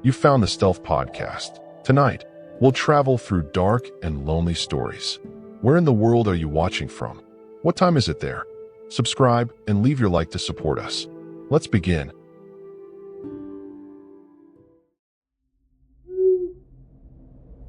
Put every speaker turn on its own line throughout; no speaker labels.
You found the Stealth Podcast. Tonight, we'll travel through dark and lonely stories. Where in the world are you watching from? What time is it there? Subscribe and leave your like to support us. Let's begin.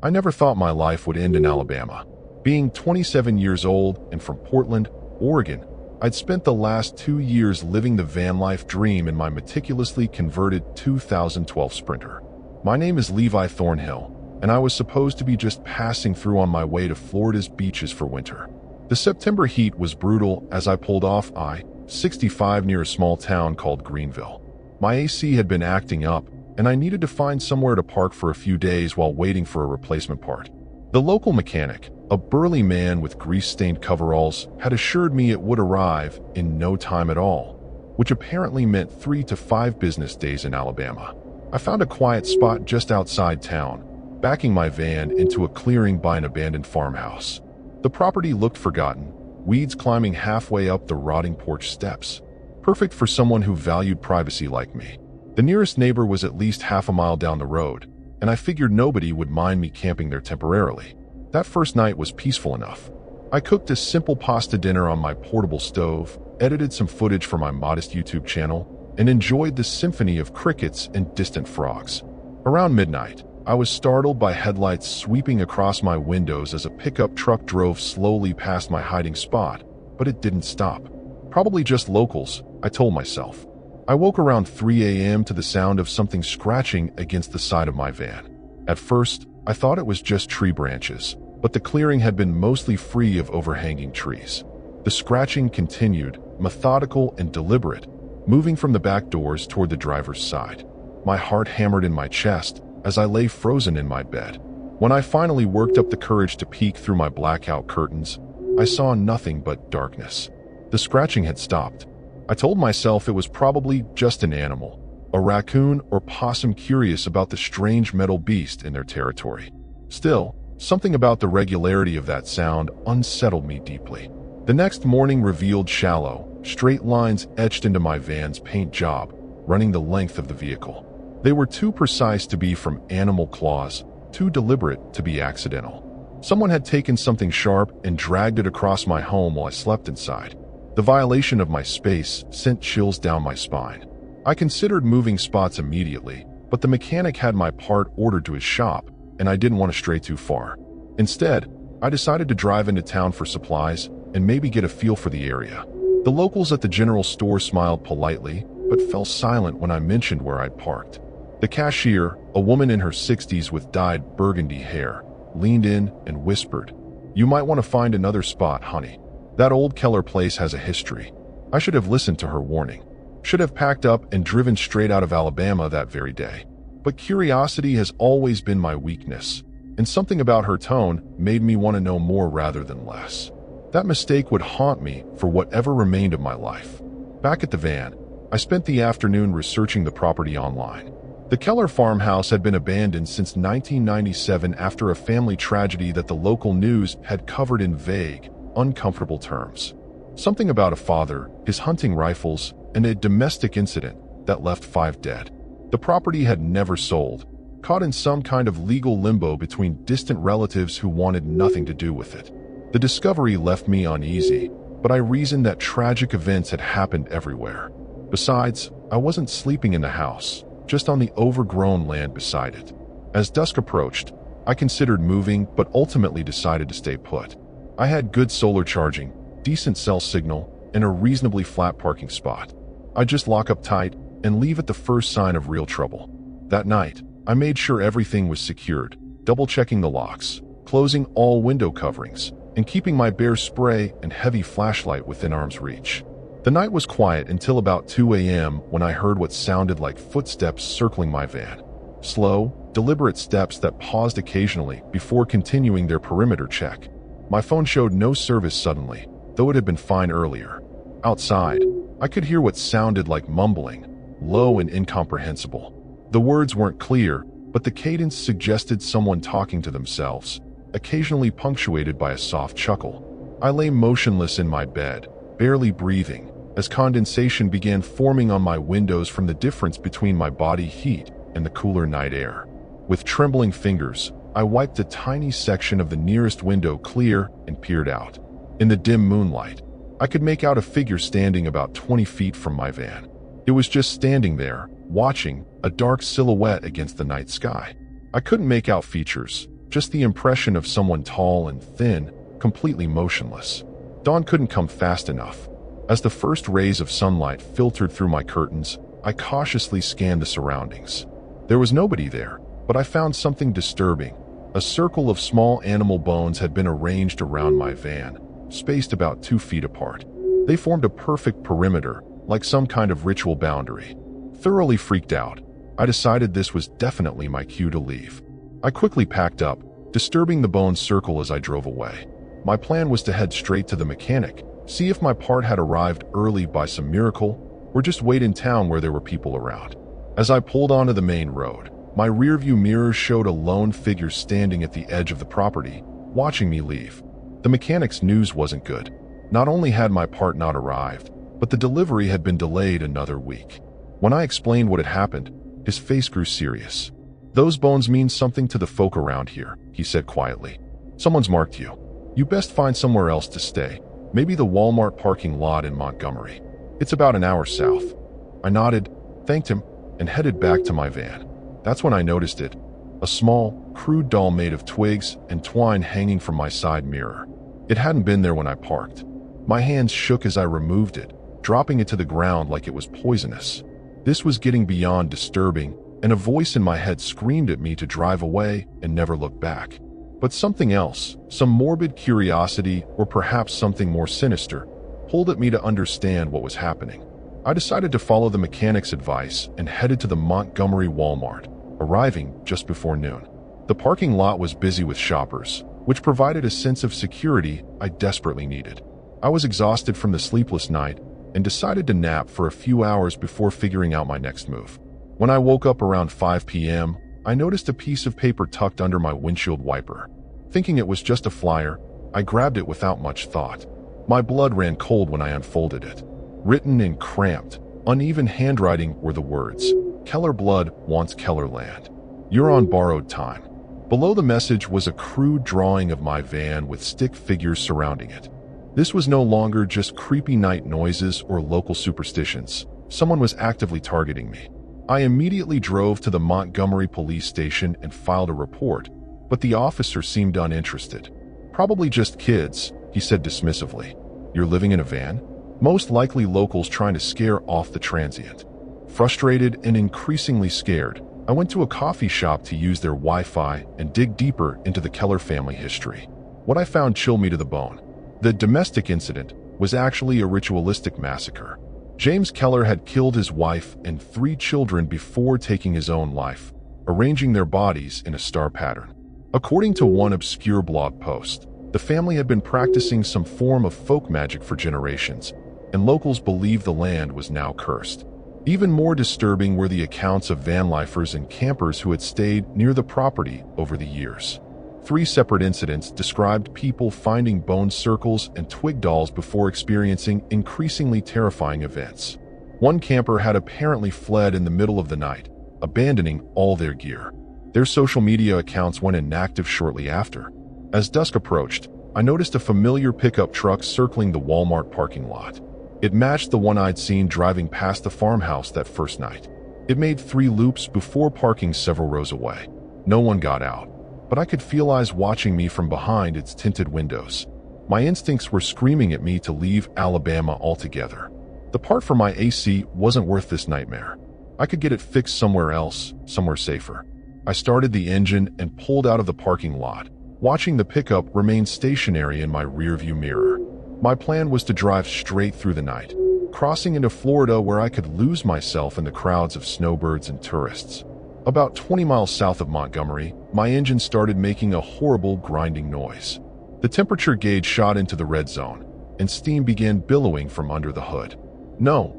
I never thought my life would end in Alabama. Being 27 years old and from Portland, Oregon, I'd spent the last 2 years living the Vanlife dream in my meticulously converted 2012 Sprinter. My name is Levi Thornhill, and I was supposed to be just passing through on my way to Florida's beaches for winter. The September heat was brutal as I pulled off I-65 near a small town called Greenville. My AC had been acting up, and I needed to find somewhere to park for a few days while waiting for a replacement part. The local mechanic, a burly man with grease-stained coveralls, had assured me it would arrive in no time at all, which apparently meant 3 to 5 business days in Alabama. I found a quiet spot just outside town, backing my van into a clearing by an abandoned farmhouse. The property looked forgotten, weeds climbing halfway up the rotting porch steps. Perfect for someone who valued privacy like me. The nearest neighbor was at least half a mile down the road, and I figured nobody would mind me camping there temporarily. That first night was peaceful enough. I cooked a simple pasta dinner on my portable stove, edited some footage for my modest YouTube channel, and enjoyed the symphony of crickets and distant frogs. Around midnight, I was startled by headlights sweeping across my windows as a pickup truck drove slowly past my hiding spot, but it didn't stop. Probably just locals, I told myself. I woke around 3 a.m. to the sound of something scratching against the side of my van. At first, I thought it was just tree branches, but the clearing had been mostly free of overhanging trees. The scratching continued, methodical and deliberate, moving from the back doors toward the driver's side. My heart hammered in my chest as I lay frozen in my bed. When I finally worked up the courage to peek through my blackout curtains, I saw nothing but darkness. The scratching had stopped. I told myself it was probably just an animal, a raccoon or possum curious about the strange metal beast in their territory. Still, something about the regularity of that sound unsettled me deeply. The next morning revealed shallow, straight lines etched into my van's paint job, running the length of the vehicle. They were too precise to be from animal claws, too deliberate to be accidental. Someone had taken something sharp and dragged it across my home while I slept inside. The violation of my space sent chills down my spine. I considered moving spots immediately, but the mechanic had my part ordered to his shop, and I didn't want to stray too far. Instead, I decided to drive into town for supplies and maybe get a feel for the area. The locals at the general store smiled politely, but fell silent when I mentioned where I'd parked. The cashier, a woman in her 60s with dyed burgundy hair, leaned in and whispered, "You might want to find another spot, honey. That old Keller place has a history." I should have listened to her warning. Should have packed up and driven straight out of Alabama that very day. But curiosity has always been my weakness, and something about her tone made me want to know more rather than less. That mistake would haunt me for whatever remained of my life. Back at the van, I spent the afternoon researching the property online. The Keller farmhouse had been abandoned since 1997 after a family tragedy that the local news had covered in vague, uncomfortable terms. Something about a father, his hunting rifles, and a domestic incident that left 5 dead. The property had never sold, caught in some kind of legal limbo between distant relatives who wanted nothing to do with it. The discovery left me uneasy, but I reasoned that tragic events had happened everywhere. Besides, I wasn't sleeping in the house, just on the overgrown land beside it. As dusk approached, I considered moving but ultimately decided to stay put. I had good solar charging, decent cell signal, and a reasonably flat parking spot. I'd just lock up tight and leave at the first sign of real trouble. That night, I made sure everything was secured, double-checking the locks, closing all window coverings, and keeping my bear spray and heavy flashlight within arm's reach. The night was quiet until about 2 a.m. when I heard what sounded like footsteps circling my van. Slow, deliberate steps that paused occasionally before continuing their perimeter check. My phone showed no service suddenly, though it had been fine earlier. Outside, I could hear what sounded like mumbling, low and incomprehensible. The words weren't clear, but the cadence suggested someone talking to themselves, occasionally punctuated by a soft chuckle. I lay motionless in my bed, barely breathing, as condensation began forming on my windows from the difference between my body heat and the cooler night air. With trembling fingers, I wiped a tiny section of the nearest window clear and peered out. In the dim moonlight, I could make out a figure standing about 20 feet from my van. It was just standing there, watching, a dark silhouette against the night sky. I couldn't make out features, just the impression of someone tall and thin, completely motionless. Dawn couldn't come fast enough. As the first rays of sunlight filtered through my curtains, I cautiously scanned the surroundings. There was nobody there, but I found something disturbing. A circle of small animal bones had been arranged around my van, spaced about 2 feet apart. They formed a perfect perimeter, like some kind of ritual boundary. Thoroughly freaked out, I decided this was definitely my cue to leave. I quickly packed up, disturbing the bones circle as I drove away. My plan was to head straight to the mechanic, see if my part had arrived early by some miracle, or just wait in town where there were people around. As I pulled onto the main road, my rearview mirror showed a lone figure standing at the edge of the property, watching me leave. The mechanic's news wasn't good. Not only had my part not arrived, but the delivery had been delayed another week. When I explained what had happened, his face grew serious. "Those bones mean something to the folk around here," he said quietly. "Someone's marked you. You best find somewhere else to stay, maybe the Walmart parking lot in Montgomery. It's about an hour south." I nodded, thanked him, and headed back to my van. That's when I noticed it, a small, crude doll made of twigs and twine hanging from my side mirror. It hadn't been there when I parked. My hands shook as I removed it, dropping it to the ground like it was poisonous. This was getting beyond disturbing, and a voice in my head screamed at me to drive away and never look back. But something else, some morbid curiosity or perhaps something more sinister, pulled at me to understand what was happening. I decided to follow the mechanic's advice and headed to the Montgomery Walmart, arriving just before noon. The parking lot was busy with shoppers, which provided a sense of security I desperately needed. I was exhausted from the sleepless night and decided to nap for a few hours before figuring out my next move. When I woke up around 5 p.m., I noticed a piece of paper tucked under my windshield wiper. Thinking it was just a flyer, I grabbed it without much thought. My blood ran cold when I unfolded it. Written in cramped, uneven handwriting were the words, "Keller Blood wants Keller land. You're on borrowed time." Below the message was a crude drawing of my van with stick figures surrounding it. This was no longer just creepy night noises or local superstitions. Someone was actively targeting me. I immediately drove to the Montgomery police station and filed a report, but the officer seemed uninterested. "Probably just kids," he said dismissively. "You're living in a van?" Most likely locals trying to scare off the transient. Frustrated and increasingly scared, I went to a coffee shop to use their Wi-Fi and dig deeper into the Keller family history. What I found chilled me to the bone. The domestic incident was actually a ritualistic massacre. James Keller had killed his wife and 3 children before taking his own life, arranging their bodies in a star pattern. According to one obscure blog post, the family had been practicing some form of folk magic for generations, and locals believed the land was now cursed. Even more disturbing were the accounts of Vanlifers and campers who had stayed near the property over the years. 3 separate incidents described people finding bone circles and twig dolls before experiencing increasingly terrifying events. One camper had apparently fled in the middle of the night, abandoning all their gear. Their social media accounts went inactive shortly after. As dusk approached, I noticed a familiar pickup truck circling the Walmart parking lot. It matched the one I'd seen driving past the farmhouse that first night. It made 3 loops before parking several rows away. No one got out, but I could feel eyes watching me from behind its tinted windows. My instincts were screaming at me to leave Alabama altogether. The part for my AC wasn't worth this nightmare. I could get it fixed somewhere else, somewhere safer. I started the engine and pulled out of the parking lot, watching the pickup remain stationary in my rearview mirror. My plan was to drive straight through the night, crossing into Florida where I could lose myself in the crowds of snowbirds and tourists. About 20 miles south of Montgomery, my engine started making a horrible grinding noise. The temperature gauge shot into the red zone, and steam began billowing from under the hood. No,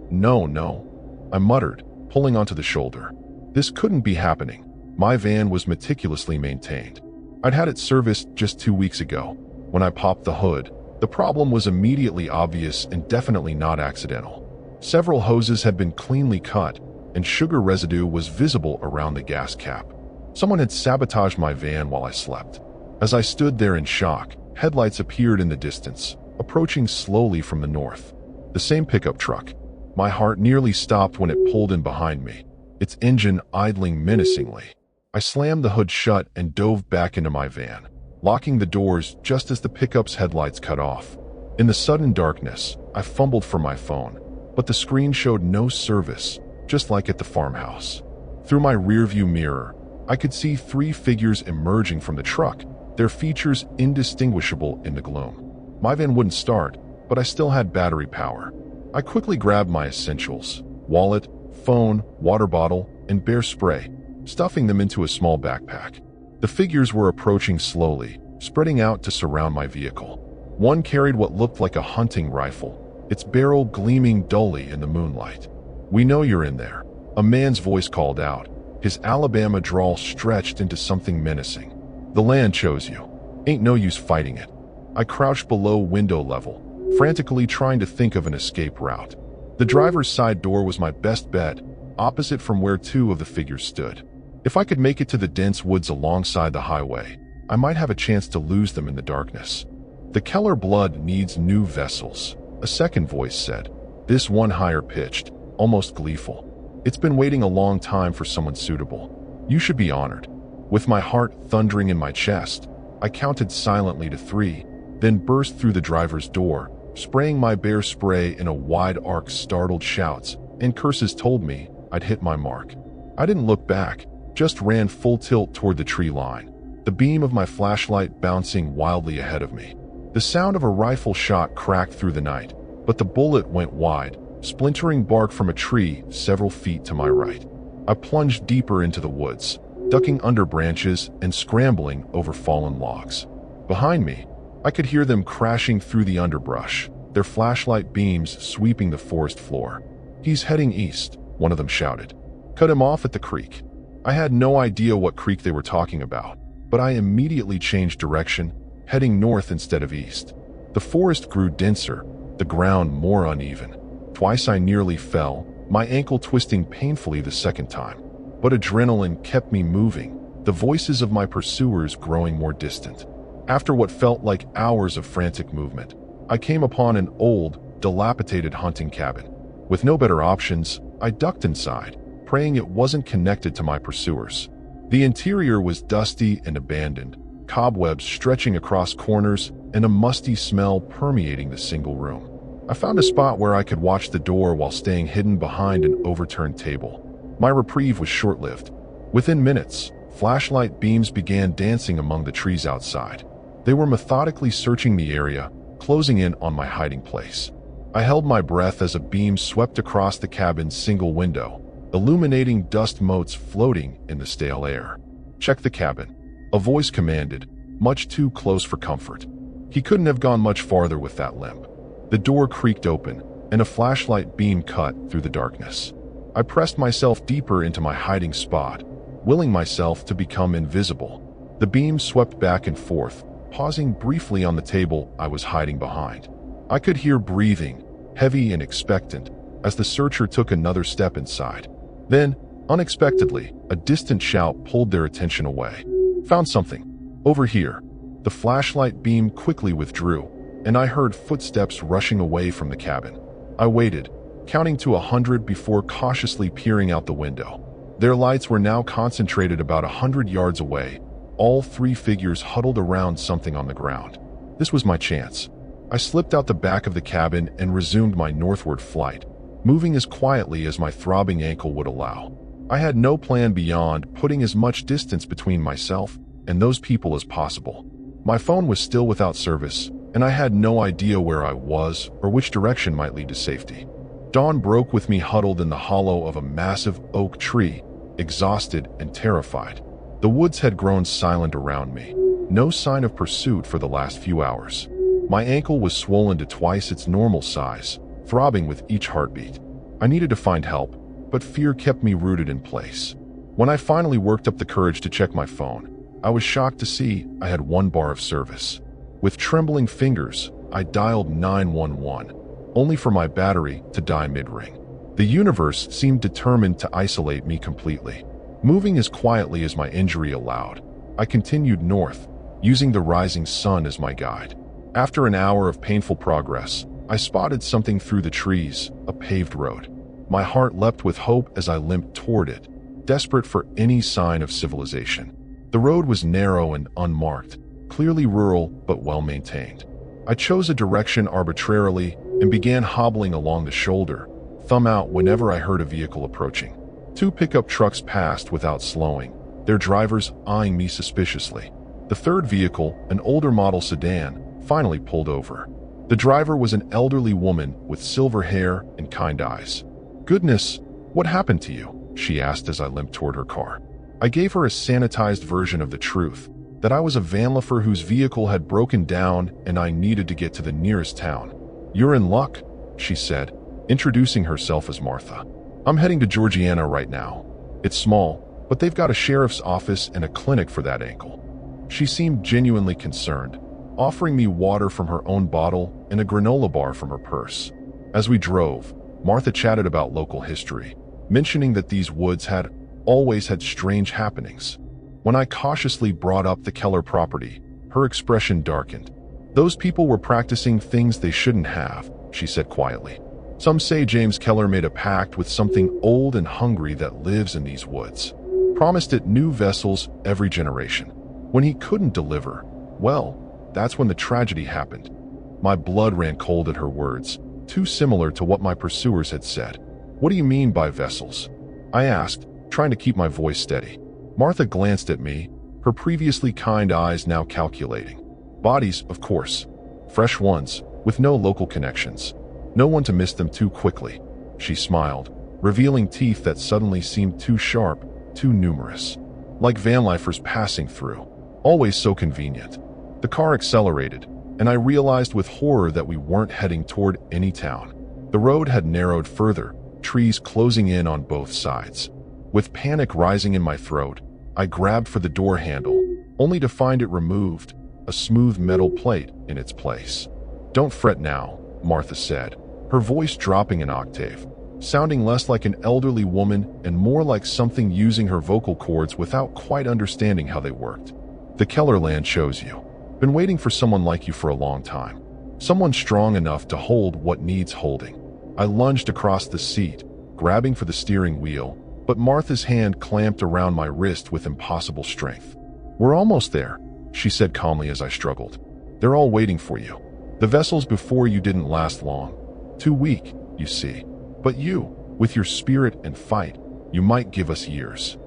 I muttered, pulling onto the shoulder. This couldn't be happening. My van was meticulously maintained. I'd had it serviced just 2 weeks ago. When I popped the hood, the problem was immediately obvious and definitely not accidental. Several hoses had been cleanly cut, and sugar residue was visible around the gas cap. Someone had sabotaged my van while I slept. As I stood there in shock, headlights appeared in the distance, approaching slowly from the north. The same pickup truck. My heart nearly stopped when it pulled in behind me, its engine idling menacingly. I slammed the hood shut and dove back into my van, locking the doors just as the pickup's headlights cut off. In the sudden darkness, I fumbled for my phone, but the screen showed no service, just like at the farmhouse. Through my rearview mirror, I could see 3 figures emerging from the truck, their features indistinguishable in the gloom. My van wouldn't start, but I still had battery power. I quickly grabbed my essentials: wallet, phone, water bottle, and bear spray, stuffing them into a small backpack. The figures were approaching slowly, spreading out to surround my vehicle. One carried what looked like a hunting rifle, its barrel gleaming dully in the moonlight. "We know you're in there," a man's voice called out, his Alabama drawl stretched into something menacing. "The land chose you. Ain't no use fighting it." I crouched below window level, frantically trying to think of an escape route. The driver's side door was my best bet, opposite from where 2 of the figures stood. If I could make it to the dense woods alongside the highway, I might have a chance to lose them in the darkness. "The Keller Blood needs new vessels," a second voice said, this one higher pitched, almost gleeful. "It's been waiting a long time for someone suitable. You should be honored." With my heart thundering in my chest, I counted silently to 3, then burst through the driver's door, spraying my bear spray in a wide arc. Startled shouts and curses told me I'd hit my mark. I didn't look back, just ran full tilt toward the tree line, the beam of my flashlight bouncing wildly ahead of me. The sound of a rifle shot cracked through the night, but the bullet went wide, splintering bark from a tree several feet to my right. I plunged deeper into the woods, ducking under branches and scrambling over fallen logs. Behind me, I could hear them crashing through the underbrush, their flashlight beams sweeping the forest floor. "He's heading east," one of them shouted. "Cut him off at the creek." I had no idea what creek they were talking about, but I immediately changed direction, heading north instead of east. The forest grew denser, the ground more uneven. Twice I nearly fell, my ankle twisting painfully the second time. But adrenaline kept me moving, the voices of my pursuers growing more distant. After what felt like hours of frantic movement, I came upon an old, dilapidated hunting cabin. With no better options, I ducked inside, praying it wasn't connected to my pursuers. The interior was dusty and abandoned, cobwebs stretching across corners and a musty smell permeating the single room. I found a spot where I could watch the door while staying hidden behind an overturned table. My reprieve was short-lived. Within minutes, flashlight beams began dancing among the trees outside. They were methodically searching the area, closing in on my hiding place. I held my breath as a beam swept across the cabin's single window, illuminating dust motes floating in the stale air. "Check the cabin," a voice commanded, much too close for comfort. He couldn't have gone much farther with that limp. The door creaked open, and a flashlight beam cut through the darkness. I pressed myself deeper into my hiding spot, willing myself to become invisible. The beam swept back and forth, pausing briefly on the table I was hiding behind. I could hear breathing, heavy and expectant, as the searcher took another step inside. Then, unexpectedly, a distant shout pulled their attention away. "Found something. Over here." The flashlight beam quickly withdrew, and I heard footsteps rushing away from the cabin. I waited, counting to 100 before cautiously peering out the window. Their lights were now concentrated about 100 yards away, all 3 figures huddled around something on the ground. This was my chance. I slipped out the back of the cabin and resumed my northward flight, moving as quietly as my throbbing ankle would allow. I had no plan beyond putting as much distance between myself and those people as possible. My phone was still without service, and I had no idea where I was or which direction might lead to safety. Dawn broke with me huddled in the hollow of a massive oak tree, exhausted and terrified. The woods had grown silent around me, no sign of pursuit for the last few hours. My ankle was swollen to twice its normal size, throbbing with each heartbeat. I needed to find help, but fear kept me rooted in place. When I finally worked up the courage to check my phone, I was shocked to see I had 1 bar of service. With trembling fingers, I dialed 911, only for my battery to die mid-ring. The universe seemed determined to isolate me completely. Moving as quietly as my injury allowed, I continued north, using the rising sun as my guide. After an hour of painful progress, I spotted something through the trees, a paved road. My heart leapt with hope as I limped toward it, desperate for any sign of civilization. The road was narrow and unmarked, clearly rural but well-maintained. I chose a direction arbitrarily and began hobbling along the shoulder, thumb out whenever I heard a vehicle approaching. 2 pickup trucks passed without slowing, their drivers eyeing me suspiciously. The third vehicle, an older model sedan, finally pulled over. The driver was an elderly woman with silver hair and kind eyes. "Goodness, what happened to you?" she asked as I limped toward her car. I gave her a sanitized version of the truth, that I was a vanlifer whose vehicle had broken down and I needed to get to the nearest town. "You're in luck," she said, introducing herself as Martha. "I'm heading to Georgiana right now. It's small, but they've got a sheriff's office and a clinic for that ankle." She seemed genuinely concerned, offering me water from her own bottle and a granola bar from her purse. As we drove, Martha chatted about local history, mentioning that these woods had always had strange happenings. When I cautiously brought up the Keller property, her expression darkened. "Those people were practicing things they shouldn't have," she said quietly. "Some say James Keller made a pact with something old and hungry that lives in these woods. Promised it new vessels every generation. When he couldn't deliver, well, that's when the tragedy happened." My blood ran cold at her words, too similar to what my pursuers had said. "What do you mean by vessels?" I asked, trying to keep my voice steady. Martha glanced at me, her previously kind eyes now calculating. "Bodies, of course. Fresh ones, with no local connections. No one to miss them too quickly." She smiled, revealing teeth that suddenly seemed too sharp, too numerous. Like vanlifers passing through. Always so convenient. The car accelerated, and I realized with horror that we weren't heading toward any town. The road had narrowed further, trees closing in on both sides. With panic rising in my throat, I grabbed for the door handle, only to find it removed, a smooth metal plate in its place. "Don't fret now," Martha said, her voice dropping an octave, sounding less like an elderly woman and more like something using her vocal cords without quite understanding how they worked. "The Keller land chose you. Been waiting for someone like you for a long time. Someone strong enough to hold what needs holding." I lunged across the seat, grabbing for the steering wheel, but Martha's hand clamped around my wrist with impossible strength. "We're almost there," she said calmly as I struggled. "They're all waiting for you. The vessels before you didn't last long. Too weak, you see. But you, with your spirit and fight, you might give us years."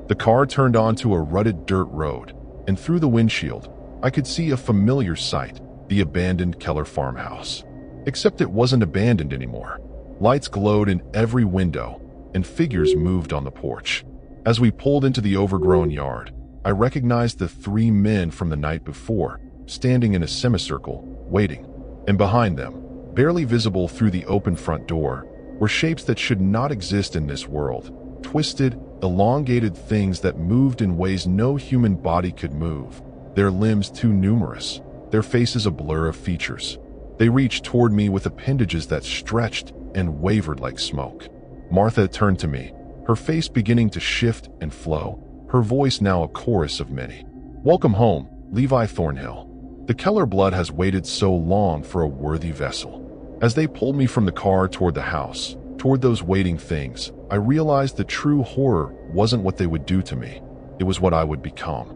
The car turned onto a rutted dirt road, and through the windshield, I could see a familiar sight, the abandoned Keller farmhouse. Except it wasn't abandoned anymore. Lights glowed in every window, and figures moved on the porch. As we pulled into the overgrown yard, I recognized the 3 men from the night before, standing in a semicircle, waiting. And behind them, barely visible through the open front door, were shapes that should not exist in this world. Twisted, elongated things that moved in ways no human body could move. Their limbs too numerous, their faces a blur of features. They reached toward me with appendages that stretched and wavered like smoke. Martha turned to me, her face beginning to shift and flow, her voice now a chorus of many. "Welcome home, Levi Thornhill. The Keller Blood has waited so long for a worthy vessel." As they pulled me from the car toward the house, toward those waiting things, I realized the true horror wasn't what they would do to me. It was what I would become.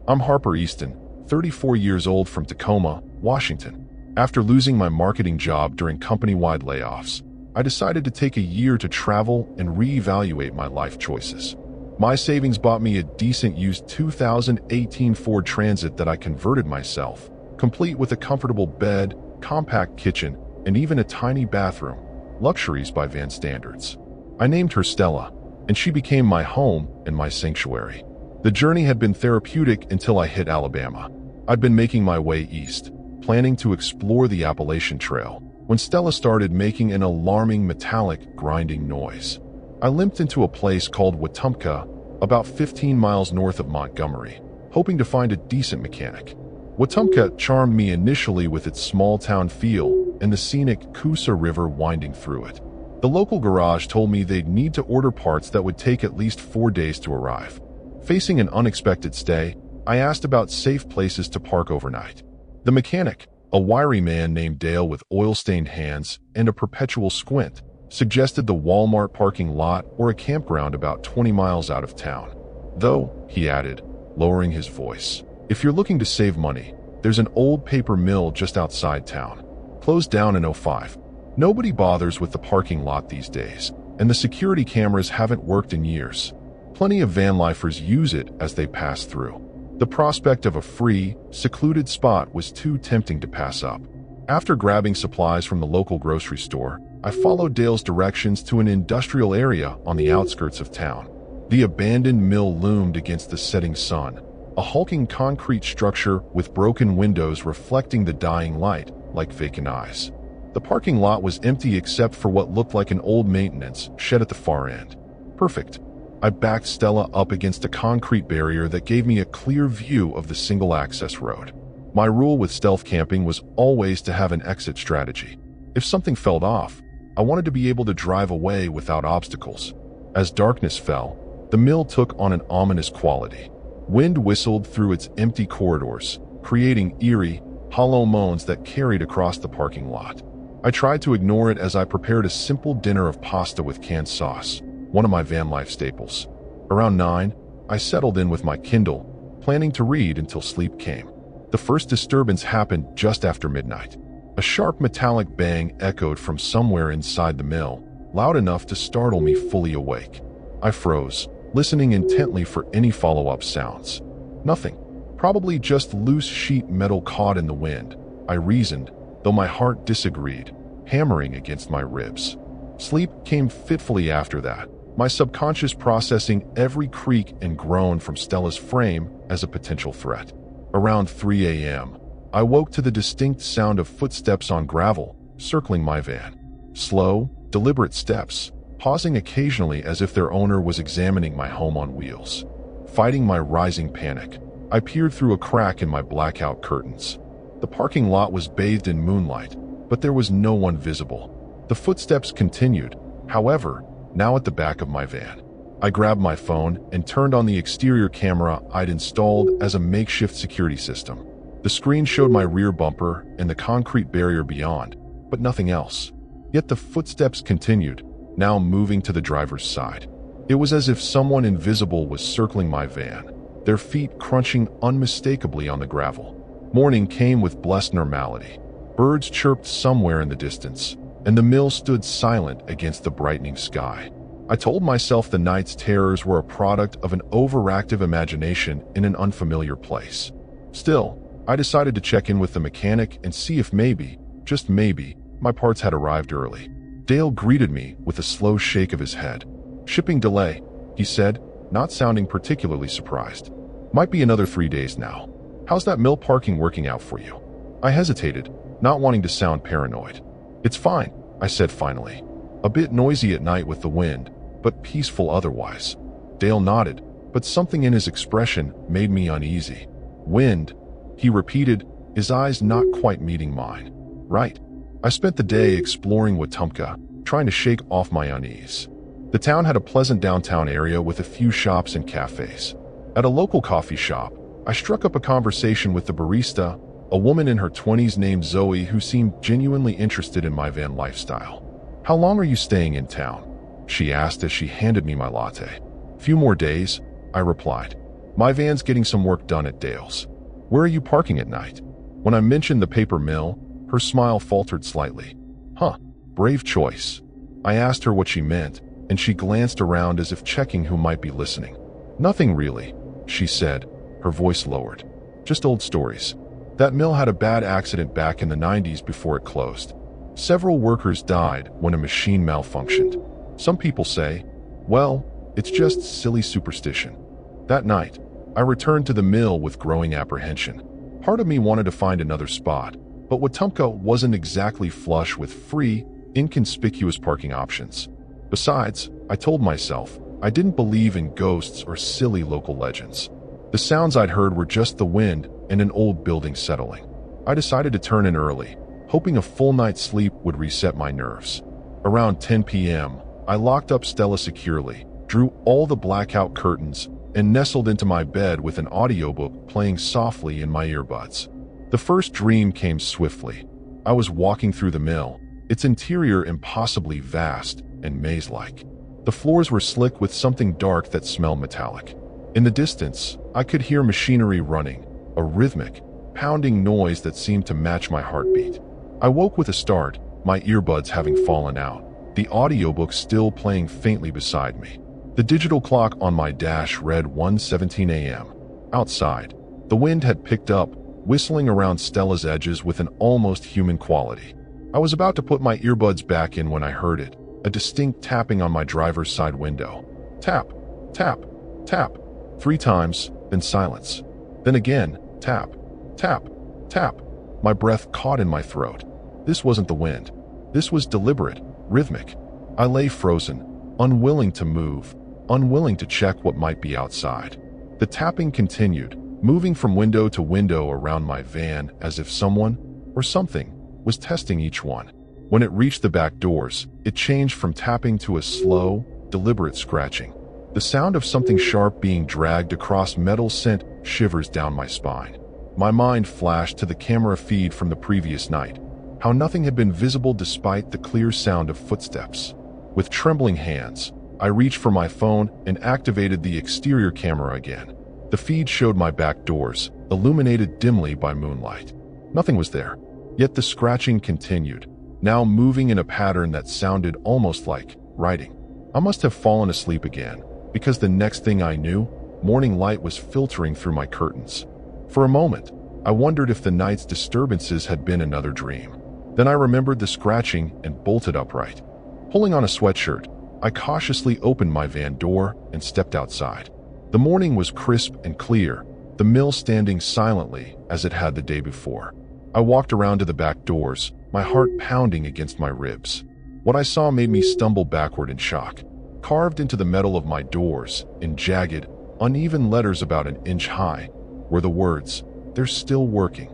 I'm Harper Easton, 34 years old from Tacoma, Washington. After losing my marketing job during company-wide layoffs, I decided to take a year to travel and reevaluate my life choices. My savings bought me a decent used 2018 Ford Transit that I converted myself, complete with a comfortable bed, compact kitchen, and even a tiny bathroom, luxuries by van standards. I named her Stella, and she became my home and my sanctuary. The journey had been therapeutic until I hit Alabama. I'd been making my way east, planning to explore the Appalachian Trail, when Stella started making an alarming metallic, grinding noise. I limped into a place called Wetumpka, about 15 miles north of Montgomery. hoping to find a decent mechanic. Wetumpka charmed me initially with its small-town feel and the scenic Coosa River winding through it. The local garage told me they'd need to order parts that would take at least 4 days to arrive. Facing an unexpected stay, I asked about safe places to park overnight. The mechanic, a wiry man named Dale with oil-stained hands and a perpetual squint, suggested the Walmart parking lot or a campground about 20 miles out of town. Though, he added, lowering his voice, if you're looking to save money, there's an old paper mill just outside town. Closed down in '05. Nobody bothers with the parking lot these days, and the security cameras haven't worked in years. Plenty of vanlifers use it as they pass through. The prospect of a free, secluded spot was too tempting to pass up. After grabbing supplies from the local grocery store, I followed Dale's directions to an industrial area on the outskirts of town. The abandoned mill loomed against the setting sun, a hulking concrete structure with broken windows reflecting the dying light like vacant eyes. The parking lot was empty except for what looked like an old maintenance shed at the far end. Perfect. I backed Stella up against a concrete barrier that gave me a clear view of the single-access road. My rule with stealth camping was always to have an exit strategy. If something felt off, I wanted to be able to drive away without obstacles. As darkness fell, the mill took on an ominous quality. Wind whistled through its empty corridors, creating eerie, hollow moans that carried across the parking lot. I tried to ignore it as I prepared a simple dinner of pasta with canned sauce, one of my Vanlife staples. Around 9, I settled in with my Kindle, planning to read until sleep came. The first disturbance happened just after midnight. A sharp metallic bang echoed from somewhere inside the mill, loud enough to startle me fully awake. I froze, listening intently for any follow-up sounds. Nothing. Probably just loose sheet metal caught in the wind, I reasoned, though my heart disagreed, hammering against my ribs. Sleep came fitfully after that, my subconscious processing every creak and groan from Stella's frame as a potential threat. Around 3 a.m., I woke to the distinct sound of footsteps on gravel, circling my van. Slow, deliberate steps, pausing occasionally as if their owner was examining my home on wheels. Fighting my rising panic, I peered through a crack in my blackout curtains. The parking lot was bathed in moonlight, but there was no one visible. The footsteps continued, however, now at the back of my van. I grabbed my phone and turned on the exterior camera I'd installed as a makeshift security system. The screen showed my rear bumper and the concrete barrier beyond, but nothing else. Yet the footsteps continued, now moving to the driver's side. It was as if someone invisible was circling my van, their feet crunching unmistakably on the gravel. Morning came with blessed normality. Birds chirped somewhere in the distance, and the mill stood silent against the brightening sky. I told myself the night's terrors were a product of an overactive imagination in an unfamiliar place. Still, I decided to check in with the mechanic and see if maybe, just maybe, my parts had arrived early. Dale greeted me with a slow shake of his head. "Shipping delay," he said, not sounding particularly surprised. "Might be another 3 days now. How's that mill parking working out for you?" I hesitated, not wanting to sound paranoid. "It's fine," I said finally. "A bit noisy at night with the wind, but peaceful otherwise." Dale nodded, but something in his expression made me uneasy. "Wind," he repeated, his eyes not quite meeting mine. "Right." I spent the day exploring Wetumpka, trying to shake off my unease. The town had a pleasant downtown area with a few shops and cafes. At a local coffee shop, I struck up a conversation with the barista, a woman in her 20s named Zoe who seemed genuinely interested in my van lifestyle. "How long are you staying in town?" she asked as she handed me my latte. "Few more days," I replied. "My van's getting some work done at Dale's." "Where are you parking at night?" When I mentioned the paper mill, her smile faltered slightly. "Huh, brave choice." I asked her what she meant, and she glanced around as if checking who might be listening. "Nothing really," she said, her voice lowered. "Just old stories. That mill had a bad accident back in the 90s before it closed. Several workers died when a machine malfunctioned. Some people say, well, it's just silly superstition." That night, I returned to the mill with growing apprehension. Part of me wanted to find another spot, but Wetumpka wasn't exactly flush with free, inconspicuous parking options. Besides, I told myself, I didn't believe in ghosts or silly local legends. The sounds I'd heard were just the wind and an old building settling. I decided to turn in early, hoping a full night's sleep would reset my nerves. Around 10 p.m., I locked up Stella securely, drew all the blackout curtains, and nestled into my bed with an audiobook playing softly in my earbuds. The first dream came swiftly. I was walking through the mill, its interior impossibly vast and maze-like. The floors were slick with something dark that smelled metallic. In the distance, I could hear machinery running, a rhythmic, pounding noise that seemed to match my heartbeat. I woke with a start, my earbuds having fallen out, the audiobook still playing faintly beside me. The digital clock on my dash read 1:17 a.m. Outside, the wind had picked up, whistling around Stella's edges with an almost human quality. I was about to put my earbuds back in when I heard it, a distinct tapping on my driver's side window. Tap, tap, tap, 3 times, then silence. Then again, tap, tap, tap. My breath caught in my throat. This wasn't the wind. This was deliberate, rhythmic. I lay frozen, unwilling to move, unwilling to check what might be outside. The tapping continued, moving from window to window around my van as if someone, or something, was testing each one. When it reached the back doors, it changed from tapping to a slow, deliberate scratching. The sound of something sharp being dragged across metal sent shivers down my spine. My mind flashed to the camera feed from the previous night, how nothing had been visible despite the clear sound of footsteps. With trembling hands, I reached for my phone and activated the exterior camera again. The feed showed my back doors, illuminated dimly by moonlight. Nothing was there, yet the scratching continued, now moving in a pattern that sounded almost like writing. I must have fallen asleep again, because the next thing I knew, morning light was filtering through my curtains. For a moment, I wondered if the night's disturbances had been another dream. Then I remembered the scratching and bolted upright. Pulling on a sweatshirt, I cautiously opened my van door and stepped outside. The morning was crisp and clear, the mill standing silently as it had the day before. I walked around to the back doors, my heart pounding against my ribs. What I saw made me stumble backward in shock. Carved into the metal of my doors, in jagged, uneven letters about an inch high, were the words, "They're still working."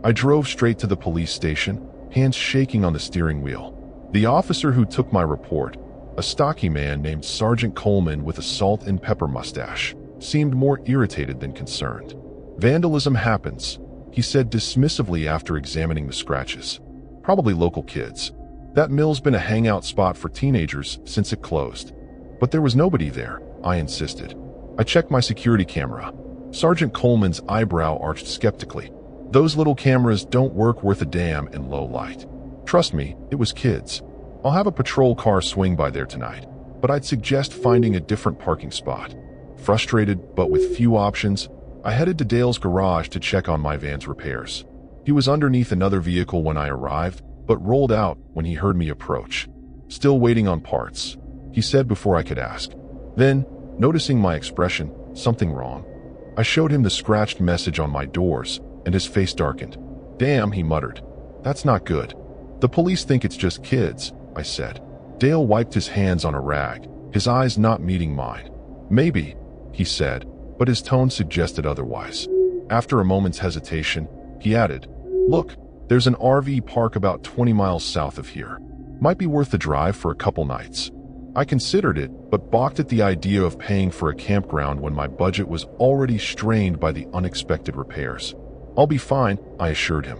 I drove straight to the police station, hands shaking on the steering wheel. The officer who took my report, a stocky man named Sergeant Coleman with a salt and pepper mustache, seemed more irritated than concerned. "Vandalism happens," he said dismissively after examining the scratches. "Probably local kids. That mill's been a hangout spot for teenagers since it closed." But there was nobody there, I insisted. I checked my security camera. Sergeant Coleman's eyebrow arched skeptically. "Those little cameras don't work worth a damn in low light. Trust me, it was kids. I'll have a patrol car swing by there tonight, but I'd suggest finding a different parking spot." Frustrated, but with few options, I headed to Dale's garage to check on my van's repairs. He was underneath another vehicle when I arrived, but rolled out when he heard me approach. "Still waiting on parts," he said before I could ask. Then, noticing my expression, "Something wrong?" I showed him the scratched message on my doors, and his face darkened. "Damn," he muttered. "That's not good." "The police think it's just kids," I said. Dale wiped his hands on a rag, his eyes not meeting mine. "Maybe," he said, but his tone suggested otherwise. After a moment's hesitation, he added, "Look, there's an RV park about 20 miles south of here. Might be worth the drive for a couple nights." I considered it, but balked at the idea of paying for a campground when my budget was already strained by the unexpected repairs. "I'll be fine," I assured him.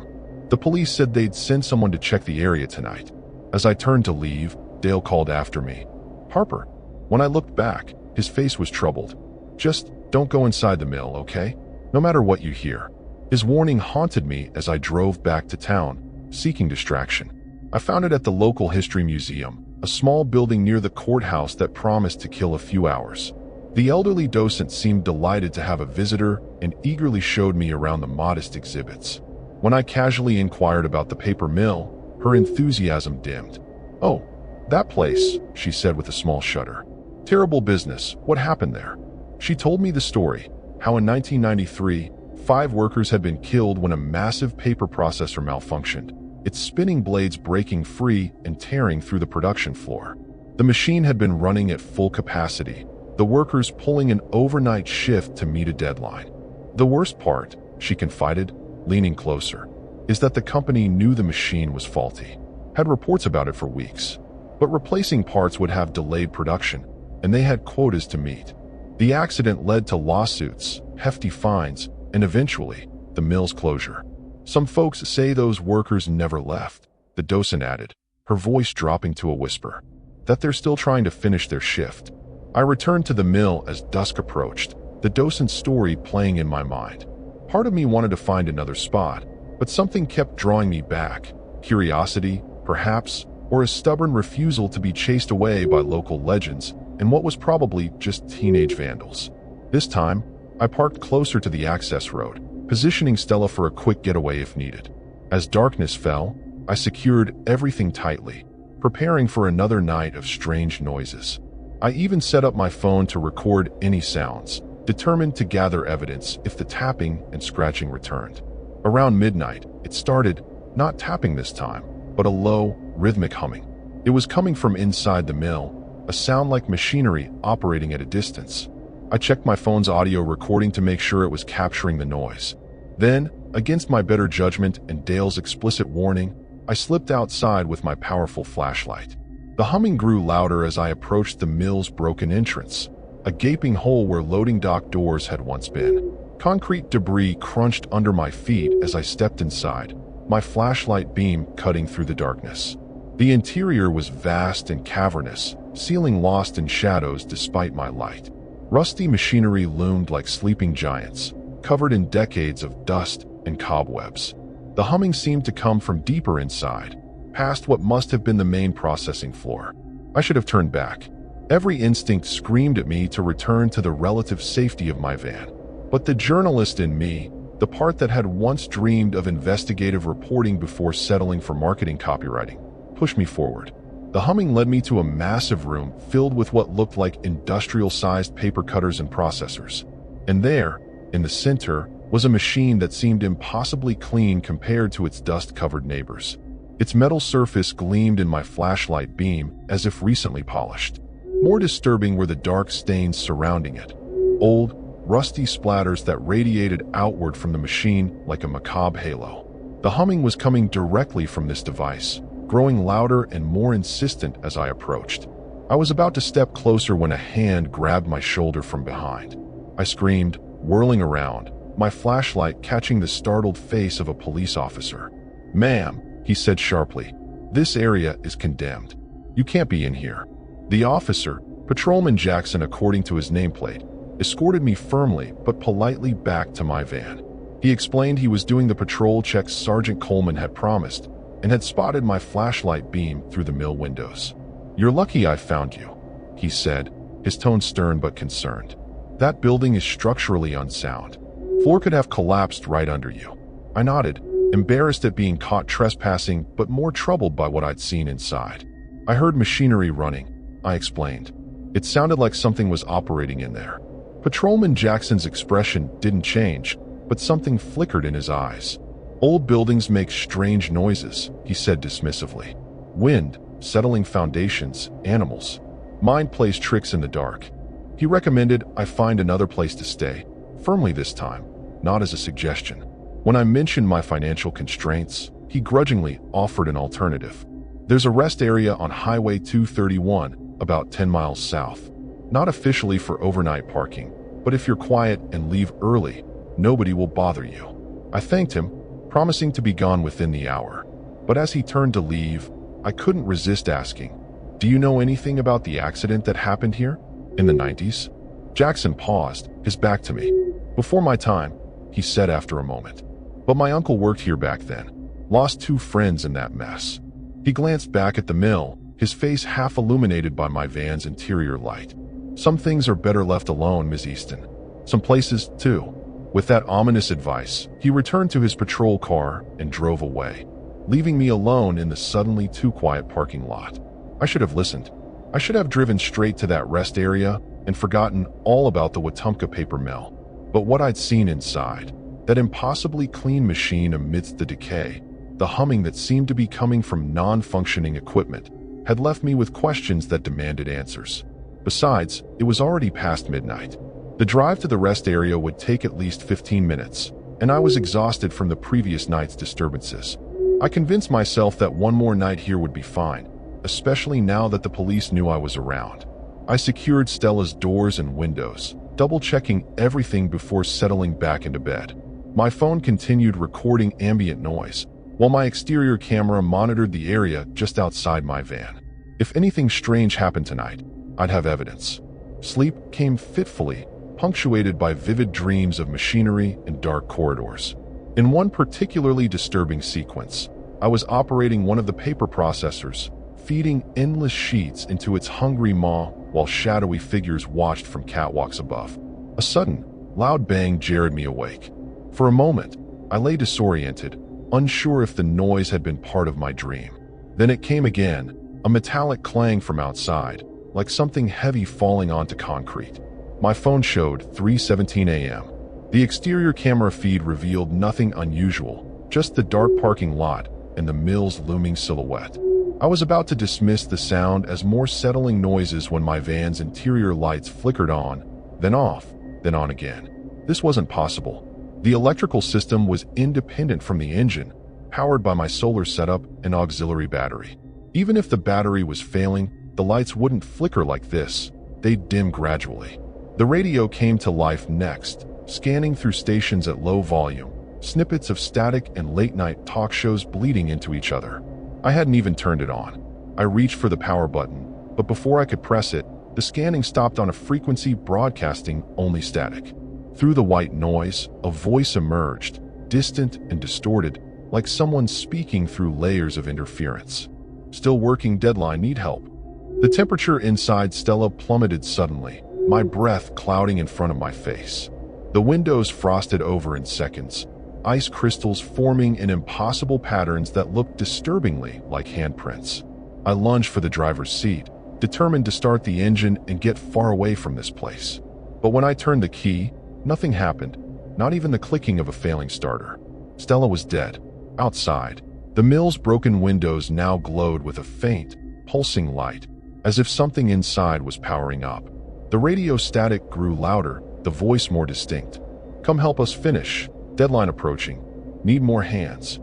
"The police said they'd send someone to check the area tonight." As I turned to leave, Dale called after me, "Harper." When I looked back, his face was troubled. "Just don't go inside the mill, okay? No matter what you hear." His warning haunted me as I drove back to town, seeking distraction. I found it at the local history museum, a small building near the courthouse that promised to kill a few hours. The elderly docent seemed delighted to have a visitor and eagerly showed me around the modest exhibits. When I casually inquired about the paper mill, her enthusiasm dimmed. "Oh, that place," she said with a small shudder. "Terrible business. What happened there?" She told me the story, how in 1993, 5 workers had been killed when a massive paper processor malfunctioned, its spinning blades breaking free and tearing through the production floor. The machine had been running at full capacity, the workers pulling an overnight shift to meet a deadline. The worst part, she confided, leaning closer, is that the company knew the machine was faulty, had reports about it for weeks, but replacing parts would have delayed production, and they had quotas to meet. The accident led to lawsuits, hefty fines, and eventually, the mill's closure. Some folks say those workers never left, the docent added, her voice dropping to a whisper, that they're still trying to finish their shift. I returned to the mill as dusk approached, the docent's story playing in my mind. Part of me wanted to find another spot, but something kept drawing me back. Curiosity, perhaps, or a stubborn refusal to be chased away by local legends and what was probably just teenage vandals. This time, I parked closer to the access road, positioning Stella for a quick getaway if needed. As darkness fell, I secured everything tightly, preparing for another night of strange noises. I even set up my phone to record any sounds, determined to gather evidence if the tapping and scratching returned. Around midnight, it started, not tapping this time, but a low, rhythmic humming. It was coming from inside the mill, a sound like machinery operating at a distance. I checked my phone's audio recording to make sure it was capturing the noise. Then, against my better judgment and Dale's explicit warning, I slipped outside with my powerful flashlight. The humming grew louder as I approached the mill's broken entrance, a gaping hole where loading dock doors had once been. Concrete debris crunched under my feet as I stepped inside, my flashlight beam cutting through the darkness. The interior was vast and cavernous, ceiling lost in shadows despite my light. Rusty machinery loomed like sleeping giants, covered in decades of dust and cobwebs. The humming seemed to come from deeper inside, past what must have been the main processing floor. I should have turned back. Every instinct screamed at me to return to the relative safety of my van. But the journalist in me, the part that had once dreamed of investigative reporting before settling for marketing copywriting, pushed me forward. The humming led me to a massive room filled with what looked like industrial-sized paper cutters and processors. And there, in the center, was a machine that seemed impossibly clean compared to its dust-covered neighbors. Its metal surface gleamed in my flashlight beam as if recently polished. More disturbing were the dark stains surrounding it. Old, rusty splatters that radiated outward from the machine like a macabre halo. The humming was coming directly from this device, growing louder and more insistent as I approached. I was about to step closer when a hand grabbed my shoulder from behind. I screamed, whirling around, my flashlight catching the startled face of a police officer. "Ma'am," he said sharply, "this area is condemned. You can't be in here." The officer, Patrolman Jackson according to his nameplate, escorted me firmly but politely back to my van. He explained he was doing the patrol checks Sergeant Coleman had promised and had spotted my flashlight beam through the mill windows. "You're lucky I found you," he said, his tone stern but concerned. "That building is structurally unsound. Floor could have collapsed right under you." I nodded, embarrassed at being caught trespassing but more troubled by what I'd seen inside. "I heard machinery running," I explained. "It sounded like something was operating in there." Patrolman Jackson's expression didn't change, but something flickered in his eyes. "Old buildings make strange noises," he said dismissively. "Wind, settling foundations, animals. Mine plays tricks in the dark." He recommended I find another place to stay, firmly this time, not as a suggestion. When I mentioned my financial constraints, he grudgingly offered an alternative. "There's a rest area on Highway 231, about 10 miles south. Not officially for overnight parking, but if you're quiet and leave early, nobody will bother you." I thanked him, promising to be gone within the hour. But as he turned to leave, I couldn't resist asking, "Do you know anything about the accident that happened here? In the 90s? Jackson paused, his back to me. "Before my time," he said after a moment. "But my uncle worked here back then. Lost 2 friends in that mess." He glanced back at the mill, his face half illuminated by my van's interior light. "Some things are better left alone, Miss Easton. Some places, too." With that ominous advice, he returned to his patrol car and drove away, leaving me alone in the suddenly too quiet parking lot. I should have listened. I should have driven straight to that rest area and forgotten all about the Wetumpka paper mill. But what I'd seen inside, that impossibly clean machine amidst the decay, the humming that seemed to be coming from non-functioning equipment, had left me with questions that demanded answers. Besides, it was already past midnight. The drive to the rest area would take at least 15 minutes, and I was exhausted from the previous night's disturbances. I convinced myself that one more night here would be fine, especially now that the police knew I was around. I secured Stella's doors and windows, double-checking everything before settling back into bed. My phone continued recording ambient noise, while my exterior camera monitored the area just outside my van. If anything strange happened tonight, I'd have evidence. Sleep came fitfully, punctuated by vivid dreams of machinery and dark corridors. In one particularly disturbing sequence, I was operating one of the paper processors, feeding endless sheets into its hungry maw while shadowy figures watched from catwalks above. A sudden, loud bang jarred me awake. For a moment, I lay disoriented, unsure if the noise had been part of my dream. Then it came again, a metallic clang from outside, like something heavy falling onto concrete. My phone showed 3:17 a.m. The exterior camera feed revealed nothing unusual, just the dark parking lot and the mill's looming silhouette. I was about to dismiss the sound as more settling noises when my van's interior lights flickered on, then off, then on again. This wasn't possible. The electrical system was independent from the engine, powered by my solar setup and auxiliary battery. Even if the battery was failing, the lights wouldn't flicker like this. They'd dim gradually. The radio came to life next, scanning through stations at low volume, snippets of static and late-night talk shows bleeding into each other. I hadn't even turned it on. I reached for the power button, but before I could press it, the scanning stopped on a frequency broadcasting only static. Through the white noise, a voice emerged, distant and distorted, like someone speaking through layers of interference. "Still working, deadline, need help." The temperature inside Stella plummeted suddenly, my breath clouding in front of my face. The windows frosted over in seconds, ice crystals forming in impossible patterns that looked disturbingly like handprints. I lunged for the driver's seat, determined to start the engine and get far away from this place. But when I turned the key, nothing happened, not even the clicking of a failing starter. Stella was dead. Outside, the mill's broken windows now glowed with a faint, pulsing light, as if something inside was powering up. The radio static grew louder, the voice more distinct. "Come help us finish. Deadline approaching. Need more hands."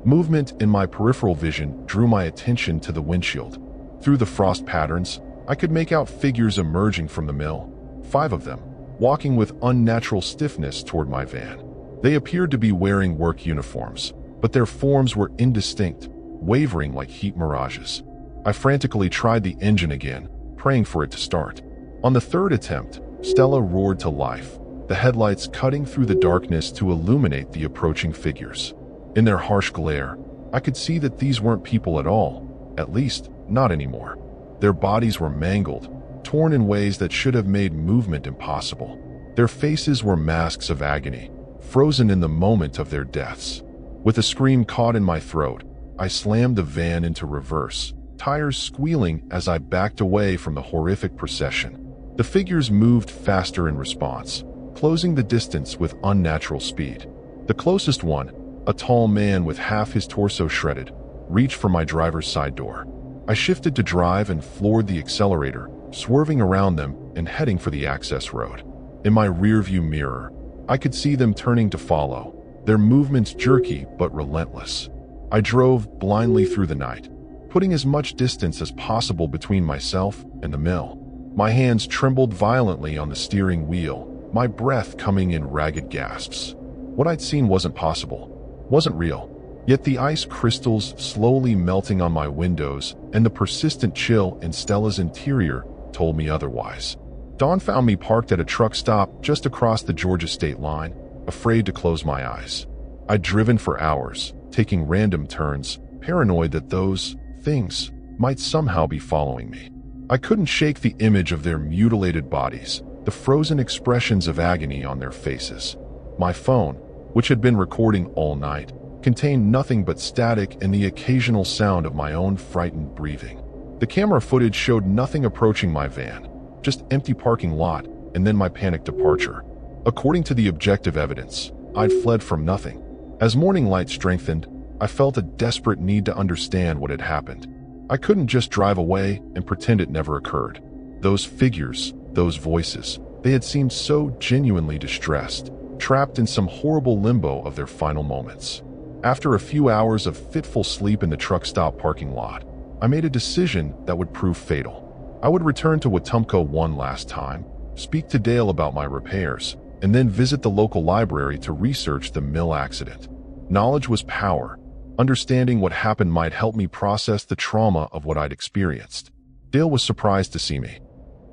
Movement in my peripheral vision drew my attention to the windshield. Through the frost patterns, I could make out figures emerging from the mill, 5 of them, walking with unnatural stiffness toward my van. They appeared to be wearing work uniforms, but their forms were indistinct, wavering like heat mirages. I frantically tried the engine again, praying for it to start. On the third attempt, Stella roared to life, the headlights cutting through the darkness to illuminate the approaching figures. In their harsh glare, I could see that these weren't people at all, at least not anymore. Their bodies were mangled, torn in ways that should have made movement impossible. Their faces were masks of agony, frozen in the moment of their deaths. With a scream caught in my throat, I slammed the van into reverse, tires squealing as I backed away from the horrific procession. The figures moved faster in response, closing the distance with unnatural speed. The closest one, a tall man with half his torso shredded, reached for my driver's side door. I shifted to drive and floored the accelerator, swerving around them and heading for the access road. In my rearview mirror, I could see them turning to follow, their movements jerky but relentless. I drove blindly through the night, putting as much distance as possible between myself and the mill. My hands trembled violently on the steering wheel, my breath coming in ragged gasps. What I'd seen wasn't possible, wasn't real. Yet the ice crystals slowly melting on my windows and the persistent chill in Stella's interior told me otherwise. Dawn found me parked at a truck stop just across the Georgia state line, afraid to close my eyes. I'd driven for hours, taking random turns, paranoid that those things might somehow be following me. I couldn't shake the image of their mutilated bodies, the frozen expressions of agony on their faces. My phone, which had been recording all night, contained nothing but static and the occasional sound of my own frightened breathing. The camera footage showed nothing approaching my van, just empty parking lot and then my panicked departure. According to the objective evidence, I'd fled from nothing. As morning light strengthened, I felt a desperate need to understand what had happened. I couldn't just drive away and pretend it never occurred. Those figures, those voices, They had seemed so genuinely distressed, trapped in some horrible limbo of their final moments. After a few hours of fitful sleep in the truck stop parking lot, I made a decision that would prove fatal. I would return to Wetumpka one last time, speak to Dale about my repairs, and then visit the local library to research the mill accident. Knowledge was power. Understanding what happened might help me process the trauma of what I'd experienced. Dale was surprised to see me.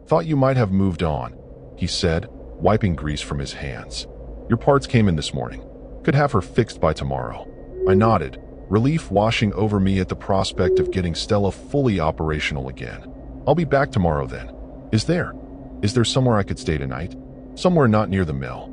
"Thought you might have moved on," he said, wiping grease from his hands. "Your parts came in this morning. Could have her fixed by tomorrow." I nodded, relief washing over me at the prospect of getting Stella fully operational again. "I'll be back tomorrow then. Is there somewhere I could stay tonight? Somewhere not near the mill?"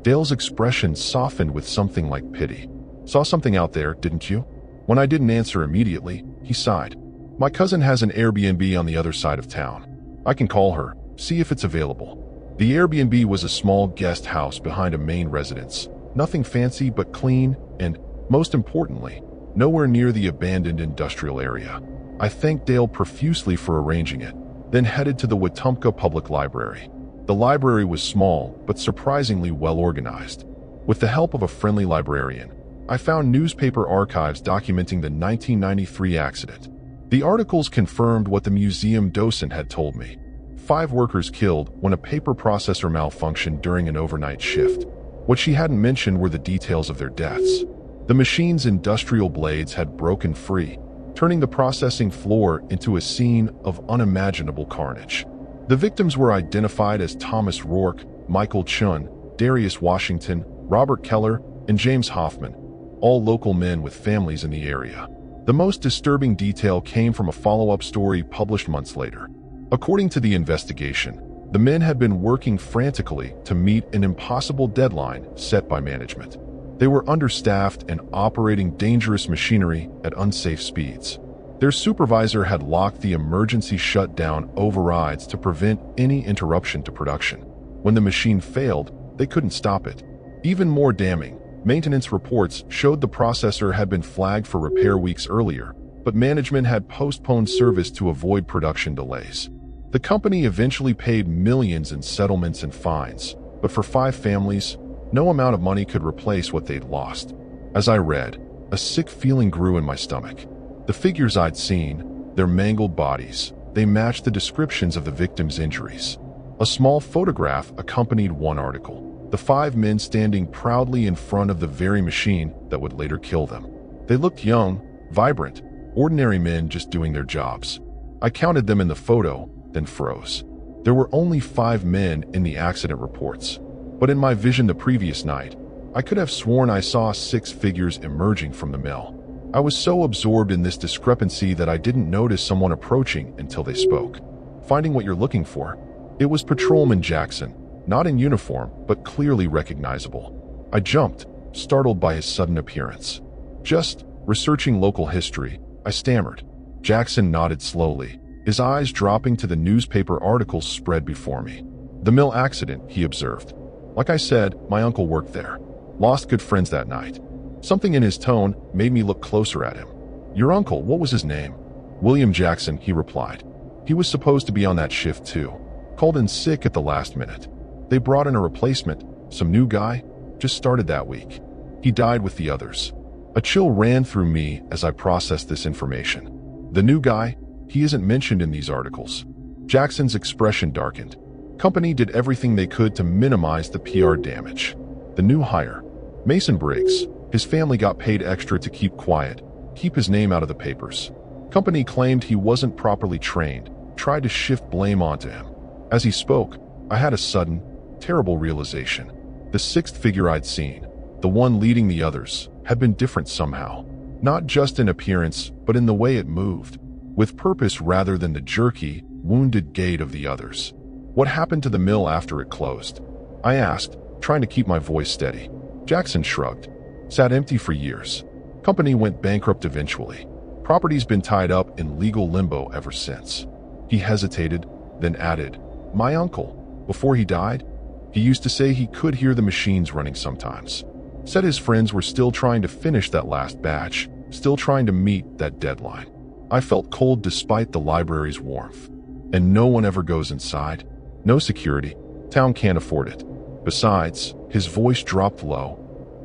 Dale's expression softened with something like pity. "Saw something out there, didn't you?" When I didn't answer immediately, he sighed. "My cousin has an Airbnb on the other side of town. I can call her, see if it's available." The Airbnb was a small guest house behind a main residence. Nothing fancy but clean and, most importantly, nowhere near the abandoned industrial area. I thanked Dale profusely for arranging it, then headed to the Wetumpka Public Library. The library was small, but surprisingly well organized. With the help of a friendly librarian, I found newspaper archives documenting the 1993 accident. The articles confirmed what the museum docent had told me. 5 workers killed when a paper processor malfunctioned during an overnight shift. What she hadn't mentioned were the details of their deaths. The machine's industrial blades had broken free, turning the processing floor into a scene of unimaginable carnage. The victims were identified as Thomas Rourke, Michael Chun, Darius Washington, Robert Keller, and James Hoffman, all local men with families in the area. The most disturbing detail came from a follow-up story published months later. According to the investigation, the men had been working frantically to meet an impossible deadline set by management. They were understaffed and operating dangerous machinery at unsafe speeds. Their supervisor had locked the emergency shutdown overrides to prevent any interruption to production. When the machine failed, they couldn't stop it. Even more damning, maintenance reports showed the processor had been flagged for repair weeks earlier, but management had postponed service to avoid production delays. The company eventually paid millions in settlements and fines, but for 5 families, no amount of money could replace what they'd lost. As I read, a sick feeling grew in my stomach. The figures I'd seen, their mangled bodies, they matched the descriptions of the victims' injuries. A small photograph accompanied one article, the 5 men standing proudly in front of the very machine that would later kill them. They looked young, vibrant, ordinary men just doing their jobs. I counted them in the photo, then froze. There were only 5 men in the accident reports, but in my vision the previous night, I could have sworn I saw 6 figures emerging from the mill. I was so absorbed in this discrepancy that I didn't notice someone approaching until they spoke. "Finding what you're looking for?" It was Patrolman Jackson, not in uniform, but clearly recognizable. I jumped, startled by his sudden appearance. "Just researching local history," I stammered. Jackson nodded slowly, his eyes dropping to the newspaper articles spread before me. "The mill accident," he observed. "Like I said, my uncle worked there. Lost good friends that night." Something in his tone made me look closer at him. "Your uncle, what was his name?" "William Jackson," he replied. "He was supposed to be on that shift too. Called in sick at the last minute. They brought in a replacement, some new guy, just started that week. He died with the others." A chill ran through me as I processed this information. The new guy? He isn't mentioned in these articles. Jackson's expression darkened. Company did everything they could to minimize the PR damage. The new hire, Mason Briggs, his family got paid extra to keep quiet, keep his name out of the papers. Company claimed he wasn't properly trained, tried to shift blame onto him. As he spoke, I had a sudden, terrible realization. The 6th figure I'd seen, the one leading the others, had been different somehow. Not just in appearance, but in the way it moved, with purpose rather than the jerky, wounded gait of the others. "What happened to the mill after it closed?" I asked, trying to keep my voice steady. Jackson shrugged. "Sat empty for years. Company went bankrupt eventually. Property's been tied up in legal limbo ever since." He hesitated, then added, "My uncle, before he died, he used to say he could hear the machines running sometimes. Said his friends were still trying to finish that last batch, still trying to meet that deadline." I felt cold despite the library's warmth. "And no one ever goes inside? No security?" Town can't afford it. Besides, his voice dropped low.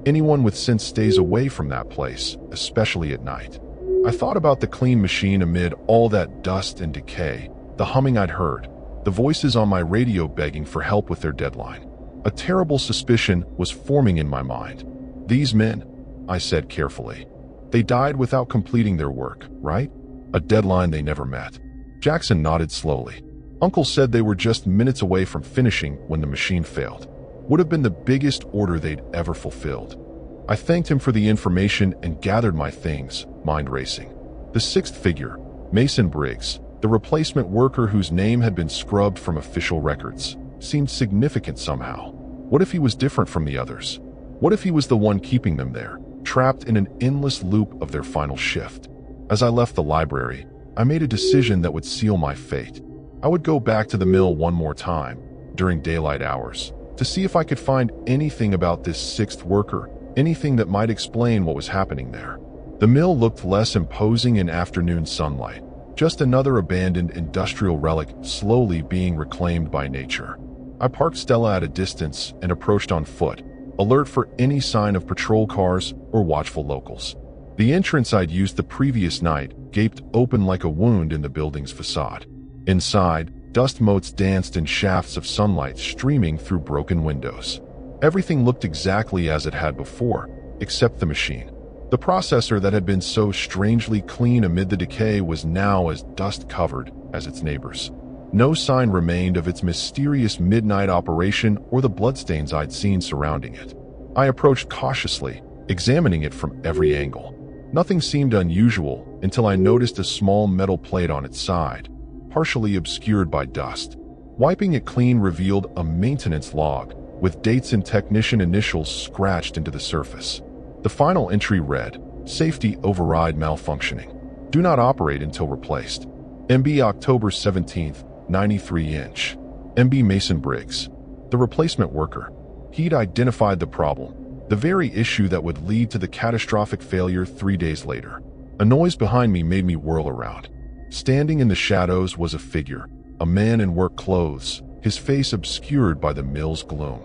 Anyone with sense stays away from that place, especially at night. I thought about the clean machine amid all that dust and decay, the humming I'd heard, the voices on my radio begging for help with their deadline. A terrible suspicion was forming in my mind. These men, I said carefully. They died without completing their work, right? A deadline they never met. Jackson nodded slowly. Uncle said they were just minutes away from finishing when the machine failed. Would have been the biggest order they'd ever fulfilled. I thanked him for the information and gathered my things, mind racing. The sixth figure, Mason Briggs, the replacement worker whose name had been scrubbed from official records, seemed significant somehow. What if he was different from the others? What if he was the one keeping them there, trapped in an endless loop of their final shift? As I left the library, I made a decision that would seal my fate. I would go back to the mill one more time, during daylight hours, to see if I could find anything about this sixth worker, anything that might explain what was happening there. The mill looked less imposing in afternoon sunlight, just another abandoned industrial relic slowly being reclaimed by nature. I parked Stella at a distance and approached on foot, alert for any sign of patrol cars or watchful locals. The entrance I'd used the previous night gaped open like a wound in the building's facade. Inside, dust motes danced in shafts of sunlight streaming through broken windows. Everything looked exactly as it had before, except the machine. The processor that had been so strangely clean amid the decay was now as dust-covered as its neighbors. No sign remained of its mysterious midnight operation or the bloodstains I'd seen surrounding it. I approached cautiously, examining it from every angle. Nothing seemed unusual until I noticed a small metal plate on its side, partially obscured by dust. Wiping it clean revealed a maintenance log, with dates and technician initials scratched into the surface. The final entry read, "Safety override malfunctioning. Do not operate until replaced. MB October 17th, 93-inch. MB Mason Briggs." The replacement worker. He'd identified the problem, the very issue that would lead to the catastrophic failure 3 days later. A noise behind me made me whirl around. Standing in the shadows was a figure, a man in work clothes, his face obscured by the mill's gloom.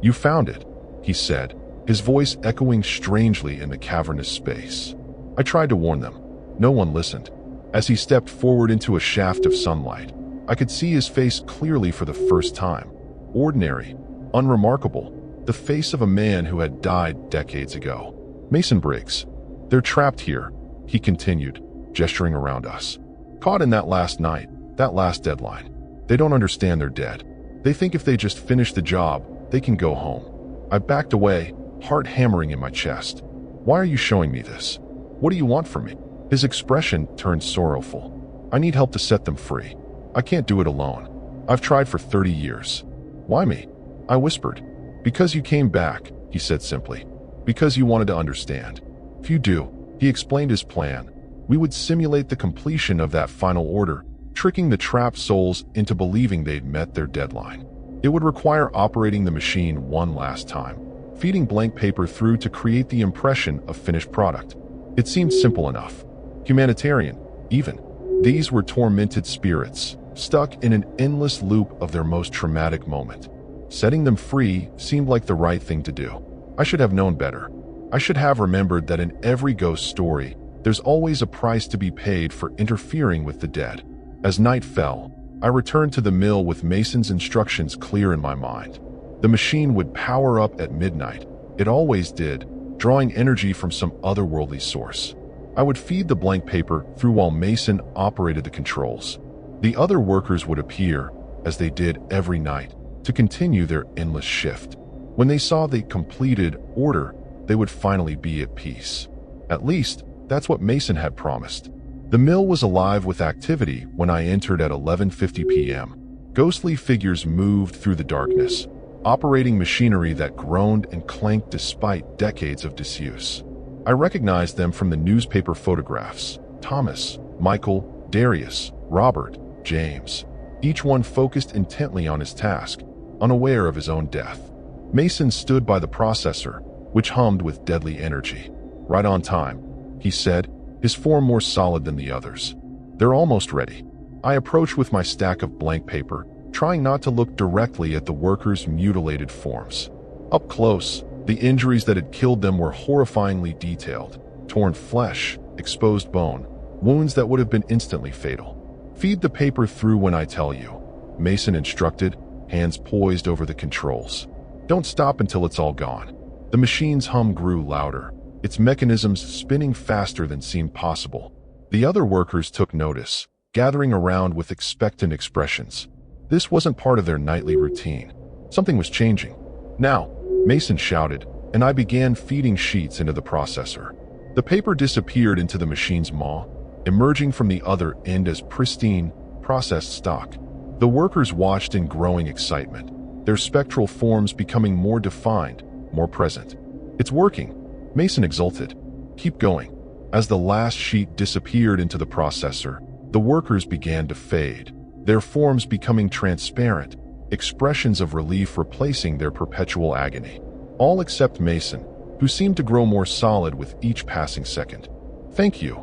"You found it," he said, his voice echoing strangely in the cavernous space. I tried to warn them. No one listened. As he stepped forward into a shaft of sunlight, I could see his face clearly for the first time. Ordinary, unremarkable, the face of a man who had died decades ago. "Mason Briggs. They're trapped here," he continued, gesturing around us. "Caught in that last night, that last deadline. They don't understand they're dead. They think if they just finish the job, they can go home." I backed away, heart hammering in my chest. "Why are you showing me this? What do you want from me?" His expression turned sorrowful. "I need help to set them free. I can't do it alone. I've tried for 30 years. "Why me?" I whispered. "Because you came back," he said simply. "Because you wanted to understand. If you do," he explained his plan, "we would simulate the completion of that final order, tricking the trapped souls into believing they'd met their deadline. It would require operating the machine one last time, feeding blank paper through to create the impression of finished product. It seemed simple enough. Humanitarian, even. These were tormented spirits, stuck in an endless loop of their most traumatic moment. Setting them free seemed like the right thing to do. I should have known better. I should have remembered that in every ghost story, there's always a price to be paid for interfering with the dead. As night fell, I returned to the mill with Mason's instructions clear in my mind. The machine would power up at midnight. It always did, drawing energy from some otherworldly source. I would feed the blank paper through while Mason operated the controls. The other workers would appear, as they did every night, to continue their endless shift. When they saw the completed order, they would finally be at peace. At least, that's what Mason had promised. The mill was alive with activity when I entered at 11:50 p.m. Ghostly figures moved through the darkness, operating machinery that groaned and clanked despite decades of disuse. I recognized them from the newspaper photographs: Thomas, Michael, Darius, Robert, James. Each one focused intently on his task, unaware of his own death. Mason stood by the processor, which hummed with deadly energy. "Right on time," he said, his form more solid than the others. "They're almost ready." I approached with my stack of blank paper, trying not to look directly at the workers' mutilated forms. Up close, the injuries that had killed them were horrifyingly detailed: torn flesh, exposed bone, wounds that would have been instantly fatal. "Feed the paper through when I tell you," Mason instructed, hands poised over the controls. "Don't stop until it's all gone." The machine's hum grew louder, its mechanisms spinning faster than seemed possible. The other workers took notice, gathering around with expectant expressions. This wasn't part of their nightly routine. Something was changing. "Now," Mason shouted, and I began feeding sheets into the processor. The paper disappeared into the machine's maw, emerging from the other end as pristine, processed stock. The workers watched in growing excitement, their spectral forms becoming more defined, more present. "It's working," Mason exulted. "Keep going." As the last sheet disappeared into the processor, the workers began to fade, their forms becoming transparent, expressions of relief replacing their perpetual agony. All except Mason, who seemed to grow more solid with each passing second. "Thank you,"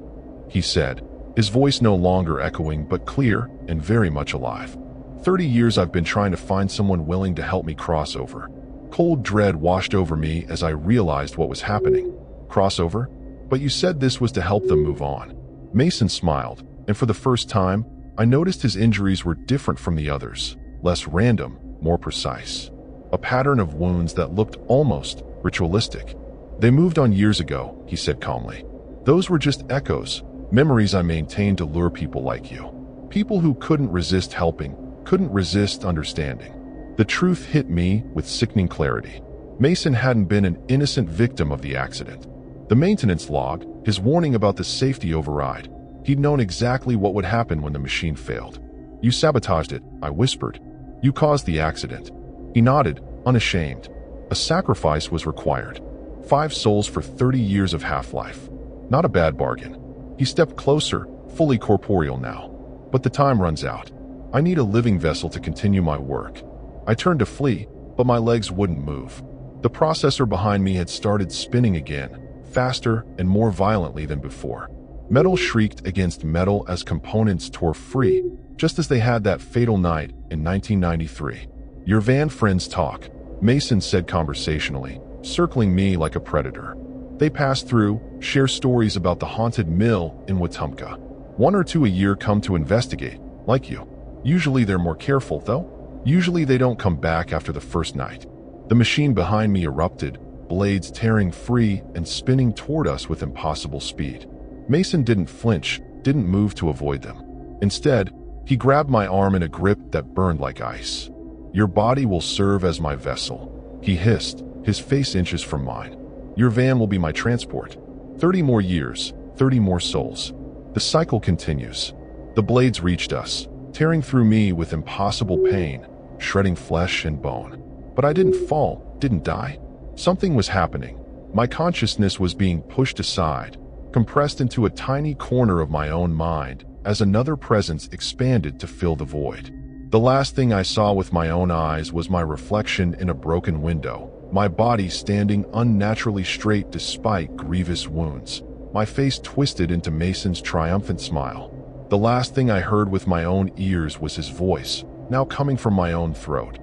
he said, his voice no longer echoing but clear and very much alive. 30 years I've been trying to find someone willing to help me cross over." Cold dread washed over me as I realized what was happening. "Crossover? But you said this was to help them move on." Mason smiled, and for the first time, I noticed his injuries were different from the others, less random, more precise. A pattern of wounds that looked almost ritualistic. "They moved on years ago," he said calmly. "Those were just echoes, memories I maintained to lure people like you. People who couldn't resist helping, couldn't resist understanding." The truth hit me with sickening clarity. Mason hadn't been an innocent victim of the accident. The maintenance log, his warning about the safety override, he'd known exactly what would happen when the machine failed. "You sabotaged it," I whispered. "You caused the accident." He nodded, unashamed. A sacrifice was required. 5 souls for 30 years of half-life. Not a bad bargain. He stepped closer, fully corporeal now. "But the time runs out. I need a living vessel to continue my work." I turned to flee, but my legs wouldn't move. The processor behind me had started spinning again, faster and more violently than before. Metal shrieked against metal as components tore free, just as they had that fatal night in 1993. "Your van friends talk," Mason said conversationally, circling me like a predator. "They pass through, share stories about the haunted mill in Wetumpka. 1 or 2 a year come to investigate, like you. Usually they're more careful, though. Usually they don't come back after the first night." The machine behind me erupted, blades tearing free and spinning toward us with impossible speed. Mason didn't flinch, didn't move to avoid them. Instead, he grabbed my arm in a grip that burned like ice. "Your body will serve as my vessel," he hissed, his face inches from mine. "Your van will be my transport. 30 more years, 30 more souls." The cycle continues. The blades reached us, tearing through me with impossible pain, shredding flesh and bone. But I didn't fall, didn't die. Something was happening. My consciousness was being pushed aside, compressed into a tiny corner of my own mind as another presence expanded to fill the void. The last thing I saw with my own eyes was my reflection in a broken window, my body standing unnaturally straight despite grievous wounds, my face twisted into Mason's triumphant smile. The last thing I heard with my own ears was his voice, now coming from my own throat.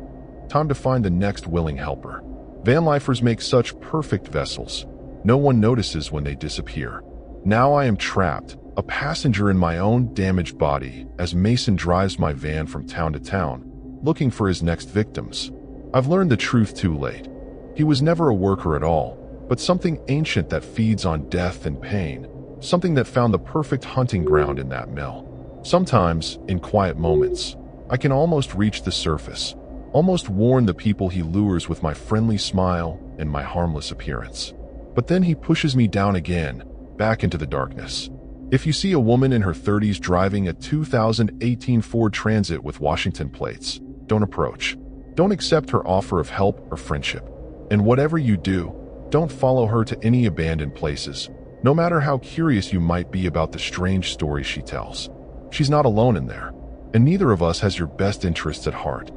"Time to find the next willing helper. Vanlifers make such perfect vessels. No one notices when they disappear." Now I am trapped, a passenger in my own damaged body, as Mason drives my van from town to town, looking for his next victims. I've learned the truth too late. He was never a worker at all, but something ancient that feeds on death and pain, something that found the perfect hunting ground in that mill. Sometimes, in quiet moments, I can almost reach the surface, almost warn the people he lures with my friendly smile and my harmless appearance. But then he pushes me down again, back into the darkness. If you see a woman in her 30s driving a 2018 Ford Transit with Washington plates, don't approach. Don't accept her offer of help or friendship. And whatever you do, don't follow her to any abandoned places, no matter how curious you might be about the strange stories she tells. She's not alone in there, and neither of us has your best interests at heart.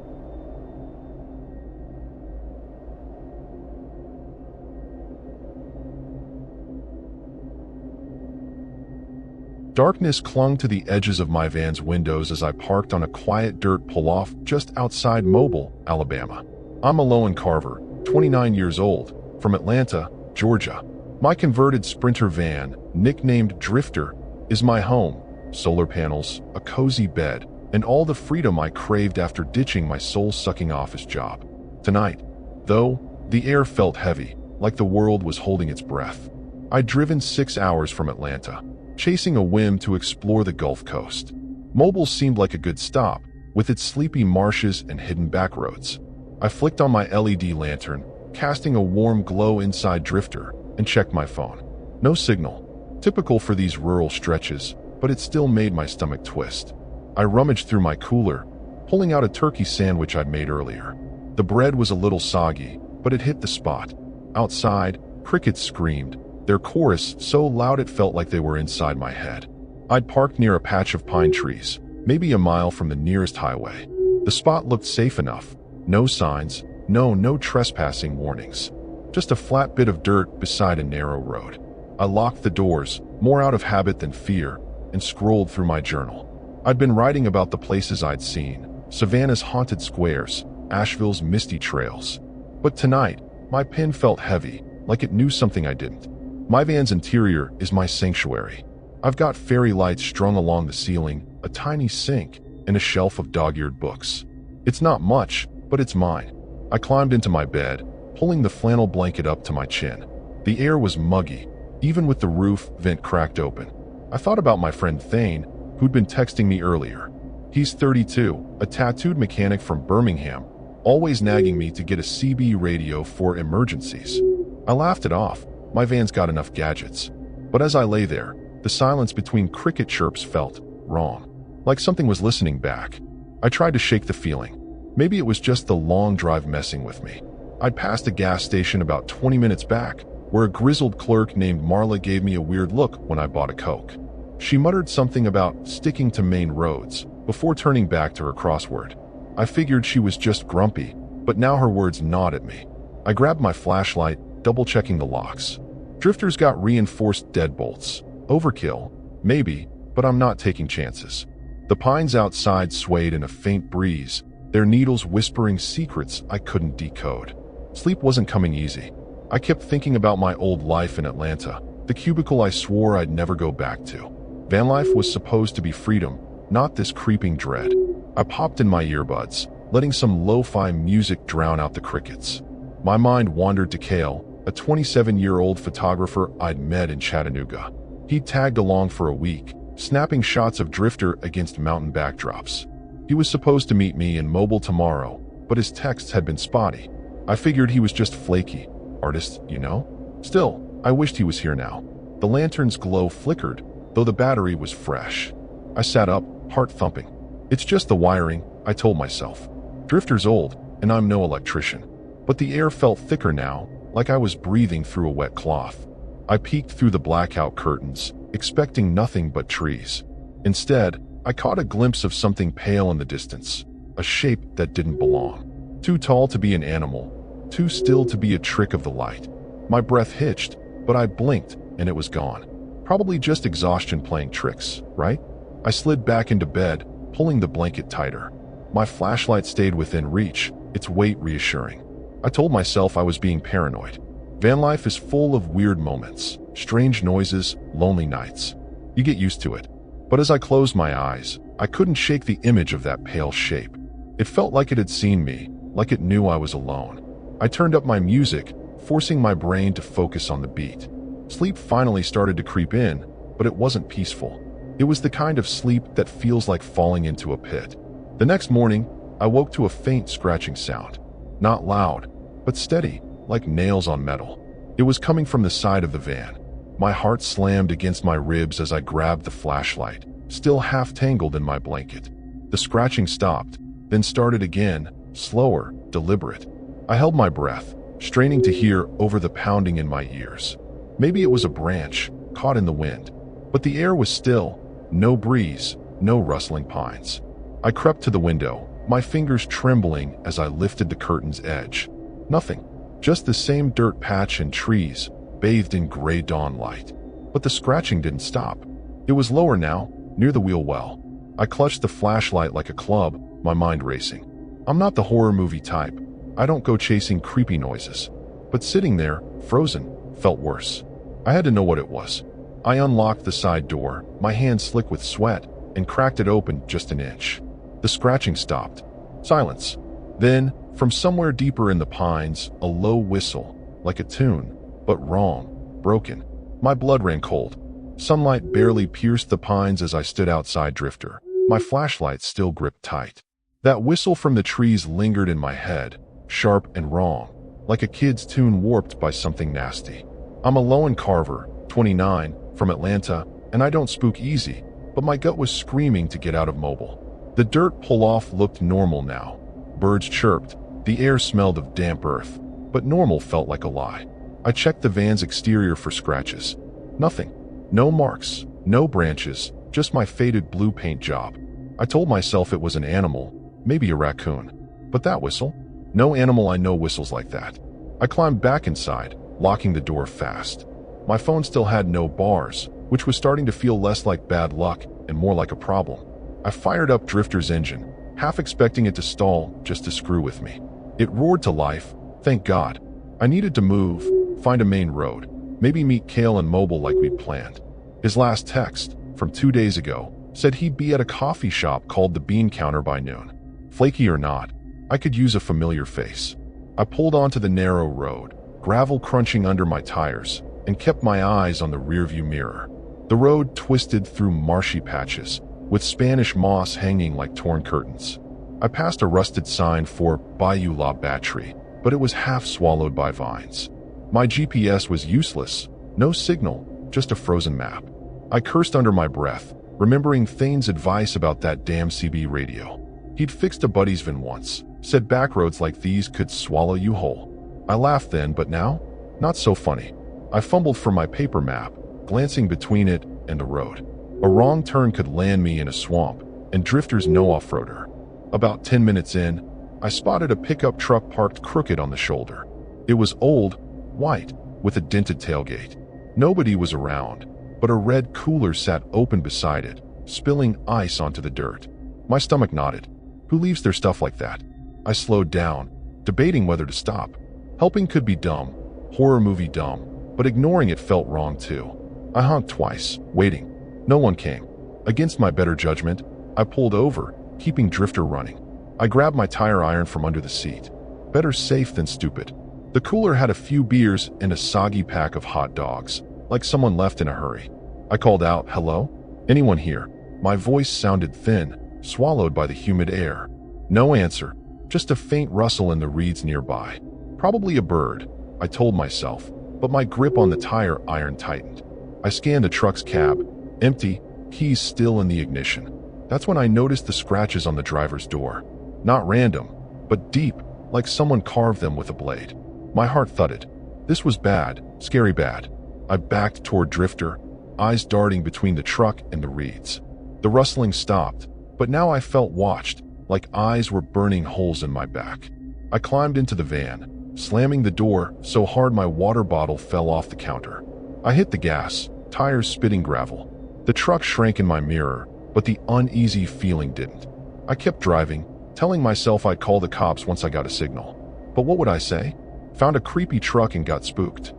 Darkness clung to the edges of my van's windows as I parked on a quiet dirt pull-off just outside Mobile, Alabama. I'm Aloan Carver, 29 years old, from Atlanta, Georgia. My converted Sprinter van, nicknamed Drifter, is my home. Solar panels, a cozy bed, and all the freedom I craved after ditching my soul-sucking office job. Tonight, though, the air felt heavy, like the world was holding its breath. I'd driven 6 hours from Atlanta, chasing a whim to explore the Gulf Coast. Mobile seemed like a good stop, with its sleepy marshes and hidden backroads. I flicked on my LED lantern, casting a warm glow inside Drifter, and checked my phone. No signal. Typical for these rural stretches, but it still made my stomach twist. I rummaged through my cooler, pulling out a turkey sandwich I'd made earlier. The bread was a little soggy, but it hit the spot. Outside, crickets screamed, their chorus so loud it felt like they were inside my head. I'd parked near a patch of pine trees, maybe a mile from the nearest highway. The spot looked safe enough. No signs, no trespassing warnings. Just a flat bit of dirt beside a narrow road. I locked the doors, more out of habit than fear, and scrolled through my journal. I'd been writing about the places I'd seen, Savannah's haunted squares, Asheville's misty trails. But tonight, my pen felt heavy, like it knew something I didn't. My van's interior is my sanctuary. I've got fairy lights strung along the ceiling, a tiny sink, and a shelf of dog-eared books. It's not much, but it's mine. I climbed into my bed, pulling the flannel blanket up to my chin. The air was muggy, even with the roof vent cracked open. I thought about my friend Thane, who'd been texting me earlier. He's 32, a tattooed mechanic from Birmingham, always nagging me to get a CB radio for emergencies. I laughed it off. My van's got enough gadgets. But as I lay there, the silence between cricket chirps felt wrong, like something was listening back. I tried to shake the feeling. Maybe it was just the long drive messing with me. I'd passed a gas station about 20 minutes back, where a grizzled clerk named Marla gave me a weird look when I bought a Coke. She muttered something about sticking to main roads, before turning back to her crossword. I figured she was just grumpy, but now her words gnawed at me. I grabbed my flashlight, double-checking the locks. Drifter's got reinforced deadbolts. Overkill, maybe, but I'm not taking chances. The pines outside swayed in a faint breeze, their needles whispering secrets I couldn't decode. Sleep wasn't coming easy. I kept thinking about my old life in Atlanta, the cubicle I swore I'd never go back to. Vanlife was supposed to be freedom, not this creeping dread. I popped in my earbuds, letting some lo-fi music drown out the crickets. My mind wandered to Cale, a 27-year-old photographer I'd met in Chattanooga. He'd tagged along for a week, snapping shots of Drifter against mountain backdrops. He was supposed to meet me in Mobile tomorrow, but his texts had been spotty. I figured he was just flaky. Artist, you know? Still, I wished he was here now. The lantern's glow flickered, though the battery was fresh. I sat up, heart thumping. It's just the wiring, I told myself. Drifter's old, and I'm no electrician. But the air felt thicker now, like I was breathing through a wet cloth. I peeked through the blackout curtains, expecting nothing but trees. Instead, I caught a glimpse of something pale in the distance, a shape that didn't belong. Too tall to be an animal, too still to be a trick of the light. My breath hitched, but I blinked, and it was gone. Probably just exhaustion playing tricks, right? I slid back into bed, pulling the blanket tighter. My flashlight stayed within reach, its weight reassuring. I told myself I was being paranoid. Vanlife is full of weird moments, strange noises, lonely nights. You get used to it. But as I closed my eyes, I couldn't shake the image of that pale shape. It felt like it had seen me, like it knew I was alone. I turned up my music, forcing my brain to focus on the beat. Sleep finally started to creep in, but it wasn't peaceful. It was the kind of sleep that feels like falling into a pit. The next morning, I woke to a faint scratching sound. Not loud, but steady, like nails on metal. It was coming from the side of the van. My heart slammed against my ribs as I grabbed the flashlight, still half tangled in my blanket. The scratching stopped, then started again, slower, deliberate. I held my breath, straining to hear over the pounding in my ears. Maybe it was a branch, caught in the wind. But the air was still, no breeze, no rustling pines. I crept to the window, my fingers trembling as I lifted the curtain's edge. Nothing, just the same dirt patch and trees, bathed in gray dawn light. But the scratching didn't stop. It was lower now, near the wheel well. I clutched the flashlight like a club, my mind racing. I'm not the horror movie type. I don't go chasing creepy noises. But sitting there, frozen, felt worse. I had to know what it was. I unlocked the side door, my hand slick with sweat, and cracked it open just an inch. The scratching stopped. Silence. Then, from somewhere deeper in the pines, a low whistle, like a tune, but wrong, broken. My blood ran cold. Sunlight barely pierced the pines as I stood outside Drifter, my flashlight still gripped tight. That whistle from the trees lingered in my head, sharp and wrong, like a kid's tune warped by something nasty. I'm a Lowen Carver, 29, from Atlanta, and I don't spook easy, but my gut was screaming to get out of Mobile. The dirt pull-off looked normal now. Birds chirped, the air smelled of damp earth, but normal felt like a lie. I checked the van's exterior for scratches. Nothing. No marks, no branches, just my faded blue paint job. I told myself it was an animal, maybe a raccoon. But that whistle? No animal I know whistles like that. I climbed back inside, locking the door fast. My phone still had no bars, which was starting to feel less like bad luck and more like a problem. I fired up Drifter's engine, half expecting it to stall just to screw with me. It roared to life, thank God. I needed to move, find a main road, maybe meet Kale in Mobile like we'd planned. His last text, from 2 days ago, said he'd be at a coffee shop called the Bean Counter by noon. Flaky or not, I could use a familiar face. I pulled onto the narrow road, gravel crunching under my tires, and kept my eyes on the rearview mirror. The road twisted through marshy patches, with Spanish moss hanging like torn curtains. I passed a rusted sign for Bayou La Batterie, but it was half swallowed by vines. My GPS was useless, no signal, just a frozen map. I cursed under my breath, remembering Thane's advice about that damn CB radio. He'd fixed a buddy's van once, said backroads like these could swallow you whole. I laughed then, but now? Not so funny. I fumbled for my paper map, glancing between it and the road. A wrong turn could land me in a swamp, and Drifter's no off-roader. About 10 minutes in, I spotted a pickup truck parked crooked on the shoulder. It was old, white, with a dented tailgate. Nobody was around, but a red cooler sat open beside it, spilling ice onto the dirt. My stomach nodded. Who leaves their stuff like that? I slowed down, debating whether to stop. Helping could be dumb, horror movie dumb, but ignoring it felt wrong too. I honked twice, waiting. No one came. Against my better judgment, I pulled over, keeping Drifter running. I grabbed my tire iron from under the seat. Better safe than stupid. The cooler had a few beers and a soggy pack of hot dogs, like someone left in a hurry. I called out, "Hello? Anyone here?" My voice sounded thin, swallowed by the humid air. No answer, just a faint rustle in the reeds nearby. Probably a bird, I told myself, but my grip on the tire iron tightened. I scanned the truck's cab, empty, keys still in the ignition. That's when I noticed the scratches on the driver's door. Not random, but deep, like someone carved them with a blade. My heart thudded. This was bad, scary bad. I backed toward Drifter, eyes darting between the truck and the reeds. The rustling stopped, but now I felt watched, like eyes were burning holes in my back. I climbed into the van, slamming the door so hard my water bottle fell off the counter. I hit the gas, tires spitting gravel. The truck shrank in my mirror, but the uneasy feeling didn't. I kept driving, telling myself I'd call the cops once I got a signal. But what would I say? Found a creepy truck and got spooked.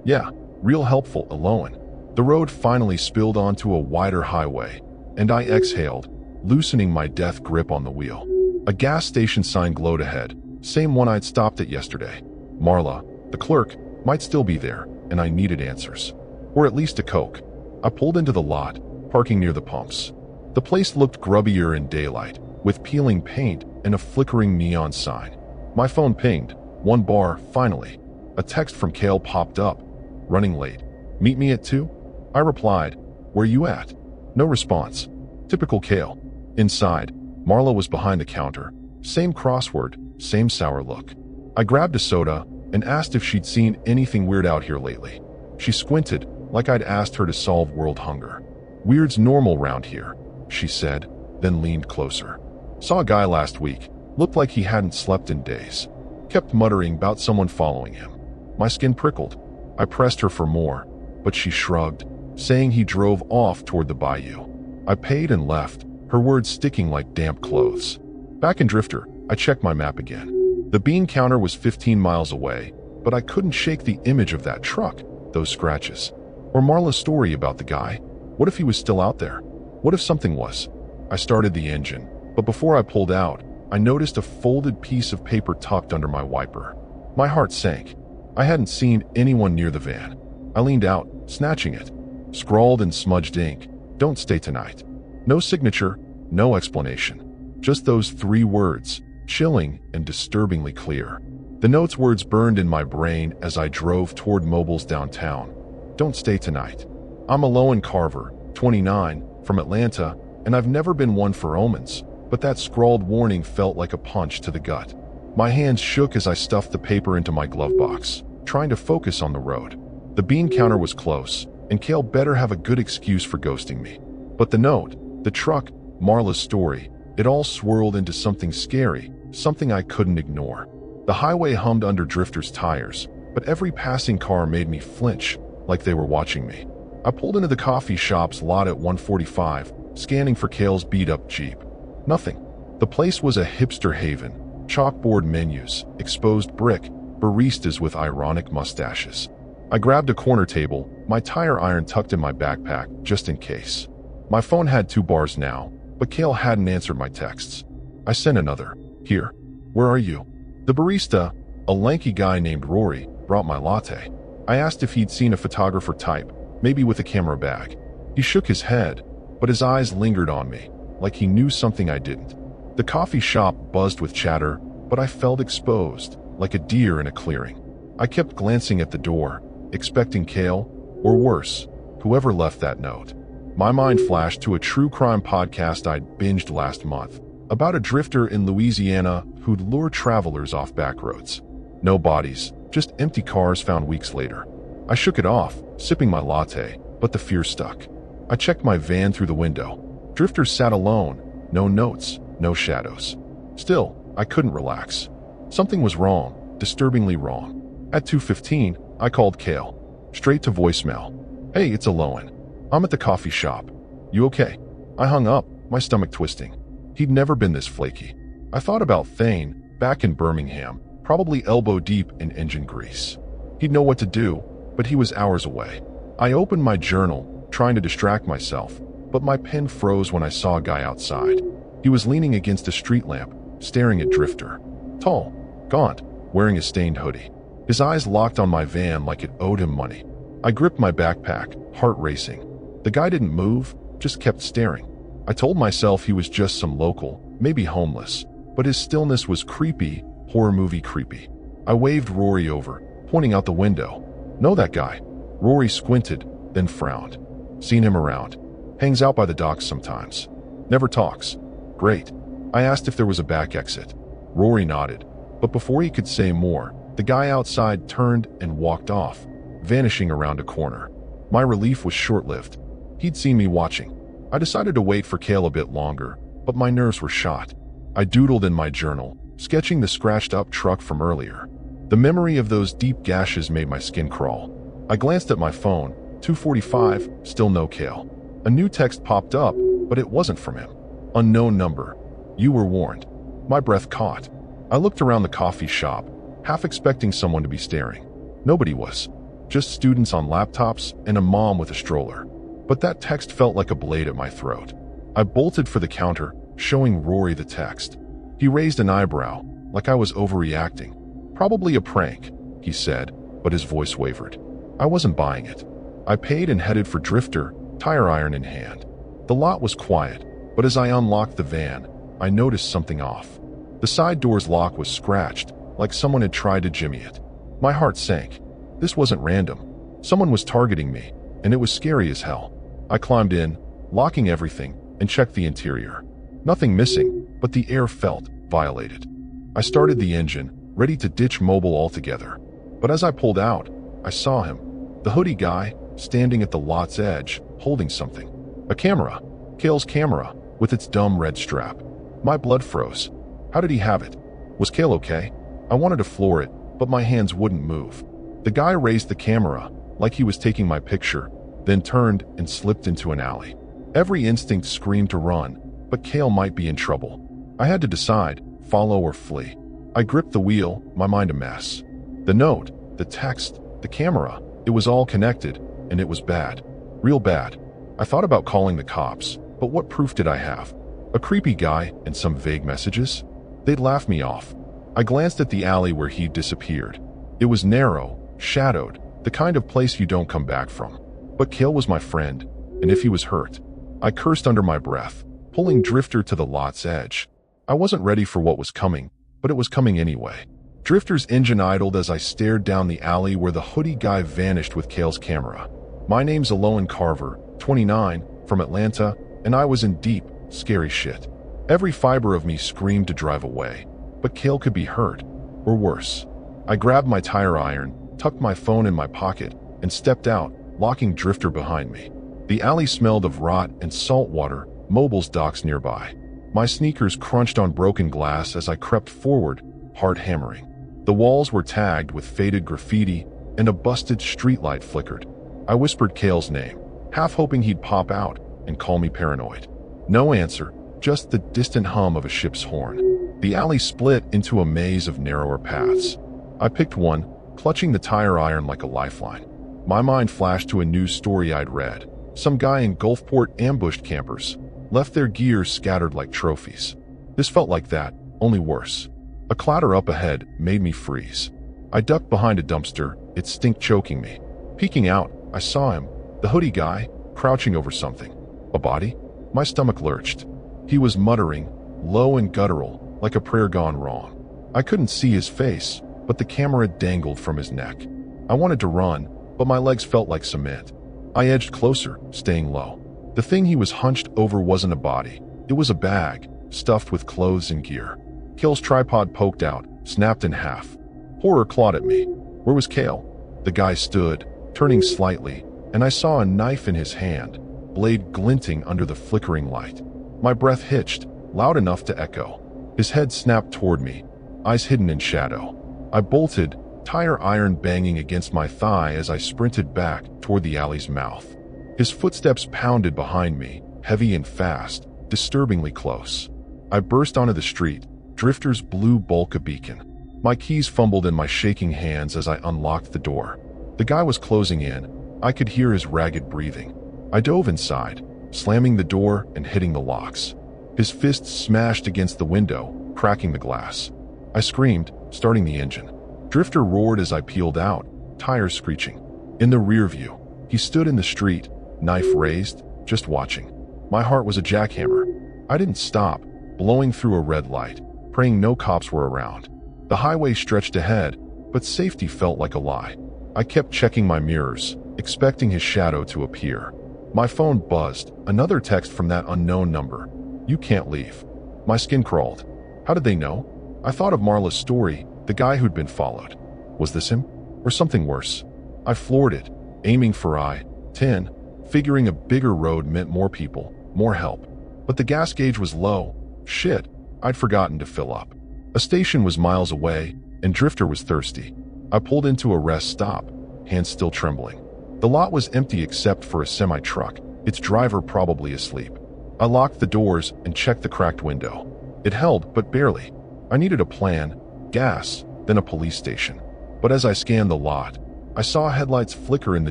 Yeah, real helpful, alone. The road finally spilled onto a wider highway, and I exhaled, loosening my death grip on the wheel. A gas station sign glowed ahead, same one I'd stopped at yesterday. Marla, the clerk, might still be there, and I needed answers. Or at least a Coke. I pulled into the lot, parking near the pumps. The place looked grubbier in daylight, with peeling paint and a flickering neon sign. My phone pinged. 1 bar, finally. A text from Kale popped up. Running late. Meet me at 2? I replied, where you at? No response. Typical Kale. Inside, Marla was behind the counter. Same crossword, same sour look. I grabbed a soda and asked if she'd seen anything weird out here lately. She squinted, like I'd asked her to solve world hunger. Weird's normal round here, she said, then leaned closer. Saw a guy last week. Looked like he hadn't slept in days. Kept muttering about someone following him. My skin prickled. I pressed her for more, but she shrugged. saying he drove off toward the bayou. I paid and left, her words sticking like damp clothes. Back in Drifter, I checked my map again. The bean counter was 15 miles away, but I couldn't shake the image of that truck, those scratches. Or Marla's story about the guy. What if he was still out there? What if something was? I started the engine, but before I pulled out, I noticed a folded piece of paper tucked under my wiper. My heart sank. I hadn't seen anyone near the van. I leaned out, snatching it. Scrawled in smudged ink, "Don't stay tonight." No signature, no explanation. Just those 3 words, chilling and disturbingly clear. The note's words burned in my brain as I drove toward Mobile's downtown. "Don't stay tonight." I'm a Lowen Carver, 29, from Atlanta, and I've never been one for omens, but that scrawled warning felt like a punch to the gut. My hands shook as I stuffed the paper into my glove box, trying to focus on the road. The bean counter was close, and Cale better have a good excuse for ghosting me. But the note, the truck, Marla's story, it all swirled into something scary, something I couldn't ignore. The highway hummed under Drifter's tires, but every passing car made me flinch, like they were watching me. I pulled into the coffee shop's lot at 1:45, scanning for Cale's beat-up Jeep. Nothing. The place was a hipster haven. Chalkboard menus, exposed brick, baristas with ironic mustaches. I grabbed a corner table, my tire iron tucked in my backpack, just in case. My phone had 2 bars now, but Cale hadn't answered my texts. I sent another. "Here. Where are you?" The barista, a lanky guy named Rory, brought my latte. I asked if he'd seen a photographer type, maybe with a camera bag. He shook his head, but his eyes lingered on me, like he knew something I didn't. The coffee shop buzzed with chatter, but I felt exposed, like a deer in a clearing. I kept glancing at the door, expecting Cale, or worse, whoever left that note. My mind flashed to a true crime podcast I'd binged last month, about a drifter in Louisiana who'd lure travelers off back roads. No bodies, just empty cars found weeks later. I shook it off, sipping my latte, but the fear stuck. I checked my van through the window. Drifter sat alone, no notes, no shadows. Still, I couldn't relax. Something was wrong, disturbingly wrong. At 2:15, I called Cale. Straight to voicemail. "Hey, it's Lowen. I'm at the coffee shop. You okay?" I hung up, my stomach twisting. He'd never been this flaky. I thought about Thane, back in Birmingham, probably elbow deep in engine grease. He'd know what to do, but he was hours away. I opened my journal, trying to distract myself, but my pen froze when I saw a guy outside. He was leaning against a street lamp, staring at Drifter. Tall, gaunt, wearing a stained hoodie. His eyes locked on my van like it owed him money. I gripped my backpack, heart racing. The guy didn't move, just kept staring. I told myself he was just some local, maybe homeless, but his stillness was creepy, horror movie creepy. I waved Rory over, pointing out the window. "Know that guy?" Rory squinted, then frowned. "Seen him around. Hangs out by the docks sometimes. Never talks." "Great." I asked if there was a back exit. Rory nodded, but before he could say more, the guy outside turned and walked off, vanishing around a corner. My relief was short-lived. He'd seen me watching. I decided to wait for Cale a bit longer, but my nerves were shot. I doodled in my journal, sketching the scratched-up truck from earlier. The memory of those deep gashes made my skin crawl. I glanced at my phone. 2:45, still no Cale. A new text popped up, but it wasn't from him. Unknown number. You were warned. My breath caught. I looked around the coffee shop, half expecting someone to be staring. Nobody was. Just students on laptops and a mom with a stroller. But that text felt like a blade at my throat. I bolted for the counter, showing Rory the text. He raised an eyebrow, like I was overreacting. "Probably a prank," he said, but his voice wavered. I wasn't buying it. I paid and headed for Drifter, tire iron in hand. The lot was quiet, but as I unlocked the van, I noticed something off. The side door's lock was scratched, like someone had tried to jimmy it. My heart sank. This wasn't random. Someone was targeting me, and it was scary as hell. I climbed in, locking everything, and checked the interior. Nothing missing, but the air felt violated. I started the engine, ready to ditch Mobile altogether. But as I pulled out, I saw him, the hoodie guy, standing at the lot's edge, holding something. A camera. Cale's camera, with its dumb red strap. My blood froze. How did he have it? Was Cale okay? I wanted to floor it, but my hands wouldn't move. The guy raised the camera, like he was taking my picture, then turned and slipped into an alley. Every instinct screamed to run, but Cale might be in trouble. I had to decide, follow or flee. I gripped the wheel, my mind a mess. The note, the text, the camera, it was all connected, and it was bad. Real bad. I thought about calling the cops, but what proof did I have? A creepy guy and some vague messages? They'd laugh me off. I glanced at the alley where he'd disappeared. It was narrow, shadowed, the kind of place you don't come back from. But Cale was my friend, and if he was hurt, I cursed under my breath, pulling Drifter to the lot's edge. I wasn't ready for what was coming, but it was coming anyway. Drifter's engine idled as I stared down the alley where the hoodie guy vanished with Cale's camera. My name's Aloan Carver, 29, from Atlanta, and I was in deep, scary shit. Every fiber of me screamed to drive away, but Cale could be hurt, or worse. I grabbed my tire iron, tucked my phone in my pocket, and stepped out, locking Drifter behind me. The alley smelled of rot and salt water, Mobile's docks nearby. My sneakers crunched on broken glass as I crept forward, heart hammering. The walls were tagged with faded graffiti, and a busted streetlight flickered. I whispered Cale's name, half hoping he'd pop out and call me paranoid. No answer, just the distant hum of a ship's horn. The alley split into a maze of narrower paths. I picked one, clutching the tire iron like a lifeline. My mind flashed to a news story I'd read. Some guy in Gulfport ambushed campers, left their gear scattered like trophies. This felt like that, only worse. A clatter up ahead made me freeze. I ducked behind a dumpster, its stink choking me. Peeking out, I saw him, the hoodie guy, crouching over something. A body? My stomach lurched. He was muttering, low and guttural, like a prayer gone wrong. I couldn't see his face, but the camera dangled from his neck. I wanted to run, but my legs felt like cement. I edged closer, staying low. The thing he was hunched over wasn't a body. It was a bag, stuffed with clothes and gear. Cale's tripod poked out, snapped in half. Horror clawed at me. Where was Cale? The guy stood, turning slightly, and I saw a knife in his hand, blade glinting under the flickering light. My breath hitched, loud enough to echo. His head snapped toward me, eyes hidden in shadow. I bolted, tire iron banging against my thigh as I sprinted back toward the alley's mouth. His footsteps pounded behind me, heavy and fast, disturbingly close. I burst onto the street, Drifter's blue bulk a beacon. My keys fumbled in my shaking hands as I unlocked the door. The guy was closing in. I could hear his ragged breathing. I dove inside, slamming the door and hitting the locks. His fists smashed against the window, cracking the glass. I screamed, starting the engine. Drifter roared as I peeled out, tires screeching. In the rear view, he stood in the street, knife raised, just watching. My heart was a jackhammer. I didn't stop, blowing through a red light, praying no cops were around. The highway stretched ahead, but safety felt like a lie. I kept checking my mirrors, expecting his shadow to appear. My phone buzzed, another text from that unknown number. You can't leave. My skin crawled. How did they know? I thought of Marla's story, the guy who'd been followed. Was this him? Or something worse? I floored it, aiming for I-10, figuring a bigger road meant more people, more help. But the gas gauge was low. Shit, I'd forgotten to fill up. A station was miles away, and Drifter was thirsty. I pulled into a rest stop, hands still trembling. The lot was empty except for a semi-truck, its driver probably asleep. I locked the doors and checked the cracked window. It held, but barely. I needed a plan, gas, then a police station. But as I scanned the lot, I saw headlights flicker in the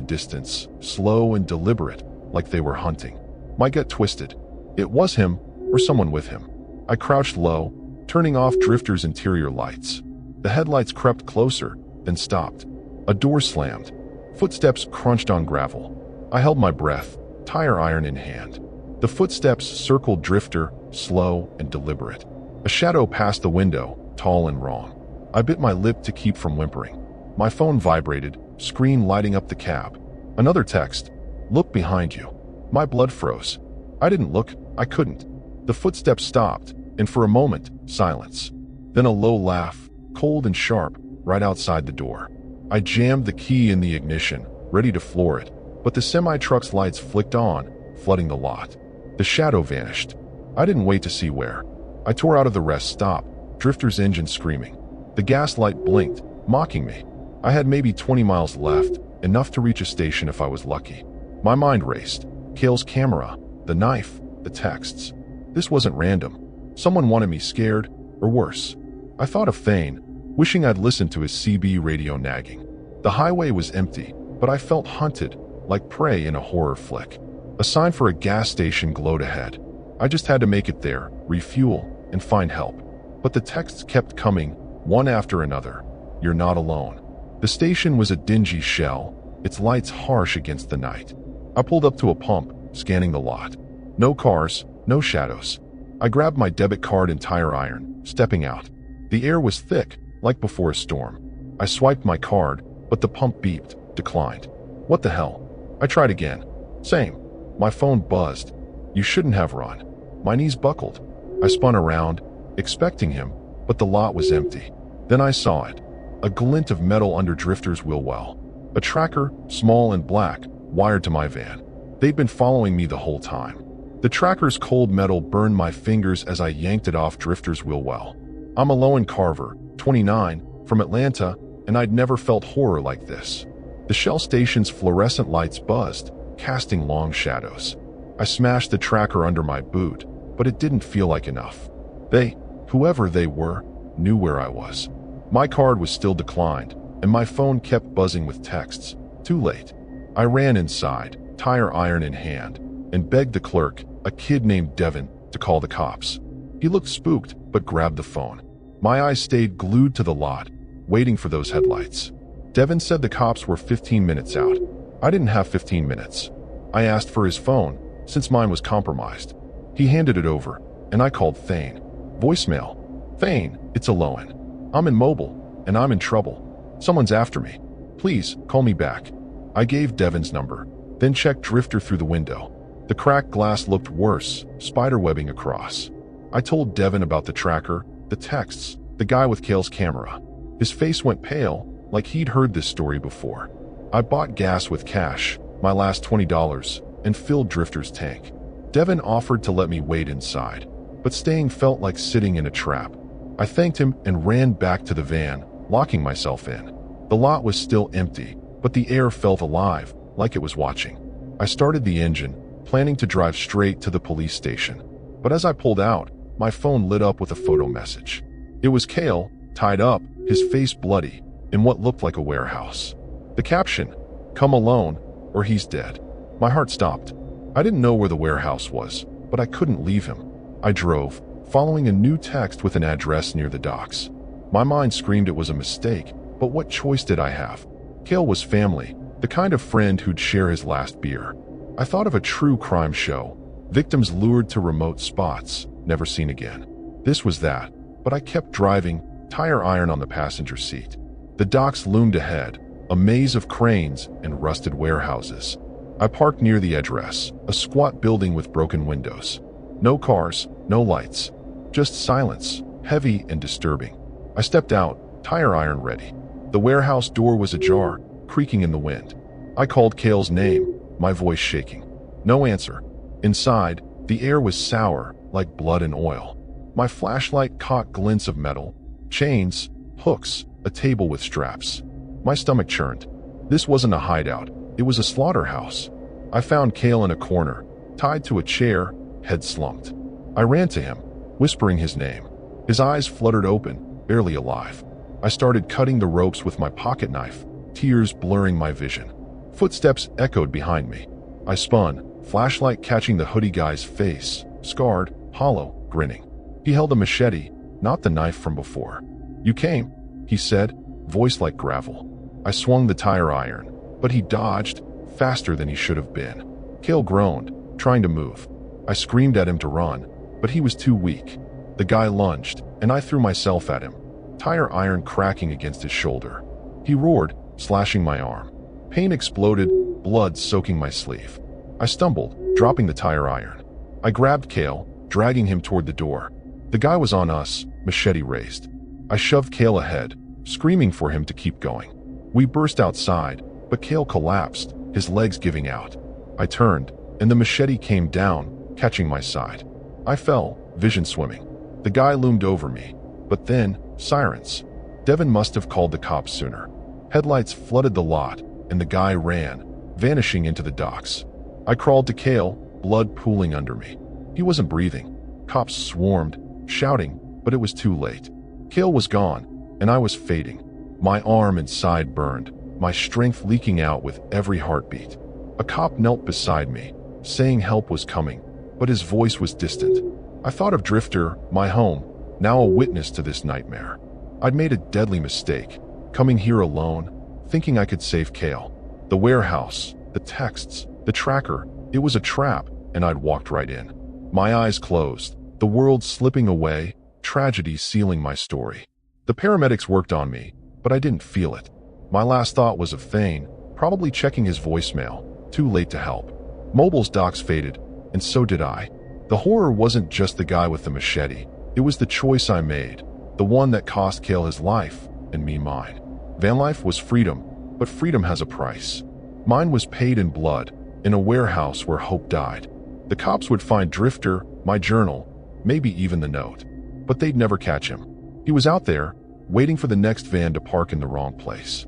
distance, slow and deliberate, like they were hunting. My gut twisted. It was him, or someone with him. I crouched low, turning off Drifter's interior lights. The headlights crept closer, then stopped. A door slammed. Footsteps crunched on gravel. I held my breath, tire iron in hand. The footsteps circled Drifter, slow and deliberate. A shadow passed the window, tall and wrong. I bit my lip to keep from whimpering. My phone vibrated, screen lighting up the cab. Another text. Look behind you. My blood froze. I didn't look, I couldn't. The footsteps stopped, and for a moment, silence. Then a low laugh, cold and sharp, right outside the door. I jammed the key in the ignition, ready to floor it, but the semi-truck's lights flicked on, flooding the lot. The shadow vanished. I didn't wait to see where. I tore out of the rest stop, Drifter's engine screaming. The gas light blinked, mocking me. I had maybe 20 miles left, enough to reach a station if I was lucky. My mind raced. Kale's camera, the knife, the texts. This wasn't random. Someone wanted me scared, or worse. I thought of Thane, wishing I'd listened to his CB radio nagging. The highway was empty, but I felt hunted, like prey in a horror flick. A sign for a gas station glowed ahead. I just had to make it there, refuel, and find help. But the texts kept coming, one after another. You're not alone. The station was a dingy shell, its lights harsh against the night. I pulled up to a pump, scanning the lot. No cars, no shadows. I grabbed my debit card and tire iron, stepping out. The air was thick, like before a storm. I swiped my card, but the pump beeped, declined. What the hell? I tried again. Same. My phone buzzed. You shouldn't have run. My knees buckled. I spun around, expecting him, but the lot was empty. Then I saw it. A glint of metal under Drifter's wheel well. A tracker, small and black, wired to my van. They'd been following me the whole time. The tracker's cold metal burned my fingers as I yanked it off Drifter's wheel well. I'm a Lowen Carver, 29, from Atlanta, and I'd never felt horror like this. The Shell station's fluorescent lights buzzed, casting long shadows. I smashed the tracker under my boot, but it didn't feel like enough. They, whoever they were, knew where I was. My card was still declined, and my phone kept buzzing with texts. Too late. I ran inside, tire iron in hand, and begged the clerk, a kid named Devin, to call the cops. He looked spooked, but grabbed the phone. My eyes stayed glued to the lot, waiting for those headlights. Devin said the cops were 15 minutes out. I didn't have 15 minutes. I asked for his phone, since mine was compromised. He handed it over, and I called Thane. Voicemail. Thane, it's a Lowen. I'm in Mobile, and I'm in trouble. Someone's after me. Please, call me back. I gave Devin's number, then checked Drifter through the window. The cracked glass looked worse, spiderwebbing across. I told Devin about the tracker, the texts, the guy with Kale's camera. His face went pale, like he'd heard this story before. I bought gas with cash, my last $20, and filled Drifter's tank. Devin offered to let me wait inside, but staying felt like sitting in a trap. I thanked him and ran back to the van, locking myself in. The lot was still empty, but the air felt alive, like it was watching. I started the engine, planning to drive straight to the police station. But as I pulled out, my phone lit up with a photo message. It was Kale, tied up, his face bloody, in what looked like a warehouse. The caption, "Come alone, or he's dead." My heart stopped. I didn't know where the warehouse was, but I couldn't leave him. I drove, following a new text with an address near the docks. My mind screamed it was a mistake, but what choice did I have? Kale was family, the kind of friend who'd share his last beer. I thought of a true crime show, victims lured to remote spots, never seen again. This was that, but I kept driving, tire iron on the passenger seat. The docks loomed ahead, a maze of cranes and rusted warehouses. I parked near the address, a squat building with broken windows. No cars, no lights, just silence, heavy and disturbing. I stepped out, tire iron ready. The warehouse door was ajar, creaking in the wind. I called Kale's name, my voice shaking. No answer. Inside, the air was sour, like blood and oil. My flashlight caught glints of metal, chains, hooks, a table with straps. My stomach churned. This wasn't a hideout. It was a slaughterhouse. I found Kale in a corner, tied to a chair, head slumped. I ran to him, whispering his name. His eyes fluttered open, barely alive. I started cutting the ropes with my pocket knife, tears blurring my vision. Footsteps echoed behind me. I spun, flashlight catching the hoodie guy's face, scarred, hollow, grinning. He held a machete, not the knife from before. "You came," he said, voice like gravel. I swung the tire iron, but he dodged, faster than he should have been. Kale groaned, trying to move. I screamed at him to run, but he was too weak. The guy lunged, and I threw myself at him, tire iron cracking against his shoulder. He roared, slashing my arm. Pain exploded, blood soaking my sleeve. I stumbled, dropping the tire iron. I grabbed Kale, dragging him toward the door. The guy was on us, machete raised. I shoved Kale ahead, screaming for him to keep going. We burst outside, but Kale collapsed, his legs giving out. I turned, and the machete came down, catching my side. I fell, vision swimming. The guy loomed over me, but then, sirens. Devin must have called the cops sooner. Headlights flooded the lot, and the guy ran, vanishing into the docks. I crawled to Cale, blood pooling under me. He wasn't breathing. Cops swarmed, shouting, but it was too late. Cale was gone, and I was fading. My arm and side burned, my strength leaking out with every heartbeat. A cop knelt beside me, saying help was coming, but his voice was distant. I thought of Drifter, my home, now a witness to this nightmare. I'd made a deadly mistake, coming here alone, thinking I could save Cale. The warehouse, the texts, the tracker, it was a trap, and I'd walked right in. My eyes closed, the world slipping away, tragedy sealing my story. The paramedics worked on me, but I didn't feel it. My last thought was of Thane, probably checking his voicemail, too late to help. Mobile's docs faded, and so did I. The horror wasn't just the guy with the machete, it was the choice I made, the one that cost Cale his life, and me mine. Vanlife was freedom, but freedom has a price. Mine was paid in blood, in a warehouse where hope died. The cops would find Drifter, my journal, maybe even the note. But they'd never catch him. He was out there, waiting for the next van to park in the wrong place.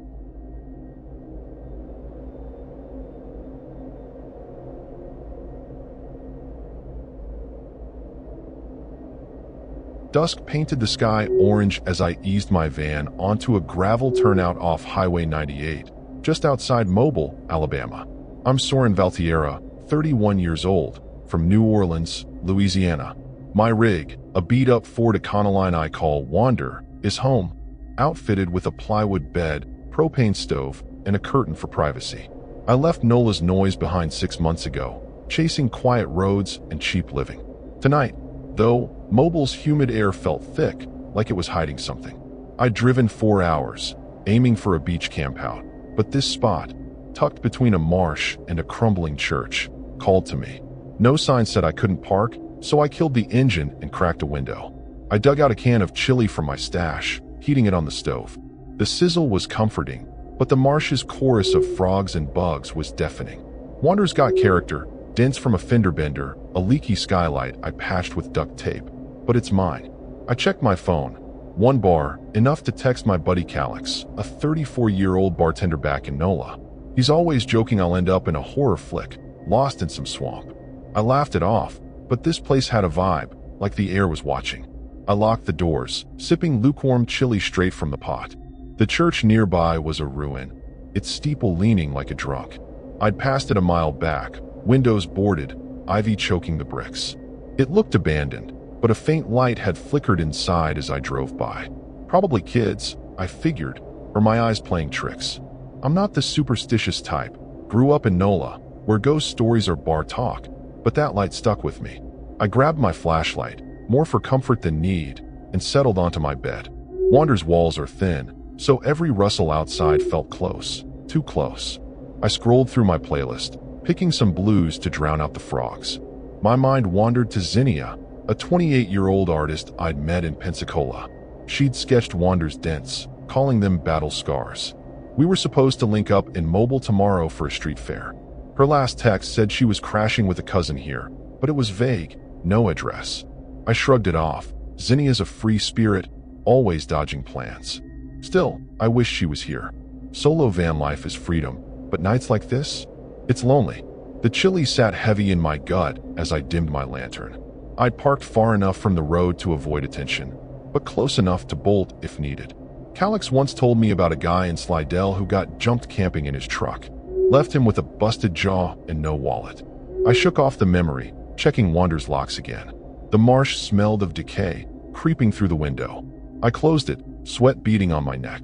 Dusk painted the sky orange as I eased my van onto a gravel turnout off Highway 98, just outside Mobile, Alabama. I'm Soren Valtierra, 31 years old, from New Orleans, Louisiana. My rig, a beat-up Ford Econoline I call Wander, is home, outfitted with a plywood bed, propane stove, and a curtain for privacy. I left Nola's noise behind 6 months ago, chasing quiet roads and cheap living. Tonight, though, Mobile's humid air felt thick, like it was hiding something. I'd driven 4 hours, aiming for a beach campout, but this spot, tucked between a marsh and a crumbling church, called to me. No sign said I couldn't park, so I killed the engine and cracked a window. I dug out a can of chili from my stash, heating it on the stove. The sizzle was comforting, but the marsh's chorus of frogs and bugs was deafening. Wander's got character, dents from a fender bender, a leaky skylight I patched with duct tape. But it's mine. I checked my phone. 1 bar, enough to text my buddy Calix, a 34-year-old bartender back in NOLA. He's always joking I'll end up in a horror flick, lost in some swamp. I laughed it off, but this place had a vibe, like the air was watching. I locked the doors, sipping lukewarm chili straight from the pot. The church nearby was a ruin, its steeple leaning like a drunk. I'd passed it a mile back, windows boarded, ivy choking the bricks. It looked abandoned, but a faint light had flickered inside as I drove by. Probably kids, I figured, or my eyes playing tricks. I'm not the superstitious type, grew up in NOLA, where ghost stories are bar talk, but that light stuck with me. I grabbed my flashlight, more for comfort than need, and settled onto my bed. Wander's walls are thin, so every rustle outside felt close, too close. I scrolled through my playlist, picking some blues to drown out the frogs. My mind wandered to Zinnia, a 28-year-old artist I'd met in Pensacola. She'd sketched Wander's dents, calling them battle scars. We were supposed to link up in Mobile tomorrow for a street fair. Her last text said she was crashing with a cousin here, but it was vague, no address. I shrugged it off. Zinnia's a free spirit, always dodging plans. Still, I wish she was here. Solo van life is freedom, but nights like this? It's lonely. The chili sat heavy in my gut as I dimmed my lantern. I'd parked far enough from the road to avoid attention, but close enough to bolt if needed. Calix once told me about a guy in Slidell who got jumped camping in his truck, left him with a busted jaw and no wallet. I shook off the memory, checking Wander's locks again. The marsh smelled of decay, creeping through the window. I closed it, sweat beading on my neck.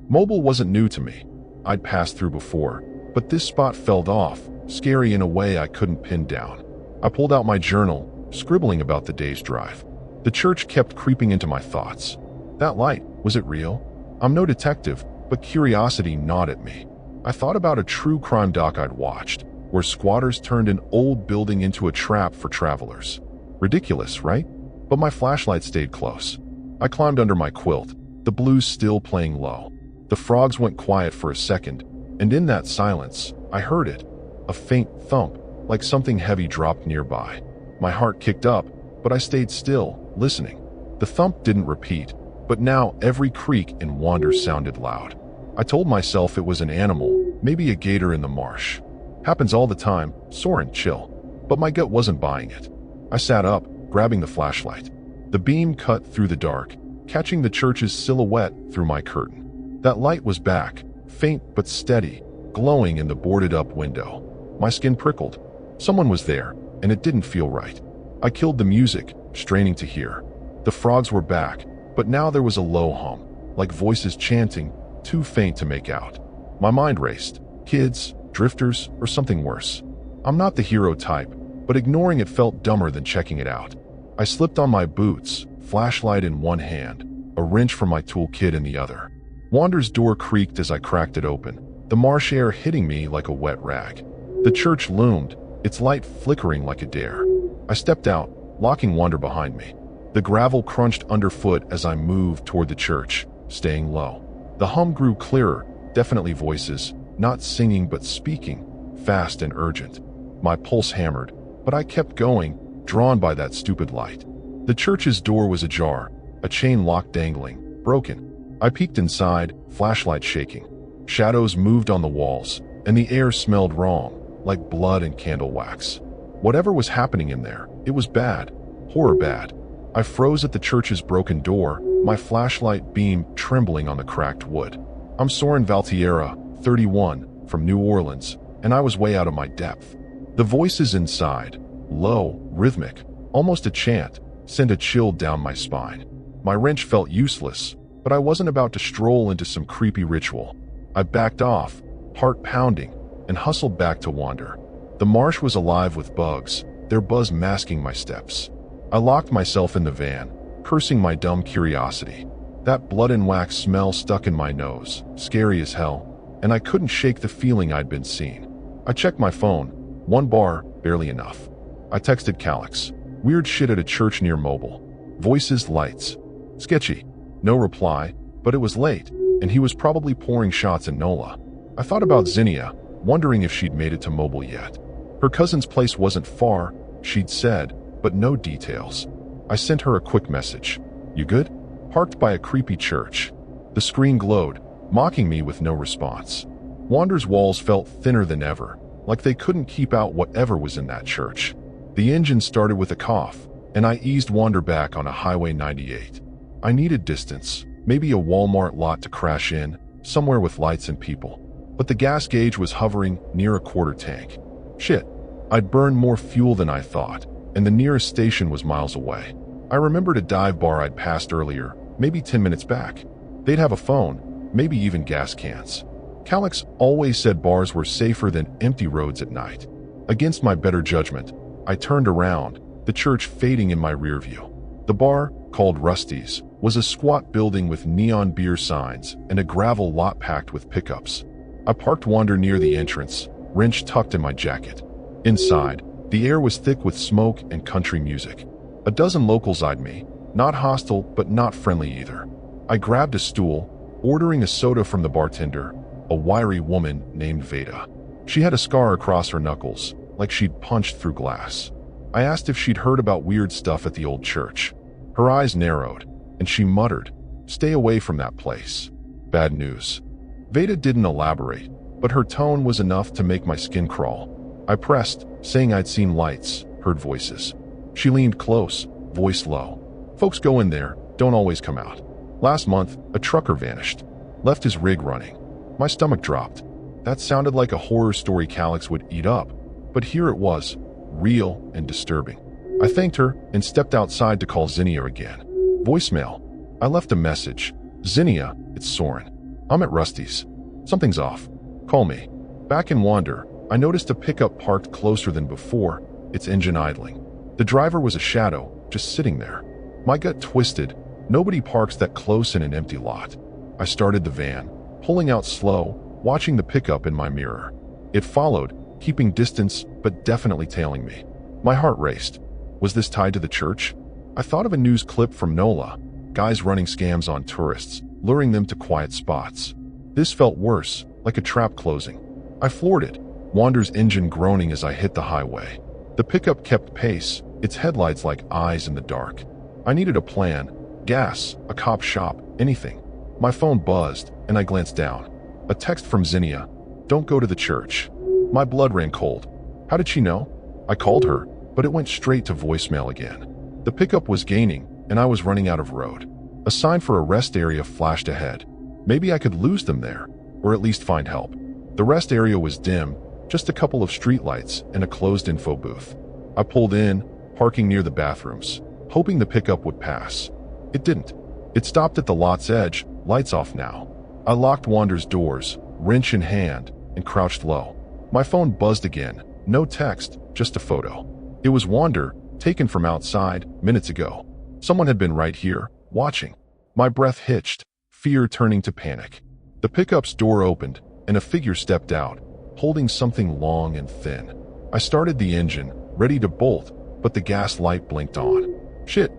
Mobile wasn't new to me. I'd passed through before, but this spot felt off, scary in a way I couldn't pin down. I pulled out my journal, scribbling about the day's drive. The church kept creeping into my thoughts. That light, was it real? I'm no detective, but curiosity gnawed at me. I thought about a true crime doc I'd watched, where squatters turned an old building into a trap for travelers. Ridiculous, right? But my flashlight stayed close. I climbed under my quilt, the blues still playing low. The frogs went quiet for a second, and in that silence, I heard it. A faint thump, like something heavy dropped nearby. My heart kicked up, but I stayed still, listening. The thump didn't repeat, but now every creak in Wander sounded loud. I told myself it was an animal, maybe a gator in the marsh. Happens all the time, Soren, chill. But my gut wasn't buying it. I sat up, grabbing the flashlight. The beam cut through the dark, catching the church's silhouette through my curtain. That light was back, faint but steady, glowing in the boarded-up window. My skin prickled. Someone was there, and it didn't feel right. I killed the music, straining to hear. The frogs were back, but now there was a low hum, like voices chanting, too faint to make out. My mind raced. Kids, drifters, or something worse. I'm not the hero type, but ignoring it felt dumber than checking it out. I slipped on my boots, flashlight in one hand, a wrench from my toolkit in the other. Wander's door creaked as I cracked it open, the marsh air hitting me like a wet rag. The church loomed, its light flickering like a dare. I stepped out, locking Wander behind me. The gravel crunched underfoot as I moved toward the church, staying low. The hum grew clearer, definitely voices, not singing but speaking, fast and urgent. My pulse hammered, but I kept going, drawn by that stupid light. The church's door was ajar, a chain lock dangling, broken. I peeked inside, flashlight shaking. Shadows moved on the walls, and the air smelled wrong, like blood and candle wax. Whatever was happening in there, it was bad, horror bad. I froze at the church's broken door, my flashlight beam trembling on the cracked wood. I'm Soren Valtierra, 31, from New Orleans, and I was way out of my depth. The voices inside, low, rhythmic, almost a chant, sent a chill down my spine. My wrench felt useless, but I wasn't about to stroll into some creepy ritual. I backed off, heart pounding, and hustled back to Wander. The marsh was alive with bugs, their buzz masking my steps. I locked myself in the van, cursing my dumb curiosity. That blood and wax smell stuck in my nose, scary as hell, and I couldn't shake the feeling I'd been seen. I checked my phone. One bar, barely enough. I texted Calix. Weird shit at a church near Mobile. Voices, lights. Sketchy. No reply, but it was late, and he was probably pouring shots at Nola. I thought about Zinnia, wondering if she'd made it to Mobile yet. Her cousin's place wasn't far, she'd said, but no details. I sent her a quick message. You good? Parked by a creepy church. The screen glowed, mocking me with no response. Wander's walls felt thinner than ever, like they couldn't keep out whatever was in that church. The engine started with a cough, and I eased Wander back on a Highway 98. I needed distance, maybe a Walmart lot to crash in, somewhere with lights and people. But the gas gauge was hovering near a quarter tank. Shit, I'd burned more fuel than I thought, and the nearest station was miles away. I remembered a dive bar I'd passed earlier, maybe 10 minutes back. They'd have a phone, maybe even gas cans. Calix always said bars were safer than empty roads at night. Against my better judgment, I turned around, the church fading in my rear view. The bar, called Rusty's, was a squat building with neon beer signs and a gravel lot packed with pickups. I parked Wander near the entrance, wrench tucked in my jacket. Inside, the air was thick with smoke and country music. A dozen locals eyed me, not hostile but not friendly either. I grabbed a stool, ordering a soda from the bartender, a wiry woman named Veda. She had a scar across her knuckles, like she'd punched through glass. I asked if she'd heard about weird stuff at the old church. Her eyes narrowed, and she muttered, "Stay away from that place. Bad news." Veda didn't elaborate, but her tone was enough to make my skin crawl. I pressed, saying I'd seen lights, heard voices. She leaned close, voice low. "Folks go in there, don't always come out. Last month, a trucker vanished. Left his rig running." My stomach dropped. That sounded like a horror story Calix would eat up, but here it was, real and disturbing. I thanked her and stepped outside to call Zinnia again. Voicemail. I left a message. "Zinnia, it's Soren. I'm at Rusty's. Something's off. Call me." Back in Wander, I noticed a pickup parked closer than before, its engine idling. The driver was a shadow, just sitting there. My gut twisted. Nobody parks that close in an empty lot. I started the van, pulling out slow, watching the pickup in my mirror. It followed, keeping distance but definitely tailing me. My heart raced. Was this tied to the church? I thought of a news clip from NOLA, guys running scams on tourists, luring them to quiet spots. This felt worse, like a trap closing. I floored it, Wander's engine groaning as I hit the highway. The pickup kept pace, its headlights like eyes in the dark. I needed a plan, gas, a cop shop, anything. My phone buzzed, and I glanced down. A text from Zinnia. "Don't go to the church." My blood ran cold. How did she know? I called her, but it went straight to voicemail again. The pickup was gaining, and I was running out of road. A sign for a rest area flashed ahead. Maybe I could lose them there, or at least find help. The rest area was dim, just a couple of streetlights and a closed info booth. I pulled in, parking near the bathrooms, hoping the pickup would pass. It didn't. It stopped at the lot's edge, lights off now. I locked Wander's doors, wrench in hand, and crouched low. My phone buzzed again. No text, just a photo. It was Wander, taken from outside, minutes ago. Someone had been right here, watching. My breath hitched, fear turning to panic. The pickup's door opened, and a figure stepped out, holding something long and thin. I started the engine, ready to bolt, but the gas light blinked on. Shit.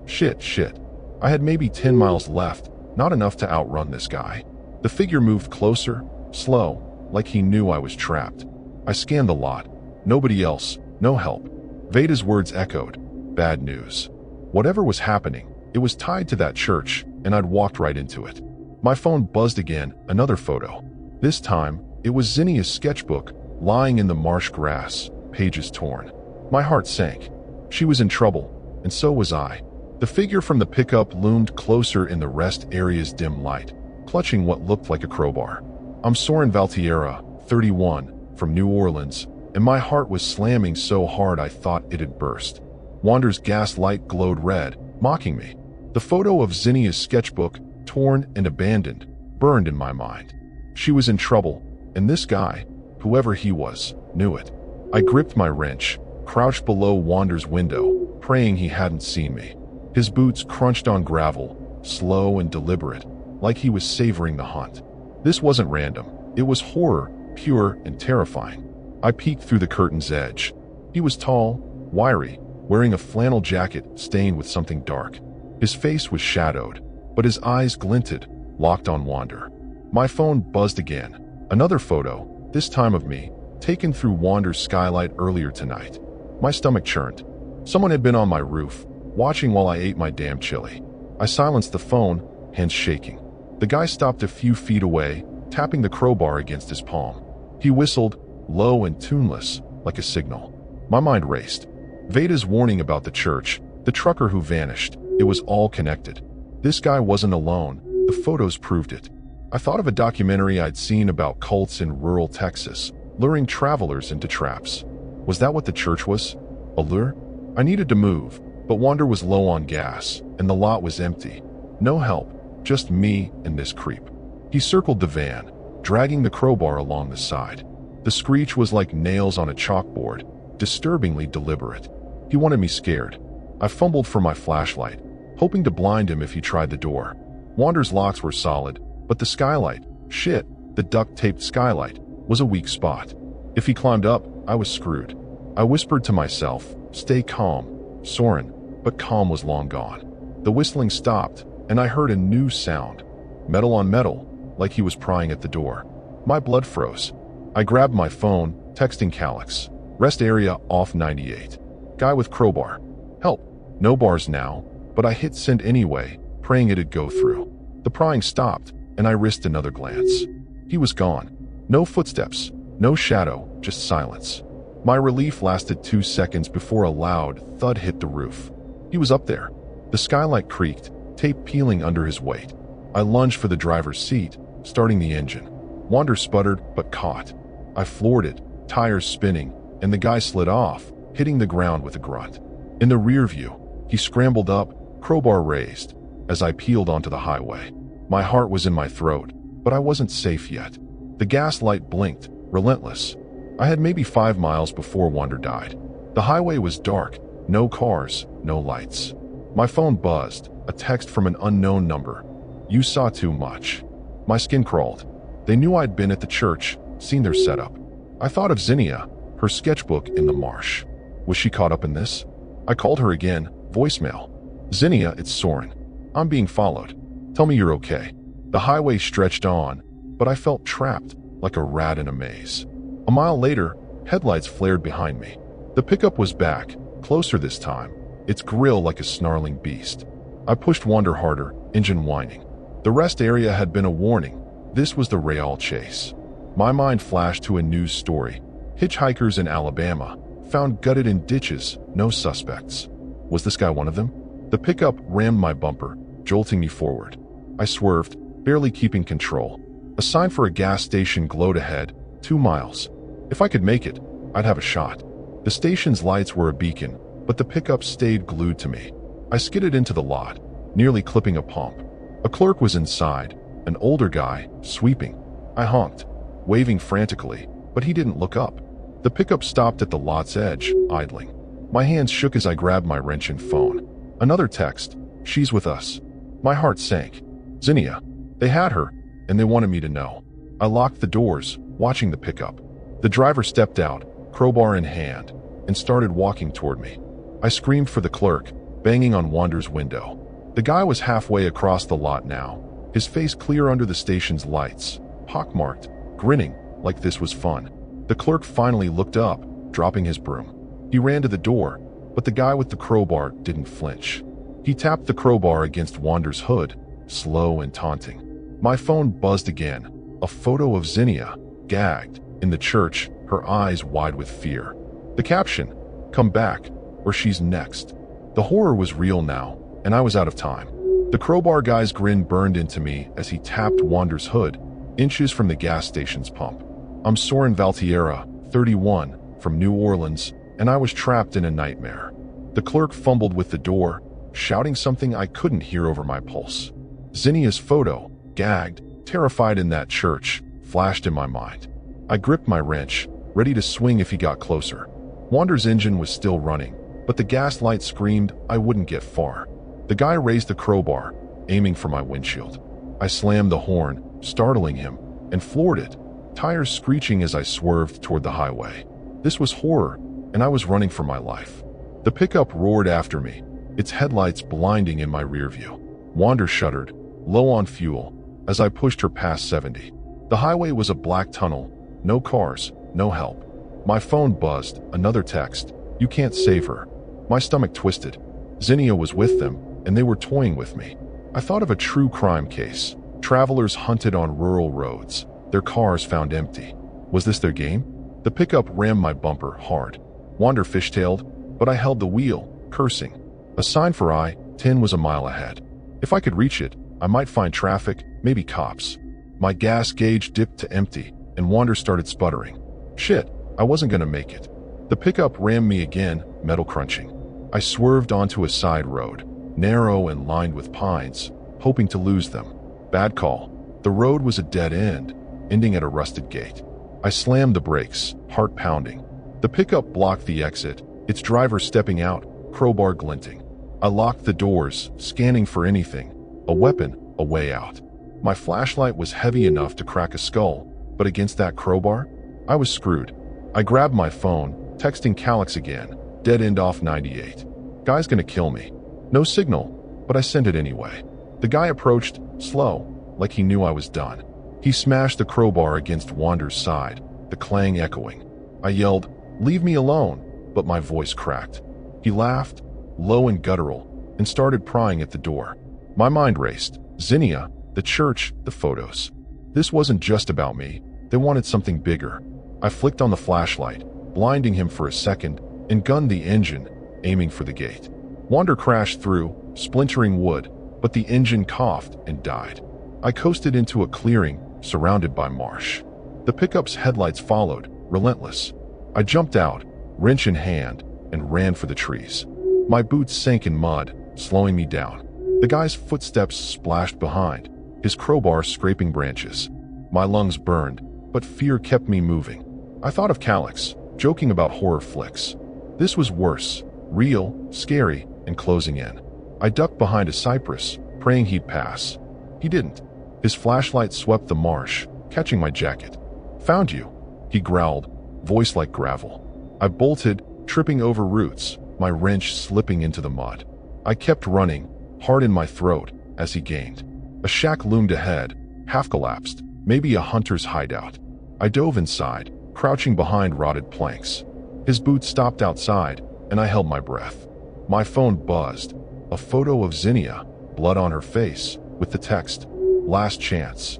I had maybe 10 miles left, not enough to outrun this guy. The figure moved closer, slow, like he knew I was trapped. I scanned the lot. Nobody else, no help. Veda's words echoed. Bad news. Whatever was happening, it was tied to that church, and I'd walked right into it. My phone buzzed again, another photo. This time, it was Zinnia's sketchbook, lying in the marsh grass, pages torn. My heart sank. She was in trouble, and so was I. The figure from the pickup loomed closer in the rest area's dim light, clutching what looked like a crowbar. I'm Soren Valtierra, 31, from New Orleans, and my heart was slamming so hard I thought it'd burst. Wander's gas light glowed red, mocking me. The photo of Zinnia's sketchbook, torn and abandoned, burned in my mind. She was in trouble, and this guy, whoever he was, knew it. I gripped my wrench, crouched below Wander's window, praying he hadn't seen me. His boots crunched on gravel, slow and deliberate, like he was savoring the hunt. This wasn't random. It was horror, pure and terrifying. I peeked through the curtain's edge. He was tall, wiry, wearing a flannel jacket stained with something dark. His face was shadowed, but his eyes glinted, locked on Wander. My phone buzzed again. Another photo, this time of me, taken through Wander's skylight earlier tonight. My stomach churned. Someone had been on my roof, watching while I ate my damn chili. I silenced the phone, hands shaking. The guy stopped a few feet away, tapping the crowbar against his palm. He whistled, low and tuneless, like a signal. My mind raced. Veda's warning about the church, the trucker who vanished, it was all connected. This guy wasn't alone. The photos proved it. I thought of a documentary I'd seen about cults in rural Texas, luring travelers into traps. Was that what the church was? A lure? I needed to move, but Wander was low on gas, and the lot was empty. No help, just me and this creep. He circled the van, dragging the crowbar along the side. The screech was like nails on a chalkboard, disturbingly deliberate. He wanted me scared. I fumbled for my flashlight, hoping to blind him if he tried the door. Wander's locks were solid, but the skylight, the duct-taped skylight, was a weak spot. If he climbed up, I was screwed. I whispered to myself, stay calm, Soren, but calm was long gone. The whistling stopped, and I heard a new sound. Metal on metal, like he was prying at the door. My blood froze. I grabbed my phone, texting Calix. Rest area off 98. Guy with crowbar. Help. No bars now, but I hit send anyway, praying it'd go through. The prying stopped, and I risked another glance. He was gone. No footsteps, no shadow, just silence. My relief lasted 2 seconds before a loud thud hit the roof. He was up there. The skylight creaked, tape peeling under his weight. I lunged for the driver's seat, starting the engine. Wander sputtered, but caught. I floored it, tires spinning, and the guy slid off, hitting the ground with a grunt. In the rear view, he scrambled up, crowbar raised, as I peeled onto the highway. My heart was in my throat, but I wasn't safe yet. The gas light blinked, relentless. I had maybe 5 miles before Wander died. The highway was dark, no cars, no lights. My phone buzzed, a text from an unknown number. You saw too much. My skin crawled. They knew I'd been at the church, seen their setup. I thought of Zinnia, her sketchbook in the marsh. Was she caught up in this? I called her again, voicemail. Zinnia, it's Soren. I'm being followed. Tell me you're okay. The highway stretched on, but I felt trapped, like a rat in a maze. A mile later, headlights flared behind me. The pickup was back, closer this time, its grill like a snarling beast. I pushed Wander harder, engine whining. The rest area had been a warning. This was the Real chase. My mind flashed to a news story. Hitchhikers in Alabama, found gutted in ditches, no suspects. Was this guy one of them? The pickup rammed my bumper, jolting me forward. I swerved, barely keeping control. A sign for a gas station glowed ahead, 2 miles. If I could make it, I'd have a shot. The station's lights were a beacon, but the pickup stayed glued to me. I skidded into the lot, nearly clipping a pump. A clerk was inside, an older guy, sweeping. I honked, waving frantically, but he didn't look up. The pickup stopped at the lot's edge, idling. My hands shook as I grabbed my wrench and phone. Another text, "She's with us." My heart sank. Zinnia. They had her, and they wanted me to know. I locked the doors, watching the pickup. The driver stepped out, crowbar in hand, and started walking toward me. I screamed for the clerk, banging on Wander's window. The guy was halfway across the lot now, his face clear under the station's lights, pockmarked, grinning like this was fun. The clerk finally looked up, dropping his broom. He ran to the door, but the guy with the crowbar didn't flinch. He tapped the crowbar against Wander's hood, slow and taunting. My phone buzzed again. A photo of Zinnia, gagged, in the church, her eyes wide with fear. The caption, "Come back, or she's next." The horror was real now, and I was out of time. The crowbar guy's grin burned into me as he tapped Wander's hood, inches from the gas station's pump. I'm Soren Valtierra, 31, from New Orleans, and I was trapped in a nightmare. The clerk fumbled with the door, shouting something I couldn't hear over my pulse. Zinnia's photo, gagged, terrified in that church, flashed in my mind. I gripped my wrench, ready to swing if he got closer. Wander's engine was still running, but the gas light screamed I wouldn't get far. The guy raised the crowbar, aiming for my windshield. I slammed the horn, startling him, and floored it, tires screeching as I swerved toward the highway. This was horror, and I was running for my life. The pickup roared after me, its headlights blinding in my rear view. Wander shuddered, low on fuel, as I pushed her past 70. The highway was a black tunnel, no cars, no help. My phone buzzed, another text, "You can't save her." My stomach twisted. Zinnia was with them, and they were toying with me. I thought of a true crime case. Travelers hunted on rural roads, their cars found empty. Was this their game? The pickup rammed my bumper hard. Wander fishtailed, but I held the wheel, cursing. A sign for I-10 was a mile ahead. If I could reach it, I might find traffic, maybe cops. My gas gauge dipped to empty, and Wander started sputtering. Shit, I wasn't gonna make it. The pickup rammed me again, metal crunching. I swerved onto a side road, narrow and lined with pines, hoping to lose them. Bad call. The road was a dead end, ending at a rusted gate. I slammed the brakes, heart pounding. The pickup blocked the exit, its driver stepping out, crowbar glinting. I locked the doors, scanning for anything, a weapon, a way out. My flashlight was heavy enough to crack a skull, but against that crowbar, I was screwed. I grabbed my phone, texting Calix again, dead end off 98. Guy's gonna kill me. No signal, but I sent it anyway. The guy approached, slow, like he knew I was done. He smashed the crowbar against Wander's side, the clang echoing. I yelled, "Leave me alone," but my voice cracked. He laughed, low and guttural, and started prying at the door. My mind raced. Zinnia, the church, the photos. This wasn't just about me. They wanted something bigger. I flicked on the flashlight, blinding him for a second, and gunned the engine, aiming for the gate. Wander crashed through, splintering wood, but the engine coughed and died. I coasted into a clearing, surrounded by marsh. The pickup's headlights followed, relentless. I jumped out, wrench in hand, and ran for the trees. My boots sank in mud, slowing me down. The guy's footsteps splashed behind, his crowbar scraping branches. My lungs burned, but fear kept me moving. I thought of Calix, joking about horror flicks. This was worse, real, scary, and closing in. I ducked behind a cypress, praying he'd pass. He didn't. His flashlight swept the marsh, catching my jacket. "Found you," he growled, voice like gravel. I bolted, tripping over roots, my wrench slipping into the mud. I kept running, heart in my throat, as he gained. A shack loomed ahead, half collapsed, maybe a hunter's hideout. I dove inside, crouching behind rotted planks. His boots stopped outside, and I held my breath. My phone buzzed. A photo of Zinnia, blood on her face, with the text, "Last chance."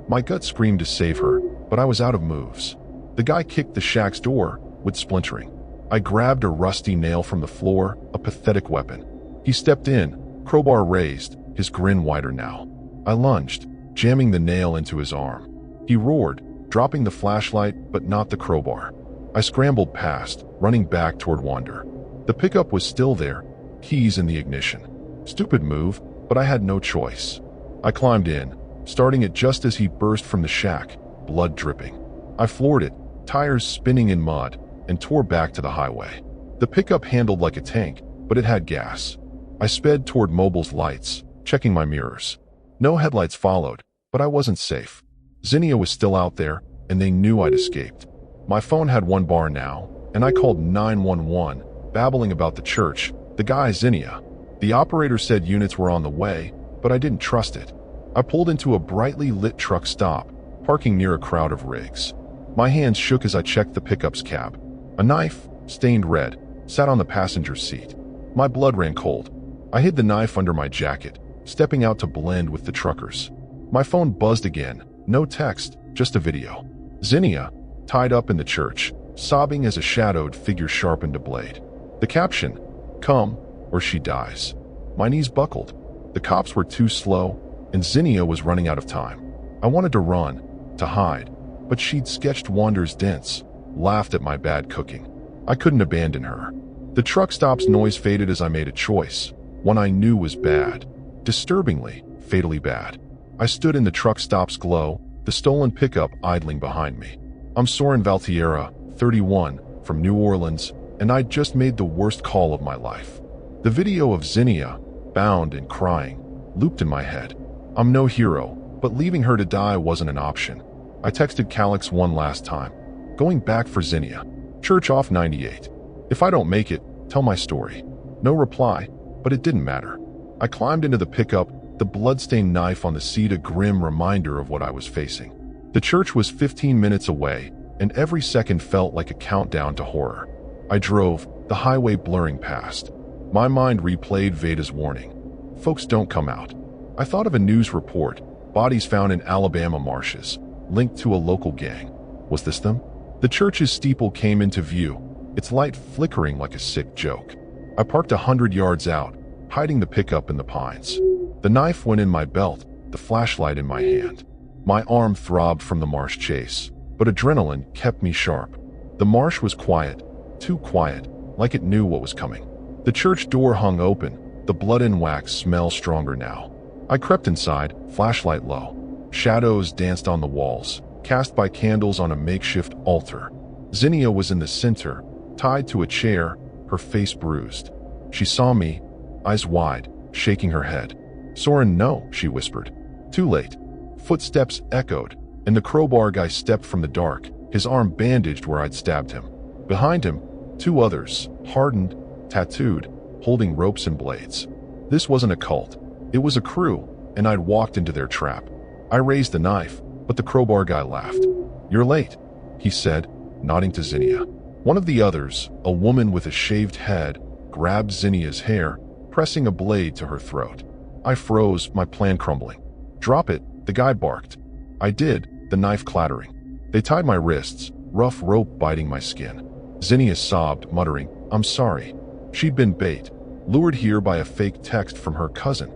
My gut screamed to save her, but I was out of moves. The guy kicked the shack's door, with splintering. I grabbed a rusty nail from the floor, a pathetic weapon. He stepped in, crowbar raised, his grin wider now. I lunged, jamming the nail into his arm. He roared, dropping the flashlight but not the crowbar. I scrambled past, running back toward Wander. The pickup was still there, keys in the ignition. Stupid move, but I had no choice. I climbed in, starting it just as he burst from the shack, blood dripping. I floored it, tires spinning in mud, and tore back to the highway. The pickup handled like a tank, but it had gas. I sped toward Mobile's lights, checking my mirrors. No headlights followed, but I wasn't safe. Zinnia was still out there, and they knew I'd escaped. My phone had one bar now, and I called 911, babbling about the church, the guy Zinnia. The operator said units were on the way, but I didn't trust it. I pulled into a brightly lit truck stop, parking near a crowd of rigs. My hands shook as I checked the pickup's cab. A knife, stained red, sat on the passenger seat. My blood ran cold. I hid the knife under my jacket, stepping out to blend with the truckers. My phone buzzed again. No text, just a video. Zinnia, tied up in the church, sobbing as a shadowed figure sharpened a blade. The caption, "Come, or she dies." My knees buckled. The cops were too slow, and Zinnia was running out of time. I wanted to run, to hide, but she'd sketched Wander's dents, laughed at my bad cooking. I couldn't abandon her. The truck stop's noise faded as I made a choice, one I knew was bad. Disturbingly, fatally bad. I stood in the truck stop's glow, the stolen pickup idling behind me. I'm Soren Valtierra, 31, from New Orleans, and I'd just made the worst call of my life. The video of Zinnia, bound and crying, looped in my head. I'm no hero, but leaving her to die wasn't an option. I texted Calix one last time. Going back for Zinnia. Church off 98. If I don't make it, tell my story. No reply, but it didn't matter. I climbed into the pickup, the bloodstained knife on the seat a grim reminder of what I was facing. The church was 15 minutes away, and every second felt like a countdown to horror. I drove, the highway blurring past. My mind replayed Veda's warning. Folks don't come out. I thought of a news report, bodies found in Alabama marshes, linked to a local gang. Was this them? The church's steeple came into view, its light flickering like a sick joke. I parked 100 yards out, hiding the pickup in the pines. The knife went in my belt, the flashlight in my hand. My arm throbbed from the marsh chase, but adrenaline kept me sharp. The marsh was quiet, too quiet, like it knew what was coming. The church door hung open, the blood and wax smell stronger now. I crept inside, flashlight low. Shadows danced on the walls, cast by candles on a makeshift altar. Zinnia was in the center, tied to a chair, her face bruised. She saw me, eyes wide, shaking her head. "Soren, no," she whispered. Too late. Footsteps echoed, and the crowbar guy stepped from the dark, his arm bandaged where I'd stabbed him. Behind him, two others, hardened, tattooed, holding ropes and blades. This wasn't a cult. It was a crew, and I'd walked into their trap. I raised the knife, but the crowbar guy laughed. "You're late," he said, nodding to Zinnia. One of the others, a woman with a shaved head, grabbed Zinnia's hair, pressing a blade to her throat. I froze, my plan crumbling. "Drop it," the guy barked. I did, the knife clattering. They tied my wrists, rough rope biting my skin. Zinnia sobbed, muttering, "I'm sorry." She'd been bait, lured here by a fake text from her cousin.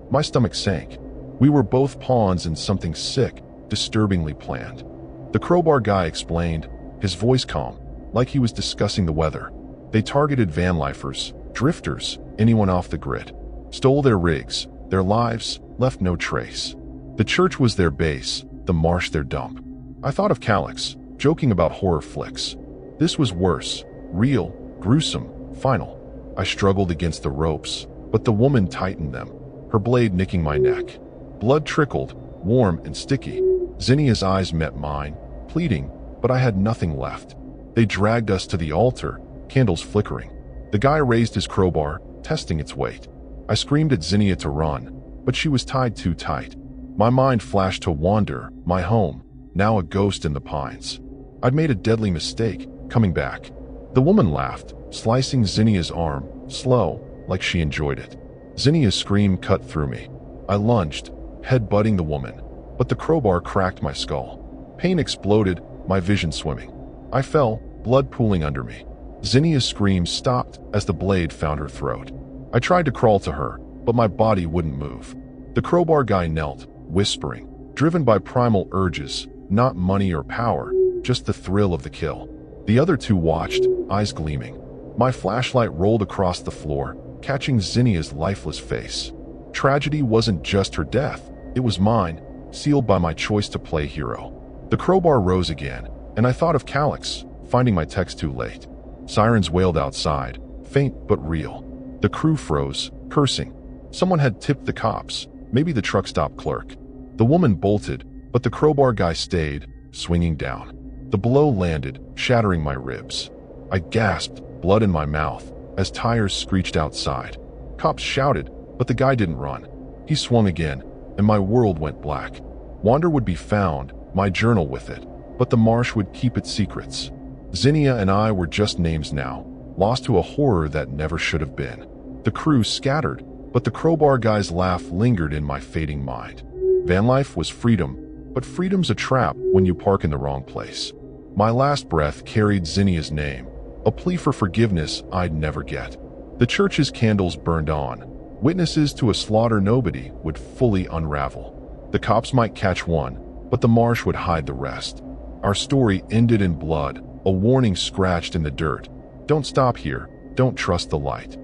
My stomach sank. We were both pawns in something sick, disturbingly planned. The crowbar guy explained, his voice calm, like he was discussing the weather. They targeted vanlifers, drifters, anyone off the grid. Stole their rigs, their lives, left no trace. The church was their base, the marsh their dump. I thought of Calix, joking about horror flicks. This was worse, real, gruesome, final. I struggled against the ropes, but the woman tightened them, her blade nicking my neck. Blood trickled, warm and sticky. Zinnia's eyes met mine, pleading, but I had nothing left. They dragged us to the altar, candles flickering. The guy raised his crowbar, testing its weight. I screamed at Zinnia to run, but she was tied too tight. My mind flashed to Wander, my home, now a ghost in the pines. I'd made a deadly mistake, coming back. The woman laughed, slicing Zinnia's arm, slow, like she enjoyed it. Zinnia's scream cut through me. I lunged, head-butting the woman, but the crowbar cracked my skull. Pain exploded, my vision swimming. I fell, blood pooling under me. Zinnia's screams stopped as the blade found her throat. I tried to crawl to her, but my body wouldn't move. The crowbar guy knelt, whispering, driven by primal urges, not money or power, just the thrill of the kill. The other two watched, eyes gleaming. My flashlight rolled across the floor, catching Zinnia's lifeless face. Tragedy wasn't just her death, it was mine, sealed by my choice to play hero. The crowbar rose again, and I thought of Calix, finding my text too late. Sirens wailed outside, faint but real. The crew froze, cursing. Someone had tipped the cops, maybe the truck stop clerk. The woman bolted, but the crowbar guy stayed, swinging down. The blow landed, shattering my ribs. I gasped, blood in my mouth, as tires screeched outside. Cops shouted, but the guy didn't run. He swung again, and my world went black. Wander would be found, my journal with it, but the marsh would keep its secrets. Zinnia and I were just names now, lost to a horror that never should have been. The crew scattered, but the crowbar guy's laugh lingered in my fading mind. Vanlife was freedom, but freedom's a trap when you park in the wrong place. My last breath carried Zinnia's name, a plea for forgiveness I'd never get. The church's candles burned on. Witnesses to a slaughter nobody would fully unravel. The cops might catch one, but the marsh would hide the rest. Our story ended in blood, a warning scratched in the dirt. Don't stop here, don't trust the light.